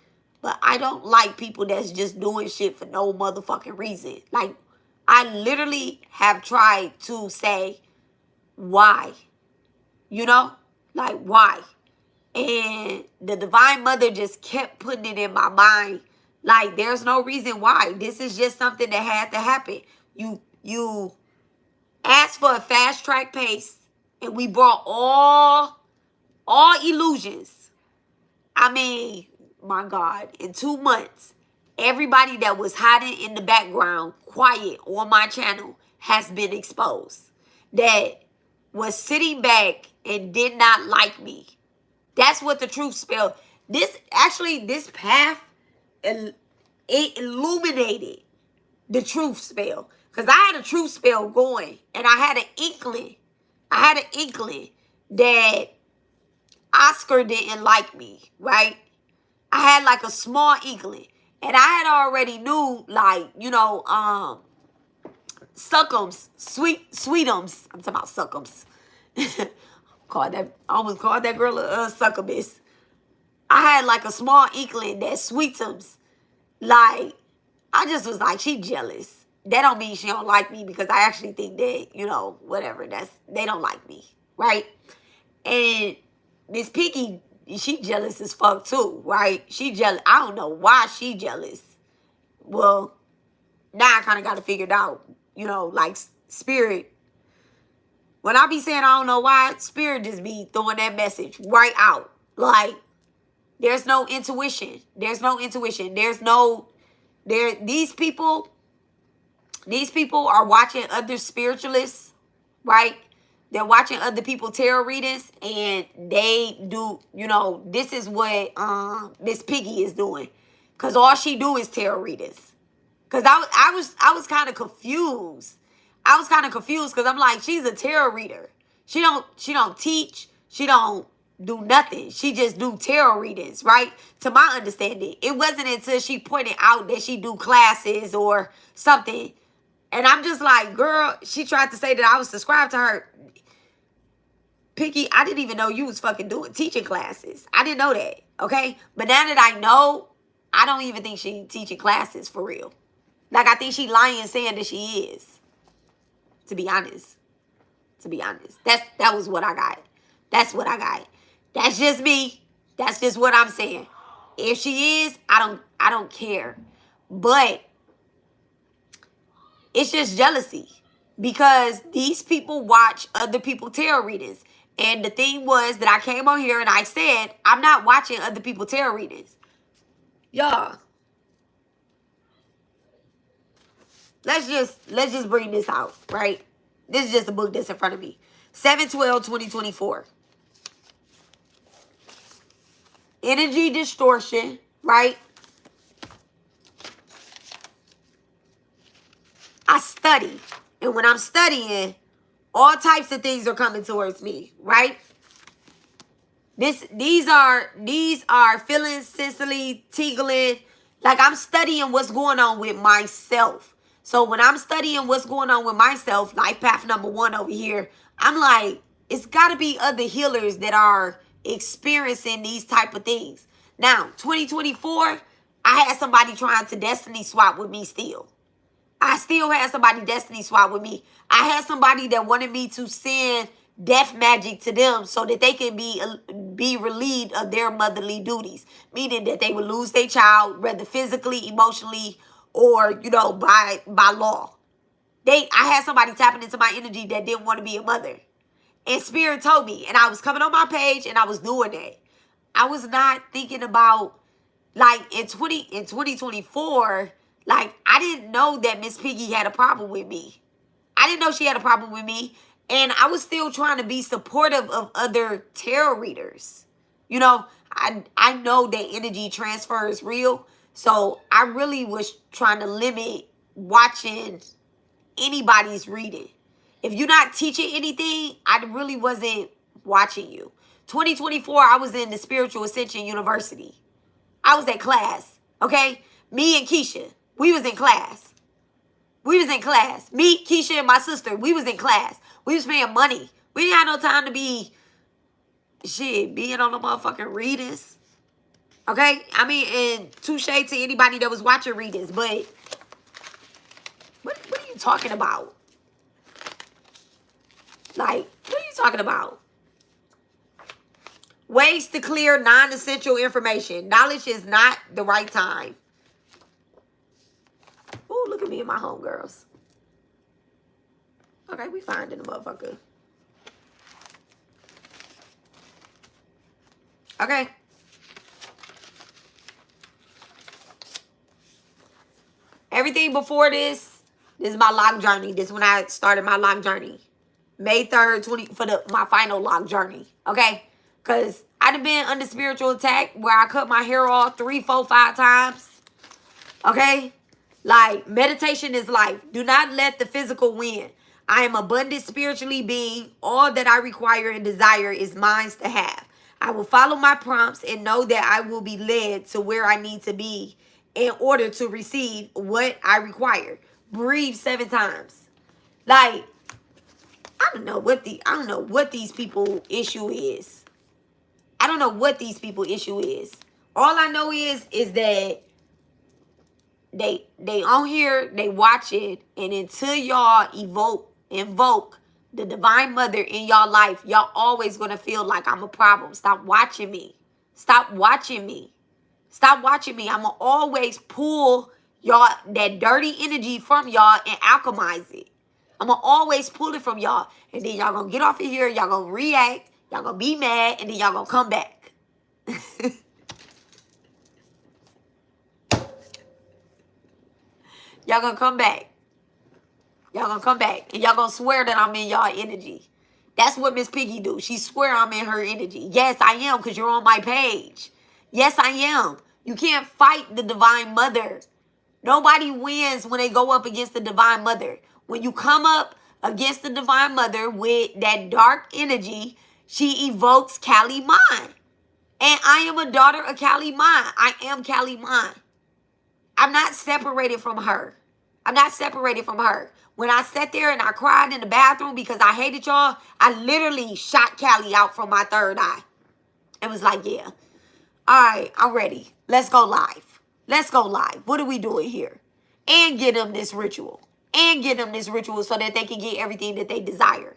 But I don't like people that's just doing shit for no motherfucking reason. Like, I literally have tried to say, why? You know? Like, why? And the Divine Mother just kept putting it in my mind. Like, there's no reason why. This is just something that had to happen. You asked for a fast track pace, and we brought all illusions. I mean, my God, in 2 months, everybody that was hiding in the background, quiet on my channel, has been exposed. That was sitting back and did not like me. That's what the truth spelled. This path it illuminated the truth spell. Because I had a truth spell going. And I had an inkling. That Oscar didn't like me, right? I had like a small inkling. And I had already knew, like, you know, suckums, sweetums. I'm talking about suckums. I almost called that girl a succubus. I had like a small inkling that sweetums, like, I just was like, she jealous. That don't mean she don't like me, because I actually think that, you know, whatever, they don't like me, right? And Miss Piggy, she jealous as fuck too, right? She jealous. I don't know why she jealous. Well, now I kind of got to figure it out, you know, like spirit. When I be saying I don't know why, spirit just be throwing that message right out. Like, there's no intuition. These people are watching other spiritualists, right? They're watching other people tarot readings, and they do, you know, this is what Miss Piggy is doing. Cause all she do is tarot readings. Cause I was kind of confused. Because I'm like, she's a tarot reader. She don't teach. She don't do nothing. She just do tarot readings, right? To my understanding. It wasn't until she pointed out that she do classes or something. And I'm just like, girl, she tried to say that I was subscribed to her. Picky, I didn't even know you was fucking teaching classes. I didn't know that, okay? But now that I know, I don't even think she teaching classes for real. Like, I think she lying saying that she is. To be honest. That was what I got. That's what I got. That's just me. That's just what I'm saying. If she is, I don't care. But it's just jealousy. Because these people watch other people tarot readings. And the thing was that I came on here and I said, I'm not watching other people tarot readings. Y'all. Let's just bring this out, right? This is just a book that's in front of me. 7/12/2024. Energy distortion, right? I study. And when I'm studying, all types of things are coming towards me, right? These are feeling sensibly tingling. Like, I'm studying what's going on with myself. So when I'm studying what's going on with myself, life path number 1 over here, I'm like, it's got to be other healers that are experiencing these type of things. Now, 2024, I had somebody trying to destiny swap with me still. I still had somebody destiny swap with me. I had somebody that wanted me to send death magic to them so that they can be relieved of their motherly duties. Meaning that they would lose their child, whether physically, emotionally, or, you know, by law. I had somebody tapping into my energy that didn't want to be a mother. And Spirit told me. And I was coming on my page and I was doing that. I was not thinking about, like, in 2024, like, I didn't know that Miss Piggy had a problem with me. I didn't know she had a problem with me. And I was still trying to be supportive of other tarot readers. You know, I know that energy transfer is real. So I really was trying to limit watching anybody's reading. If you're not teaching anything, I really wasn't watching you. 2024, I was in the Spiritual Ascension University. I was at class, okay? Me and Keisha, we was in class. Me, Keisha, and my sister, we was in class. We was paying money. We didn't have no time to be, being on the motherfucking readings. Okay? I mean, and touche to anybody that was watching readings, but what are you talking about? Like, what are you talking about? Ways to clear non-essential information. Knowledge is not the right time. Oh, look at me and my homegirls. Okay, we finding the motherfucker. Okay. Everything before this is my lock journey. This is when I started my lock journey. May 3rd, for my final lock journey. Okay? Because I'd have been under spiritual attack where I cut my hair off 3, 4, 5 times. Okay? Like, meditation is life. Do not let the physical win. I am abundant spiritually being. All that I require and desire is mine to have. I will follow my prompts and know that I will be led to where I need to be in order to receive what I require. Breathe 7 times. Like, I don't know what these people issue is. I don't know what these people issue is. All I know is that they on here, they watch it, and until y'all invoke the divine mother in y'all life, y'all always gonna feel like I'm a problem. Stop watching me. Stop watching me. Stop watching me. I'ma always pull y'all that dirty energy from y'all and alchemize it. I'ma always pull it from y'all. And then y'all gonna get off of here, y'all gonna react, y'all gonna be mad, and then y'all gonna come back. Y'all gonna come back. Y'all gonna come back. And y'all gonna swear that I'm in y'all energy. That's what Miss Piggy do. She swear I'm in her energy. Yes, I am, because you're on my page. Yes, I am. You can't fight the divine mother. Nobody wins when they go up against the divine mother. When you come up against the divine mother with that dark energy, she evokes Kali Mind. And I am a daughter of Kali Mind. I am Kali Mind. I'm not separated from her. I'm not separated from her. When I sat there and I cried in the bathroom because I hated y'all, I literally shot Callie out from my third eye. It was like, yeah. All right, I'm ready. Let's go live. Let's go live. What are we doing here? And get them this ritual. And get them this ritual so that they can get everything that they desire.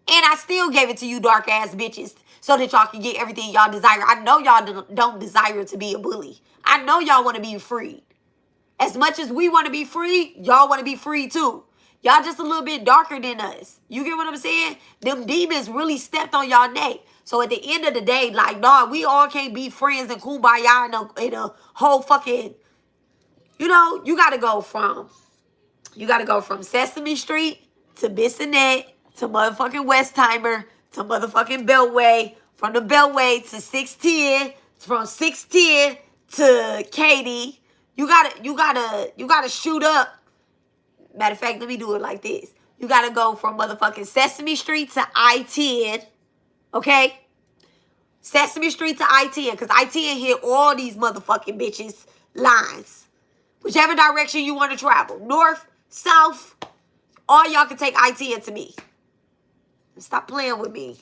And I still gave it to you dark ass bitches so that y'all can get everything y'all desire. I know y'all don't desire to be a bully. I know y'all want to be free. As much as we want to be free, y'all want to be free too. Y'all just a little bit darker than us. You get what I'm saying? Them demons really stepped on y'all neck. So at the end of the day, like, nah, we all can't be friends and kumbaya in a whole fucking, you got to go from Sesame Street to Bissonnette to motherfucking Westheimer to motherfucking Beltway, from the Beltway to 610, from 610 to Katy. You gotta shoot up. Matter of fact, let me do it like this. You gotta go from motherfucking Sesame Street to I-10, okay? Sesame Street to I-10, because I-10 hit all these motherfucking bitches' lines. Whichever direction you want to travel, north, south, all y'all can take I-10 to me. Stop playing with me.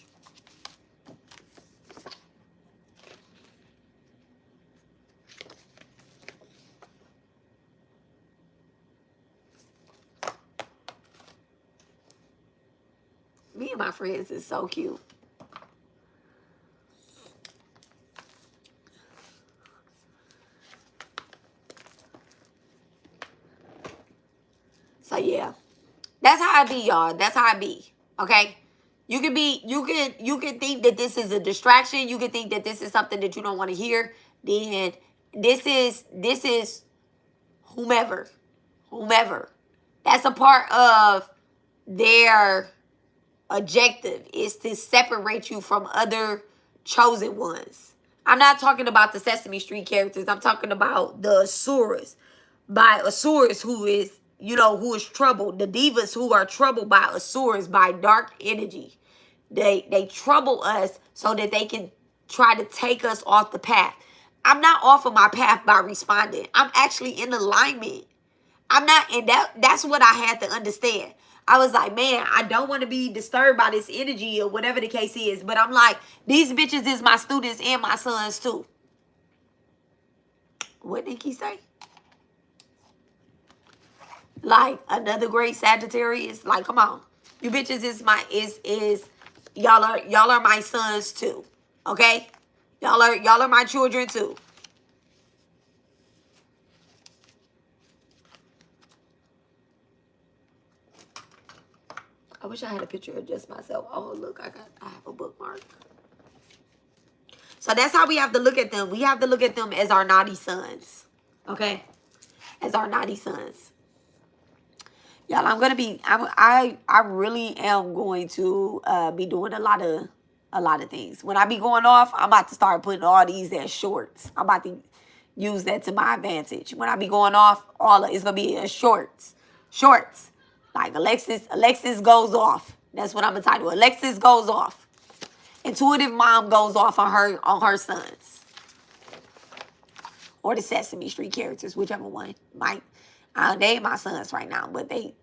Me and my friends is so cute. So yeah. That's how I be, y'all. That's how I be. Okay? You can think that this is a distraction. You can think that this is something that you don't want to hear. Then this is whomever. That's a part of their objective, is to separate you from other chosen ones. I'm not talking about the Sesame Street characters. I'm talking about the Asuras. By Asuras, who is troubled. The divas who are troubled by Asuras, by dark energy. They trouble us so that they can try to take us off the path. I'm not off of my path by responding. I'm actually in alignment. I'm not, and that's what I had to understand. I was like, man, I don't want to be disturbed by this energy or whatever the case is. But I'm like, these bitches is my students and my sons too. What did he say? Like, another great Sagittarius. Like, come on. You bitches is y'all are my sons too. Okay? Y'all are my children too. I wish I had a picture of just myself. Oh, look, I have a bookmark. So that's how we have to look at them. We have to look at them as our naughty sons. Okay? As our naughty sons. Y'all, I really am going to be doing a lot of things. When I be going off, I'm about to start putting all these as shorts. I'm about to, use that to my advantage. When I be going off, it's gonna be a shorts. Like Alexis goes off. That's what I'm gonna title. Alexis goes off. Intuitive mom goes off on her sons. Or the Sesame Street characters, whichever one. They ain't my sons right now, but they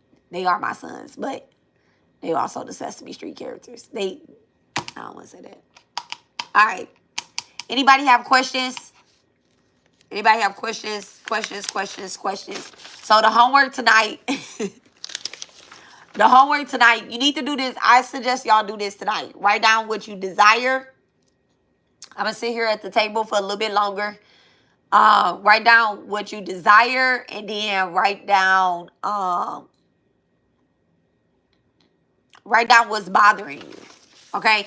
are my sons. But they also the Sesame Street characters. I don't want to say that. All right. Anybody have questions? Anybody have questions? Questions. So the homework tonight. You need to do this. I suggest y'all do this tonight. Write down what you desire. I'm going to sit here at the table for a little bit longer. Write down what you desire, and then write down what's bothering you. Okay?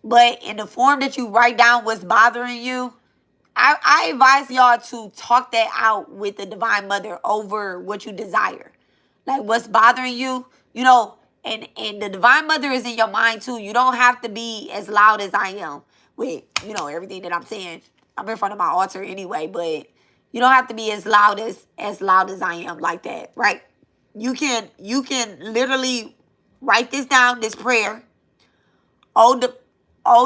But in the form that you write down what's bothering you, I advise y'all to talk that out with the Divine Mother over what you desire. Like what's bothering you, and the Divine Mother is in your mind too. You don't have to be as loud as I am with, everything that I'm saying. I'm in front of my altar anyway, but you don't have to be as loud as I am like that, right? You can literally write this down, this prayer. Oh,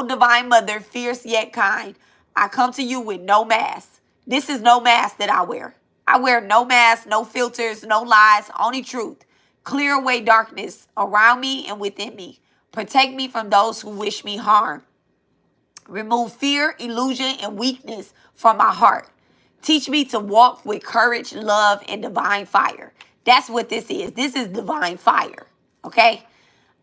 Divine Mother, fierce yet kind, I come to you with no mask. This is no mask that I wear. I wear no mask, no filters, no lies, only truth. Clear away darkness around me and within me. Protect me from those who wish me harm. Remove fear, illusion, and weakness from my heart. Teach me to walk with courage, love, and divine fire. That's what this is. This is divine fire, okay?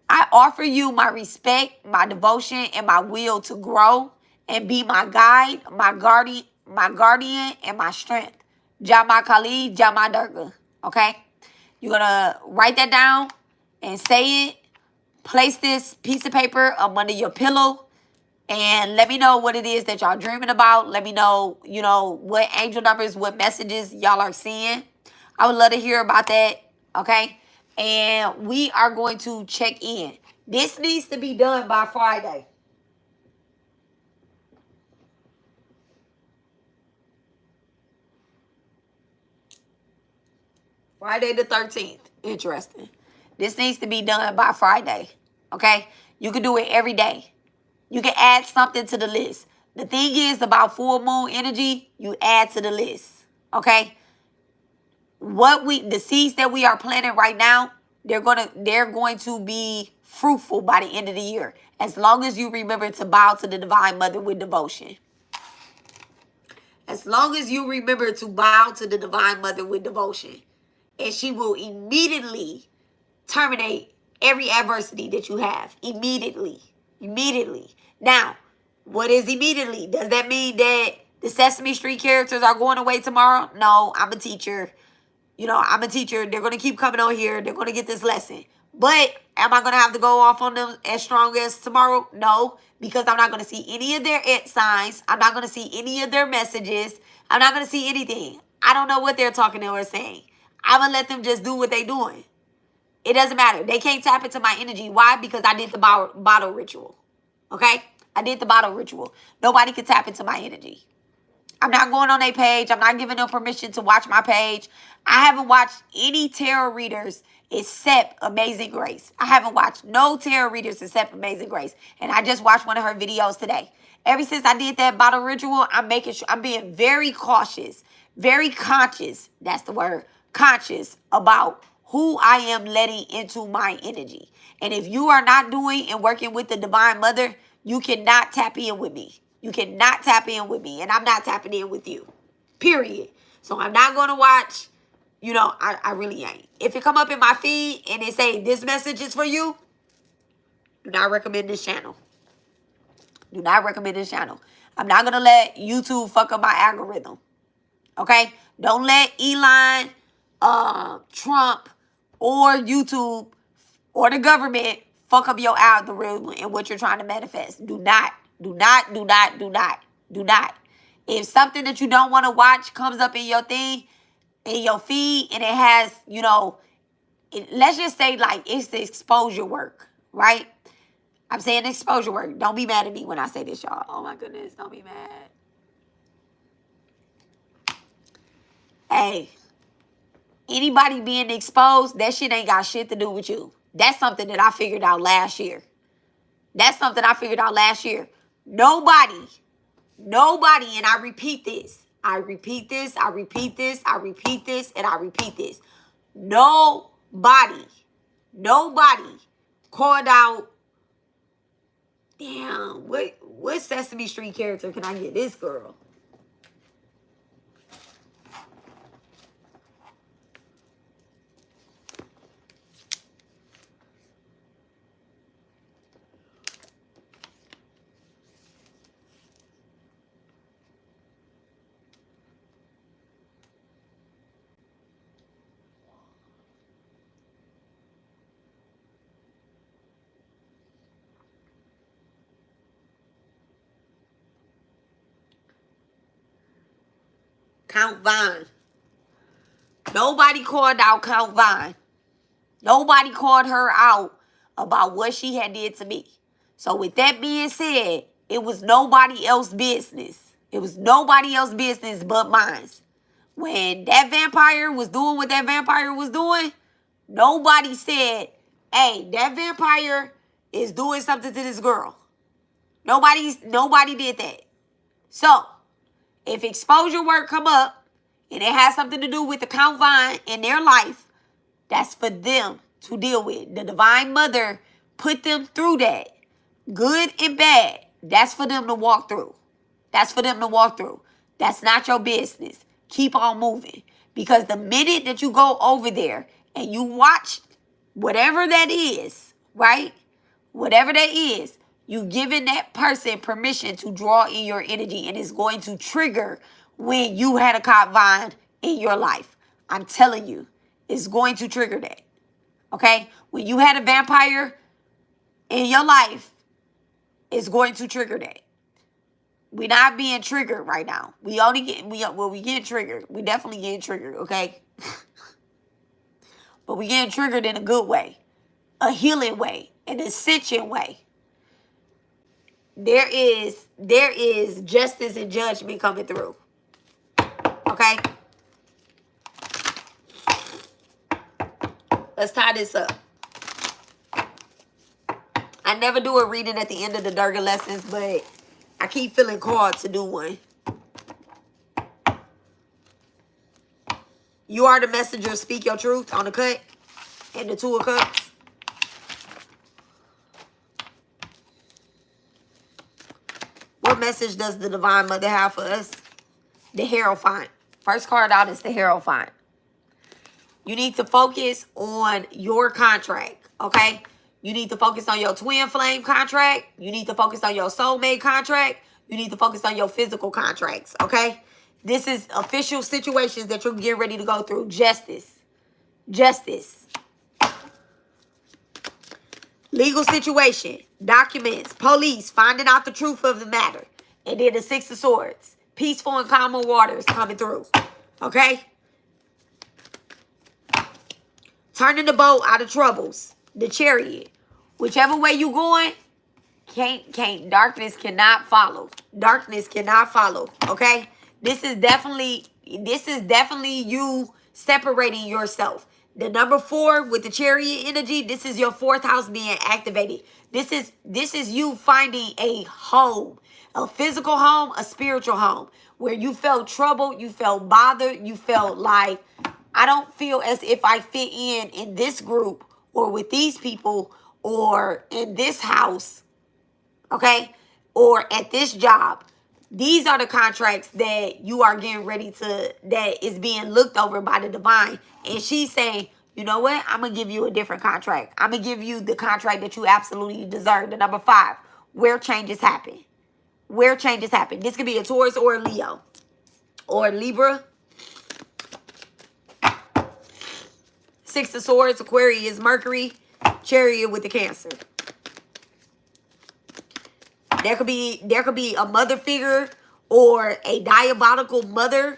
I offer you my respect, my devotion, and my will to grow and be my guide, my guardian, and my strength. Maa Kali, Maa Durga. Okay? You're going to write that down and say it. Place this piece of paper up under your pillow. And let me know what it is that y'all dreaming about. Let me know, what angel numbers, what messages y'all are seeing. I would love to hear about that. Okay? And we are going to check in. This needs to be done by Friday. Friday the 13th. Interesting. This needs to be done by Friday. Okay? You can do it every day. You can add something to the list. The thing is about full moon energy, you add to the list. Okay? The seeds that we are planting right now, they're going to be fruitful by the end of the year. As long as you remember to bow to the Divine Mother with devotion. As long as you remember to bow to the Divine Mother with devotion. And she will immediately terminate every adversity that you have. Immediately. Now, what is immediately? Does that mean that the Sesame Street characters are going away tomorrow? No, I'm a teacher. I'm a teacher. They're going to keep coming on here. They're going to get this lesson. But am I going to have to go off on them as strong as tomorrow? No, because I'm not going to see any of their signs. I'm not going to see any of their messages. I'm not going to see anything. I don't know what they're talking or saying. I'm going to let them just do what they're doing. It doesn't matter. They can't tap into my energy. Why? Because I did the bottle ritual. Okay? I did the bottle ritual. Nobody can tap into my energy. I'm not going on their page. I'm not giving them permission to watch my page. I haven't watched any tarot readers except Amazing Grace. I haven't watched no tarot readers except Amazing Grace. And I just watched one of her videos today. Ever since I did that bottle ritual, I'm making sure I'm being very cautious, very conscious. That's the word. Conscious about who I am letting into my energy. And if you are not doing and working with the Divine Mother, you cannot tap in with me. You cannot tap in with me. And I'm not tapping in with you. Period. So I'm not going to watch. I really ain't. If it come up in my feed and it say this message is for you, do not recommend this channel. Do not recommend this channel. I'm not going to let YouTube fuck up my algorithm. Okay? Don't let Elon, Trump, or YouTube, or the government fuck up your algorithm and what you're trying to manifest. Do not. If something that you don't want to watch comes up in your thing, in your feed, and it has, let's just say like it's the exposure work, right? I'm saying exposure work. Don't be mad at me when I say this, y'all. Oh my goodness, don't be mad. Hey, anybody being exposed, that shit ain't got shit to do with you. That's something that I figured out last year. That's something I figured out last year. Nobody, and I repeat this. I repeat this, I repeat this, I repeat this, and I repeat this. Nobody called out. Damn, what Sesame Street character can I get this girl? Count Vine. Nobody called out Count Vine. Nobody called her out about what she had did to me. So with that being said, it was nobody else's business. It was nobody else's business but mine. When that vampire was doing what that vampire was doing, nobody said, hey, that vampire is doing something to this girl. Nobody did that. So, if exposure work come up and it has something to do with the Count Vine in their life, that's for them to deal with. The Divine Mother put them through that. Good and bad. That's for them to walk through. That's for them to walk through. That's not your business. Keep on moving. Because the minute that you go over there and you watch whatever that is, right? Whatever that is, you giving that person permission to draw in your energy, and it's going to trigger when you had a Count Vine in your life. I'm telling you, it's going to trigger that. Okay? When you had a vampire in your life, it's going to trigger that. We're not being triggered right now. We get triggered. We definitely getting triggered, okay? But we getting triggered in a good way, a healing way, an ascension way. There is justice and judgment coming through. Okay? Let's tie this up. I never do a reading at the end of the Durga lessons, but I keep feeling called to do one. You are the messenger. Speak your truth on the cut and the Two of Cups. What message does the Divine Mother have for us? The Hierophant. First card out is the Hierophant. You need to focus on your contract, okay? You need to focus on your twin flame contract. You need to focus on your soulmate contract. You need to focus on your physical contracts, okay? This is official situations that you're getting ready to go through. Justice. Justice. Legal situation. Documents. Police. Finding out the truth of the matter. And then the Six of Swords. Peaceful and calm waters coming through. Okay? Turning the boat out of troubles. The Chariot. Whichever way you going, darkness cannot follow. Darkness cannot follow. Okay? This is definitely you separating yourself. The number 4 with the Chariot energy, this is your 4th house being activated. This is you finding a home, a physical home, a spiritual home, where you felt troubled, you felt bothered, you felt like, I don't feel as if I fit in this group or with these people or in this house, okay, or at this job. These are the contracts that you are getting ready to, that is being looked over by the Divine. And she's saying, you know what? I'm going to give you a different contract. I'm going to give you the contract that you absolutely deserve. The number 5, where changes happen. Where changes happen. This could be a Taurus or a Leo or Libra. 6 of Swords, Aquarius, Mercury, Chariot with the Cancer. There could be a mother figure or a diabolical mother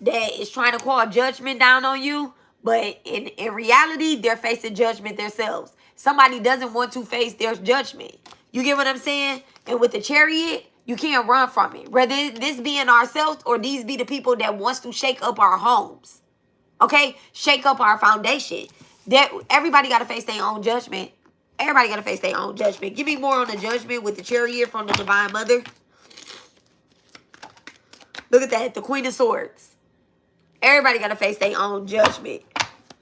that is trying to call judgment down on you. But in reality, they're facing judgment themselves. Somebody doesn't want to face their judgment. You get what I'm saying? And with the Chariot, You can't run from it. Whether this be in ourselves or these be the people that wants to shake up our homes. Okay? Shake up our foundation. That everybody got to face their own judgment. Everybody got to face their own judgment. Give me more on the judgment with the chariot from the Divine Mother. Look at that. The Queen of Swords. Everybody got to face their own judgment.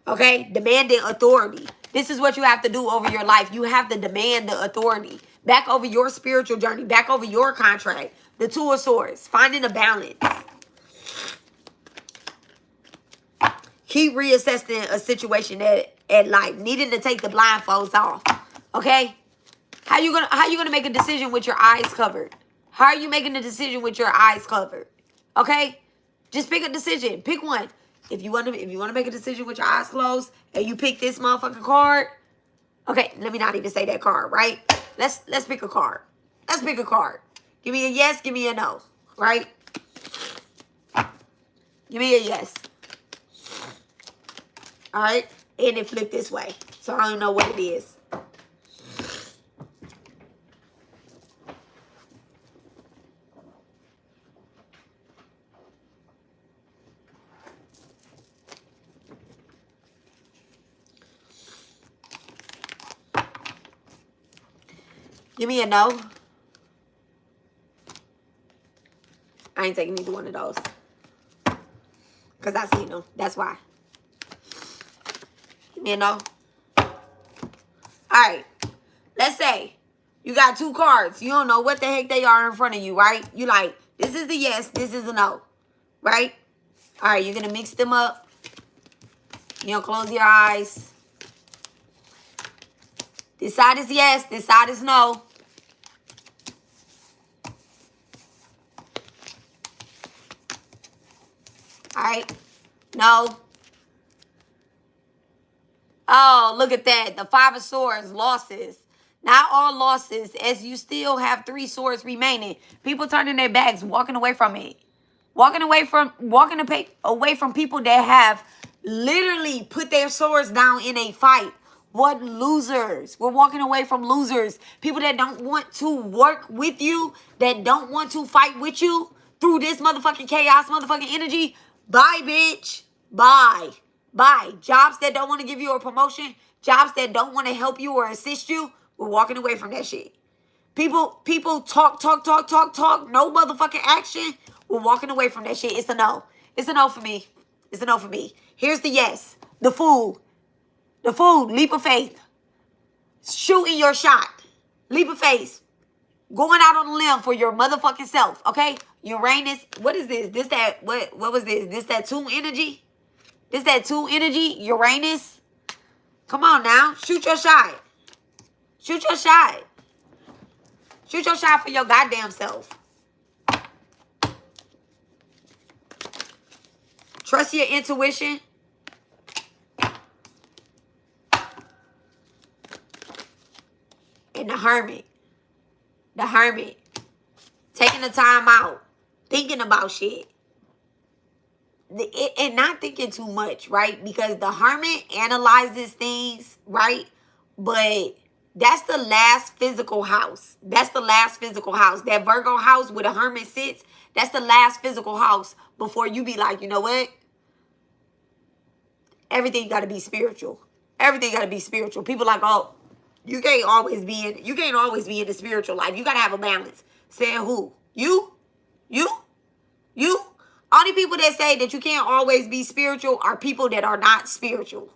Okay? Demanding authority. This is what you have to do over your life. You have to demand the authority. Back over your spiritual journey. Back over your contract. The Two of Swords. Finding a balance. Keep reassessing a situation at life. Needing to take the blindfolds off. Okay? How you gonna make a decision with your eyes covered? How are you making a decision with your eyes covered? Okay? Just pick a decision. Pick one. If you want to make a decision with your eyes closed and you pick this motherfucking card, okay, let me not even say that card, right? Let's pick a card. Let's pick a card. Give me a yes, give me a no, right? Give me a yes. All right? And it flipped this way. So I don't know what it is. Give me a no. I ain't taking either one of those. Because I seen them. That's why. Give me a no. Alright. Let's say you got two cards. You don't know what the heck they are in front of you, right? You like, this is the yes, this is the no. Right? Alright, you're going to mix them up. You know, close your eyes. This side is yes, this side is no. Alright? No. Oh, look at that. The Five of Swords, losses. Not all losses, as you still have 3 swords remaining. People turning their backs, walking away from it. Walking away from people that have literally put their swords down in a fight. What losers? We're walking away from losers. People that don't want to work with you, that don't want to fight with you through this motherfucking chaos, motherfucking energy. Bye, bitch. Bye. Bye. Jobs that don't want to give you a promotion, jobs that don't want to help you or assist you, we're walking away from that shit. People talk, no motherfucking action. We're walking away from that shit. It's a no. It's a no for me. It's a no for me. Here's the yes. The Fool. The Fool. Leap of faith. Shooting your shot. Leap of faith. Going out on a limb for your motherfucking self. Okay? Uranus. What is this? This that. What was this? This that 2 energy? This that 2 energy? Uranus? Come on now. Shoot your shot. Shoot your shot. Shoot your shot for your goddamn self. Trust your intuition. And the Hermit. The Hermit. Taking the time out. Thinking about shit. And not thinking too much, right? Because the Hermit analyzes things, right? But that's the last physical house. That's the last physical house. That Virgo house where the Hermit sits, that's the last physical house before you be like, you know what? Everything got to be spiritual. Everything got to be spiritual. People like, oh, you can't always be in the spiritual life. You got to have a balance. Saying who? You? Only people that say that you can't always be spiritual are people that are not spiritual.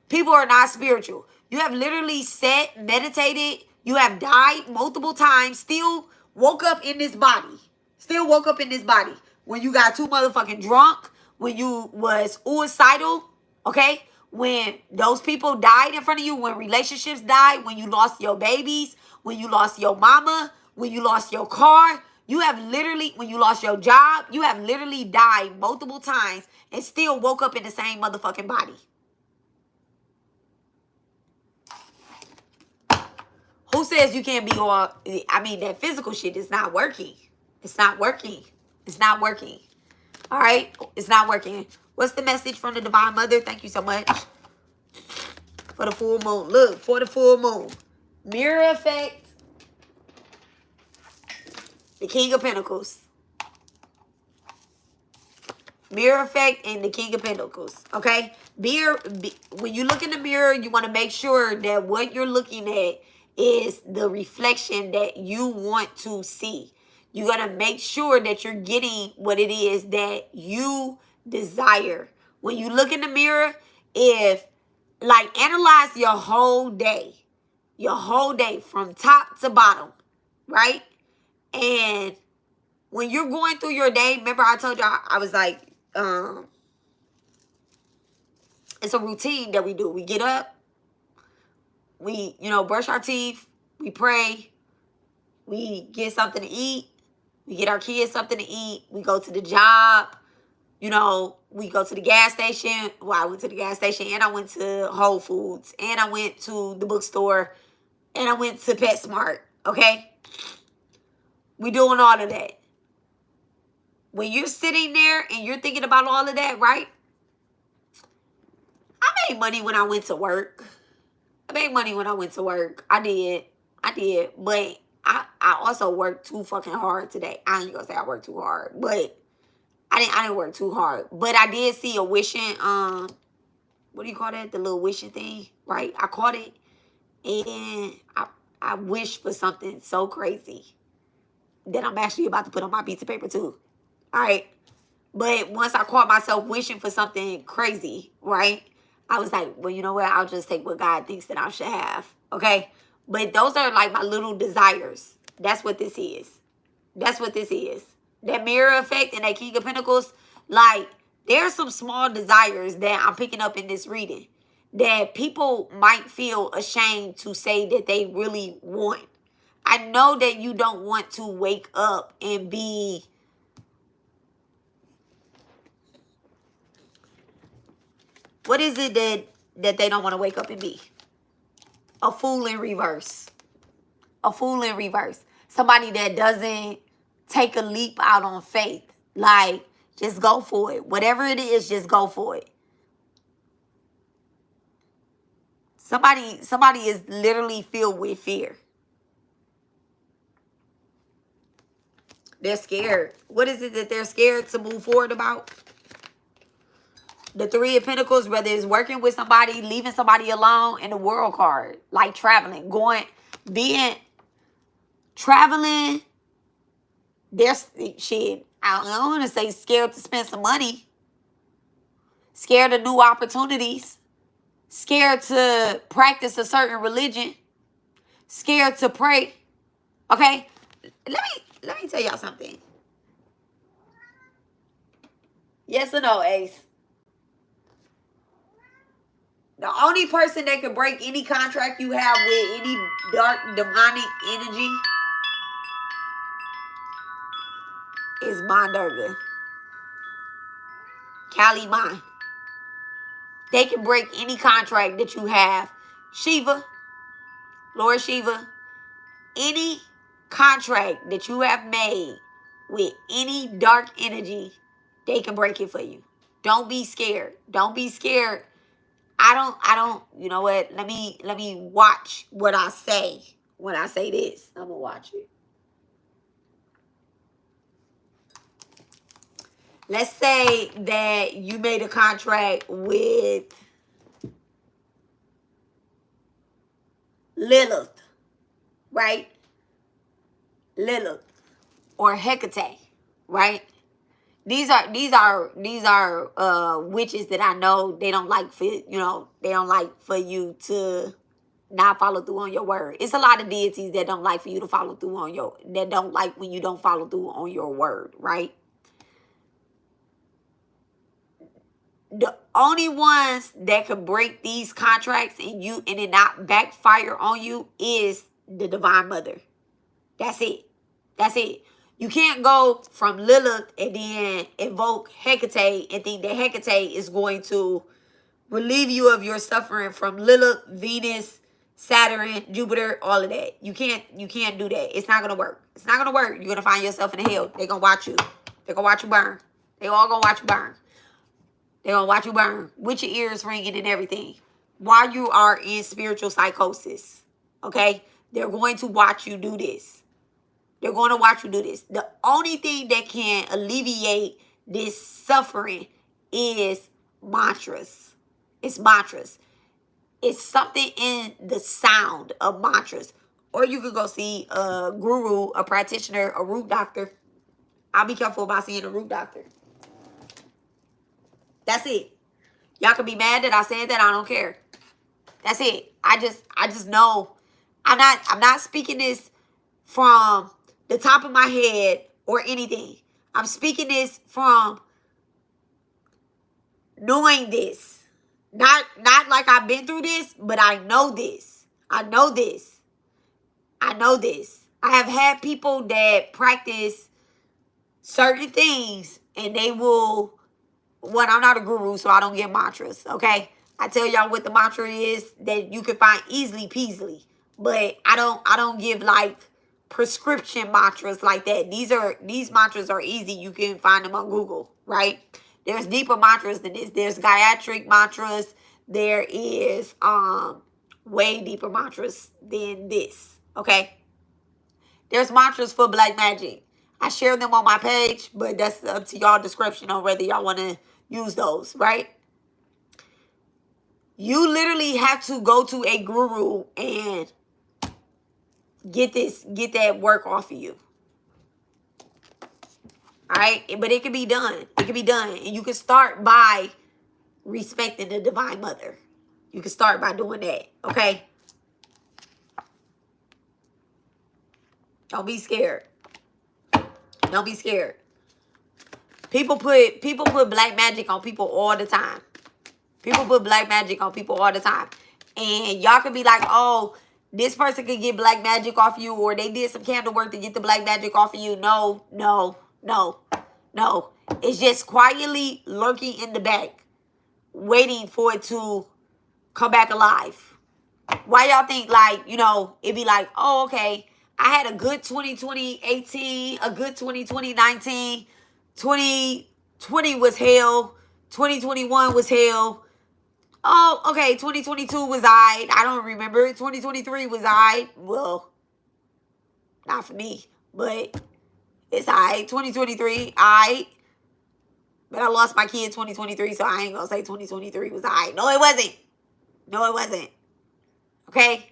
People are not spiritual. You have literally sat, meditated. You have died multiple times. Still woke up in this body. Still woke up in this body. When you got too motherfucking drunk. When you was suicidal. Okay? When those people died in front of you. When relationships died. When you lost your babies. When you lost your mama. When you lost your car. You have literally, when you lost your job, you have literally died multiple times and still woke up in the same motherfucking body. Who says you can't be all, I mean, that physical shit is not working. It's not working. It's not working. All right? It's not working. What's the message from the Divine Mother? Thank you so much. For the full moon. Look, for the full moon. Mirror effect. The King of Pentacles. Mirror effect and the King of Pentacles. Okay? When you look in the mirror, you want to make sure that what you're looking at is the reflection that you want to see. You got to make sure that you're getting what it is that you desire. When you look in the mirror, analyze your whole day. Your whole day from top to bottom. Right? And when you're going through your day, remember I told you I was like, it's a routine that we do. We get up, we, brush our teeth, we pray, we get something to eat, we get our kids something to eat, we go to the job, we go to the gas station. Well, I went to the gas station and I went to Whole Foods and I went to the bookstore and I went to PetSmart, okay? We doing all of that. When you're sitting there and you're thinking about all of that, right? I made money when I went to work. I did. But I also worked too fucking hard today. I ain't gonna say I worked too hard, but I didn't work too hard. But I did see a wishing, what do you call that? The little wishing thing, right? I caught it and I wished for something so crazy that I'm actually about to put on my piece of paper too. All right. But once I caught myself wishing for something crazy, right? I was like, well, you know what? I'll just take what God thinks that I should have. Okay? But those are like my little desires. That's what this is. That mirror effect and that King of Pentacles, like, there's some small desires that I'm picking up in this reading that people might feel ashamed to say that they really want. I know that you don't want to wake up and be... What is it that they don't want to wake up and be? A fool in reverse. Somebody that doesn't take a leap out on faith. Like, just go for it. Whatever it is, just go for it. Somebody is literally filled with fear. They're scared. What is it that they're scared to move forward about? The Three of Pentacles, whether it's working with somebody, leaving somebody alone, and the World card. Like traveling, traveling. There's shit. I don't want to say scared to spend some money. Scared of new opportunities. Scared to practice a certain religion. Scared to pray. Okay? Let me tell y'all something. Yes or no, Ace? The only person that can break any contract you have with any dark demonic energy is Maa Durga. Kali Ma. They can break any contract that you have. Shiva, Lord Shiva, any contract that you have made with any dark energy, they can break it for you. Don't be scared. I don't, you know what? Let me watch what I say when I say this. I'm gonna watch it. Let's say that you made a contract with Lilith, right? Lilith or Hecate, right? These are witches that I know they don't like for you to not follow through on your word. It's a lot of deities that don't like for you to follow through that don't like when you don't follow through on your word, right? The only ones that can break these contracts and it not backfire on you is the Divine Mother. That's it. You can't go from Lilith and then invoke Hecate and think that Hecate is going to relieve you of your suffering from Lilith, Venus, Saturn, Jupiter, all of that. You can't do that. It's not gonna work. You're gonna find yourself in hell. They're gonna watch you. They're gonna watch you burn. They all gonna watch you burn. They're gonna watch you burn with your ears ringing and everything while you are in spiritual psychosis. Okay? They're going to watch you do this. They're going to watch you do this. The only thing that can alleviate this suffering is mantras. It's mantras. It's something in the sound of mantras. Or you could go see a guru, a practitioner, a root doctor. I'll be careful about seeing a root doctor. That's it. Y'all can be mad that I said that. I don't care. That's it. I just know. I'm not speaking this from the top of my head or anything. I'm speaking this from knowing this. Not like I've been through this, but I know this. I know this. I know this. I have had people that practice certain things and they will, well, I'm not a guru, so I don't get mantras, okay? I tell y'all what the mantra is that you can find easily peasily. But I don't give like prescription mantras like that. These mantras are easy. You can find them on Google, right? There's deeper mantras than this. There's gayatri mantras. There is way deeper mantras than this. Okay. There's mantras for black magic. I share them on my page, but that's up to y'all discretion on whether y'all want to use those, right? You literally have to go to a guru and get that work off of you. All right? But it can be done. It can be done. And you can start by respecting the Divine Mother. You can start by doing that. Okay? Don't be scared. Don't be scared. People put black magic on people all the time. People put black magic on people all the time. And y'all can be like, oh, this person could get black magic off you, or they did some candle work to get the black magic off of you. No, no, no, no. It's just quietly lurking in the back, waiting for it to come back alive. Why y'all think, like, you know, it'd be like, oh, okay, I had a good 2020 18, a good 2020 19, 2020 was hell, 2021 was hell. Oh, okay, 2022 was I don't remember. 2023 was well, not for me, but it's 2023, but I lost my kid 2023, so I ain't gonna say 2023 was No, it wasn't. No, it wasn't. Okay?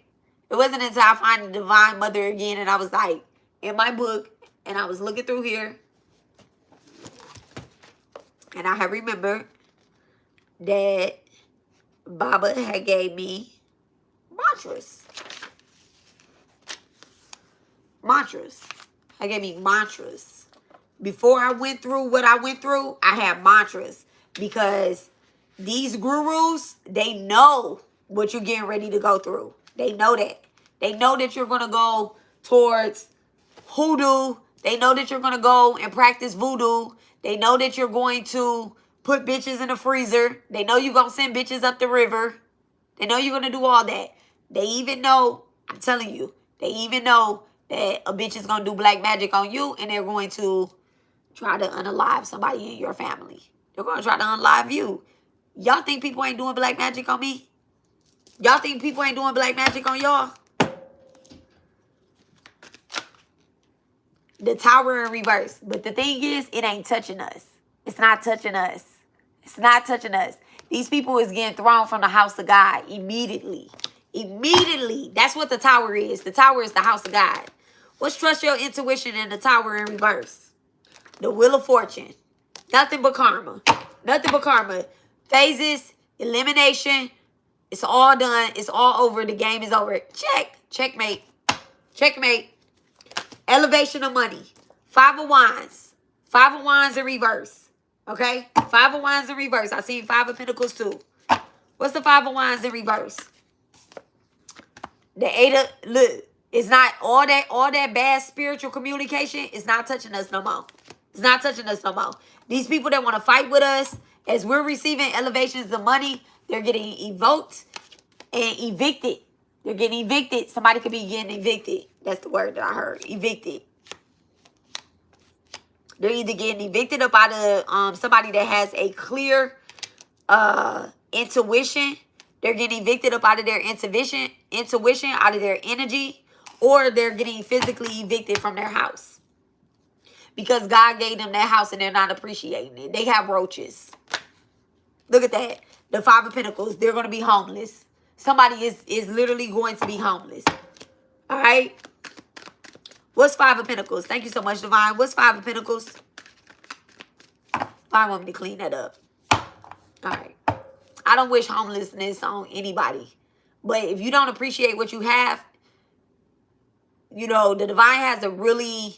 It wasn't until I find the Divine Mother again, and I was like, in my book, and I was looking through here, and I have remembered that Baba had gave me mantras. Mantras. I gave me mantras. Before I went through what I went through, I had mantras. Because these gurus, they know what you're getting ready to go through. They know that. They know that you're going to go towards hoodoo. They know that you're going to go and practice voodoo. They know that you're going to put bitches in the freezer. They know you're going to send bitches up the river. They know you're going to do all that. They even know, I'm telling you, they even know that a bitch is going to do black magic on you, and they're going to try to unalive somebody in your family. They're going to try to unalive you. Y'all think people ain't doing black magic on me? Y'all think people ain't doing black magic on y'all? The tower in reverse. But the thing is, it ain't touching us. It's not touching us. It's not touching us. These people is getting thrown from the house of God immediately. Immediately. That's what the tower is. The tower is the house of God. What's trust your intuition in the tower in reverse? The wheel of fortune. Nothing but karma. Nothing but karma. Phases, elimination. It's all done. It's all over. The game is over. Check. Checkmate. Checkmate. Elevation of money. Five of Wands. Five of Wands in reverse. Okay? Five of Wands in reverse. I seen Five of Pentacles too. What's the Five of Wands in reverse? The Eight of... Look. It's not all that bad spiritual communication. It's not touching us no more. It's not touching us no more. These people that want to fight with us, as we're receiving elevations of money, they're getting evoked and evicted. They're getting evicted. Somebody could be getting evicted. That's the word that I heard. Evicted. They're either getting evicted up out of somebody that has a clear intuition. They're getting evicted up out of their intuition, out of their energy. or they're getting physically evicted from their house because God gave them that house and they're not appreciating it. They have roaches. Look at that. The Five of Pentacles, they're going to be homeless. Somebody is literally going to be homeless. All right? What's Five of Pentacles? Thank you so much, Divine. What's Five of Pentacles? Divine want me to clean that up. All right. I don't wish homelessness on anybody. But if you don't appreciate what you have, you know, the Divine has a really...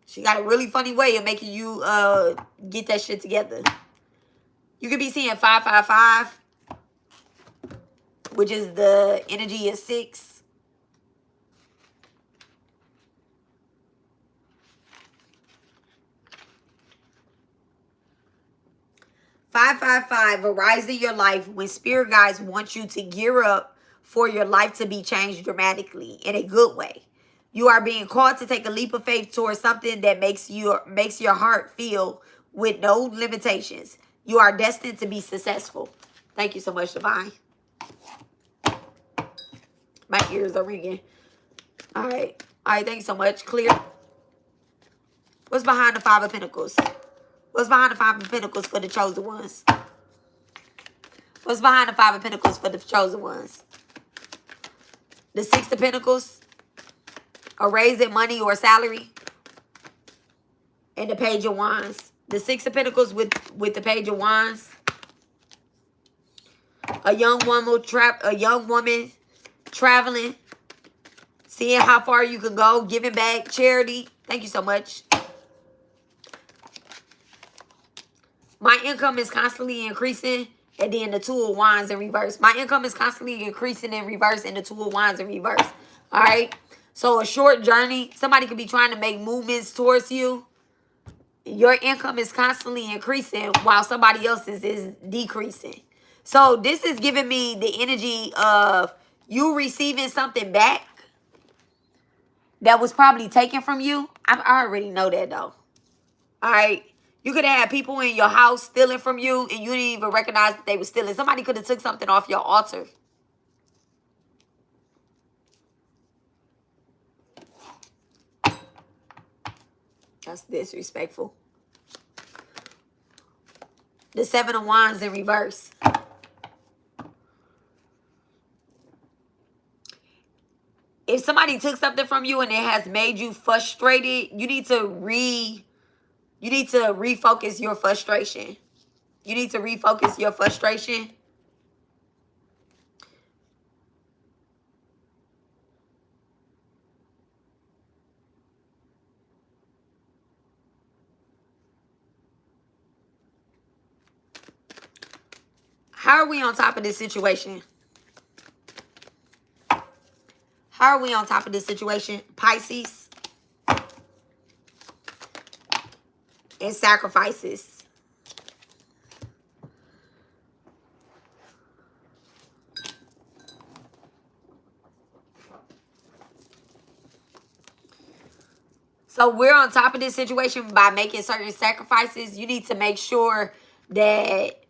She got a really funny way of making you get that shit together. You could be seeing 555, which is the energy of 6. Arise in your life when spirit guides want you to gear up for your life to be changed dramatically in a good way. You are being called to take a leap of faith towards something that makes your heart feel with no limitations. You are destined to be successful. Thank you so much, Divine. My ears are ringing. All right. All right, thank you so much. Clear. What's behind the Five of Pentacles? What's behind the Five of Pentacles for the chosen ones? What's behind the Five of Pentacles for the chosen ones? The Six of Pentacles. A raise in money or salary. And the Page of Wands. The Six of Pentacles with the Page of Wands. A young woman traveling. Seeing how far you can go. Giving back. Charity. Thank you so much. My income is constantly increasing. And then the Two of Wands in reverse. My income is constantly increasing in reverse. And the Two of Wands in reverse. All right. So a short journey. Somebody could be trying to make movements towards you. Your income is constantly increasing while somebody else's is decreasing. So this is giving me the energy of you receiving something back that was probably taken from you. I already know that though. All right. You could have people in your house stealing from you and you didn't even recognize that they were stealing. Somebody could have took something off your altar. That's disrespectful. The Seven of Wands in reverse. If somebody took something from you and it has made you frustrated, you need to refocus your frustration. You need to refocus your frustration. How are we on top of this situation? How are we on top of this situation? Pisces. And sacrifices. So we're on top of this situation by making certain sacrifices. You need to make sure that,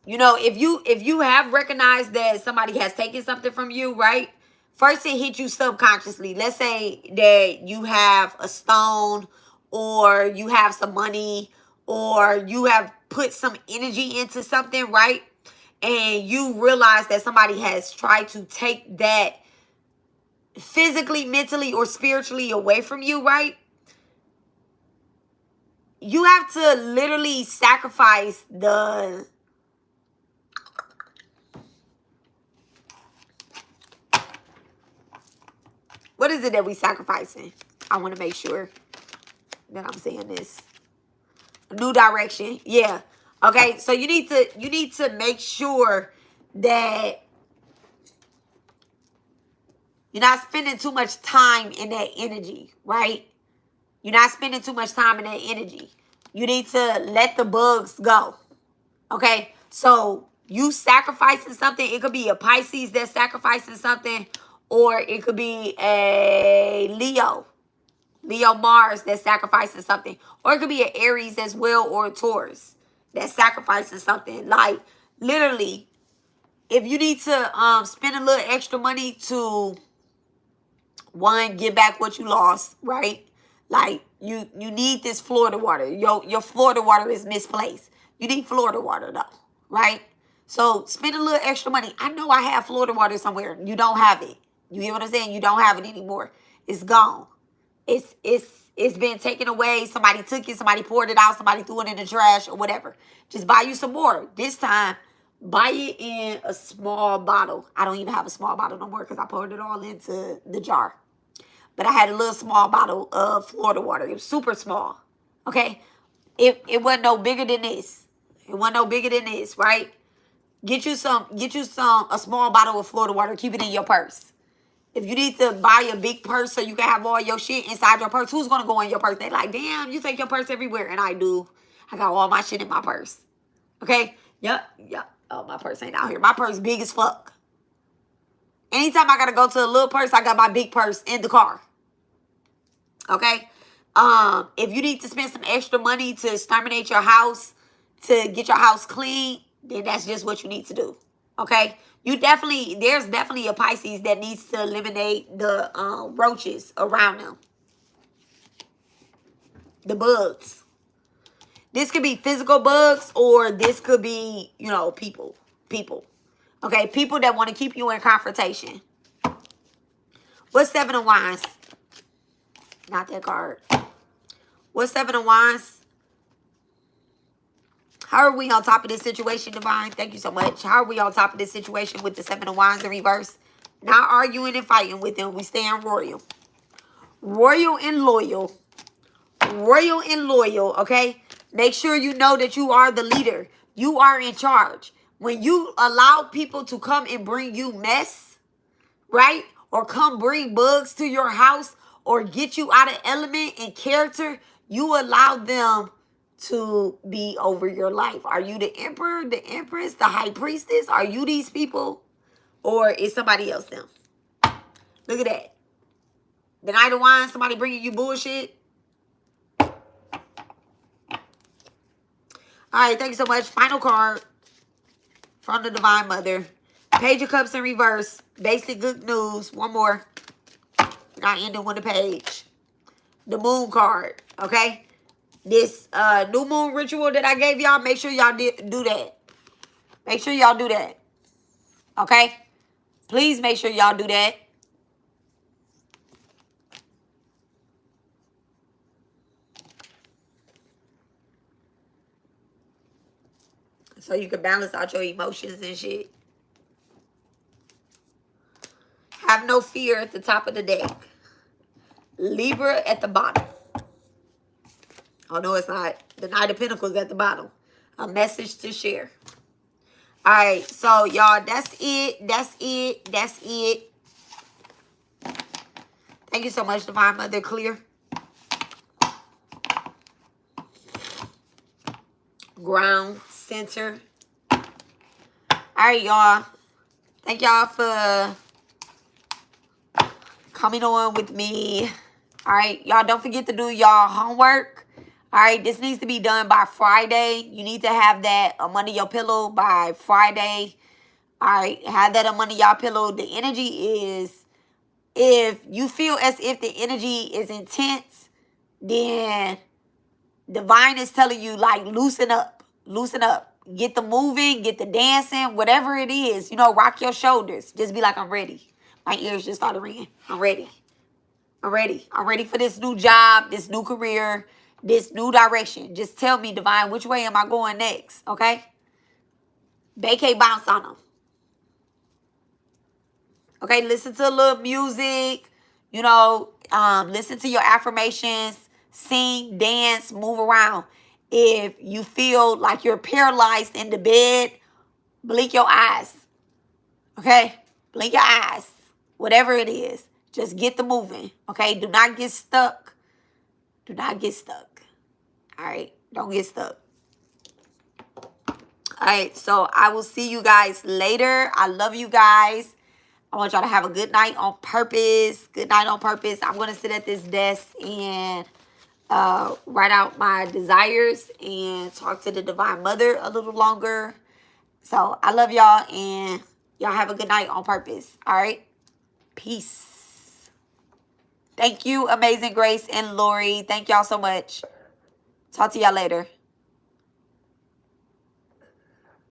you know, if you have recognized that somebody has taken something from you, right? First it hit you subconsciously. Let's say that you have a stone or you have some money or you have put some energy into something, right? And you realize that somebody has tried to take that physically, mentally, or spiritually away from you, right? You have to literally sacrifice the... What is it that we sacrificing? I want to make sure that I'm saying this. A new direction. Yeah. Okay. So you need to make sure that you're not spending too much time in that energy, right? You're not spending too much time in that energy. You need to let the bugs go. Okay. So you sacrificing something. It could be a Pisces that's sacrificing something. Or it could be a Leo Mars that's sacrificing something. Or it could be an Aries as well, or a Taurus that's sacrificing something. Like, literally, if you need to spend a little extra money to, one, get back what you lost, right? Like you need this Florida water. Your Florida water is misplaced. You need Florida water though, right? So spend a little extra money. I know I have Florida water somewhere. You don't have it. You get what I'm saying? You don't have it anymore. It's gone. It's been taken away. Somebody took it. Somebody poured it out. Somebody threw it in the trash or whatever. Just buy you some more. This time, buy it in a small bottle. I don't even have a small bottle no more because I poured it all into the jar. But I had a little small bottle of Florida water. It was super small. Okay? It wasn't no bigger than this. It wasn't no bigger than this, right? Get you a small bottle of Florida water. Keep it in your purse. If you need to buy a big purse so you can have all your shit inside your purse, who's going to go in your purse? They like, damn, you take your purse everywhere. And I do. I got all my shit in my purse. Okay? Yep. Oh, my purse ain't out here. My purse big as fuck. Anytime I got to go to a little purse, I got my big purse in the car. Okay? If you need to spend some extra money to terminate your house, to get your house clean, then that's just what you need to do. Okay? There's definitely a Pisces that needs to eliminate the roaches around them. The bugs. This could be physical bugs or this could be, people. Okay? People that want to keep you in confrontation. What's Seven of Wands? Not that card. What's Seven of Wands? How are we on top of this situation, Divine? Thank you so much. How are we on top of this situation with the Seven of Wands in reverse? Not arguing and fighting with them. We staying royal. Royal and loyal. Royal and loyal, okay? Make sure you know that you are the leader. You are in charge. When you allow people to come and bring you mess, right? Or come bring bugs to your house or get you out of element and character, you allow them to be over your life. Are you the emperor, the empress, the high priestess? Are you these people? Or is somebody else them? Look at that. The Knight of Wands, somebody bringing you bullshit. All right, thank you so much. Final card from the Divine Mother. Page of Cups in reverse. Basic good news. One more. Not ending with the page. The Moon card, okay? This new moon ritual that I gave y'all, make sure y'all do that. Make sure y'all do that. Okay? Please make sure y'all do that. So you can balance out your emotions and shit. Have no fear at the top of the deck. Libra at the bottom. Oh, no, it's not. The Knight of Pentacles at the bottom. A message to share. All right, so, y'all, that's it. That's it. That's it. Thank you so much, Divine Mother. Clear. Ground. Center. All right, y'all. Thank y'all for coming on with me. All right, y'all, don't forget to do y'all homework. All right, this needs to be done by Friday. You need to have that under your pillow by Friday. All right, have that under your pillow. The energy is, if you feel as if the energy is intense, then Divine is telling you, like, loosen up. Loosen up. Get the moving, get the dancing, whatever it is. Rock your shoulders. Just be like, I'm ready. My ears just started ringing. I'm ready. I'm ready. I'm ready for this new job, this new career, this new direction. Just tell me, Divine, which way am I going next? Okay? Vacate, bounce on them. Okay? Listen to a little music. Listen to your affirmations. Sing, dance, move around. If you feel like you're paralyzed in the bed, blink your eyes. Okay? Blink your eyes. Whatever it is. Just get the moving. Okay? Do not get stuck. Do not get stuck. All right? Don't get stuck. All right. So I will see you guys later. I love you guys. I want y'all to have a good night on purpose. Good night on purpose. I'm going to sit at this desk and write out my desires and talk to the Divine Mother a little longer. So I love y'all and Y'all have a good night on purpose. All right? Peace. Thank you, Amazing Grace and Lori. Thank y'all so much. Talk to y'all later.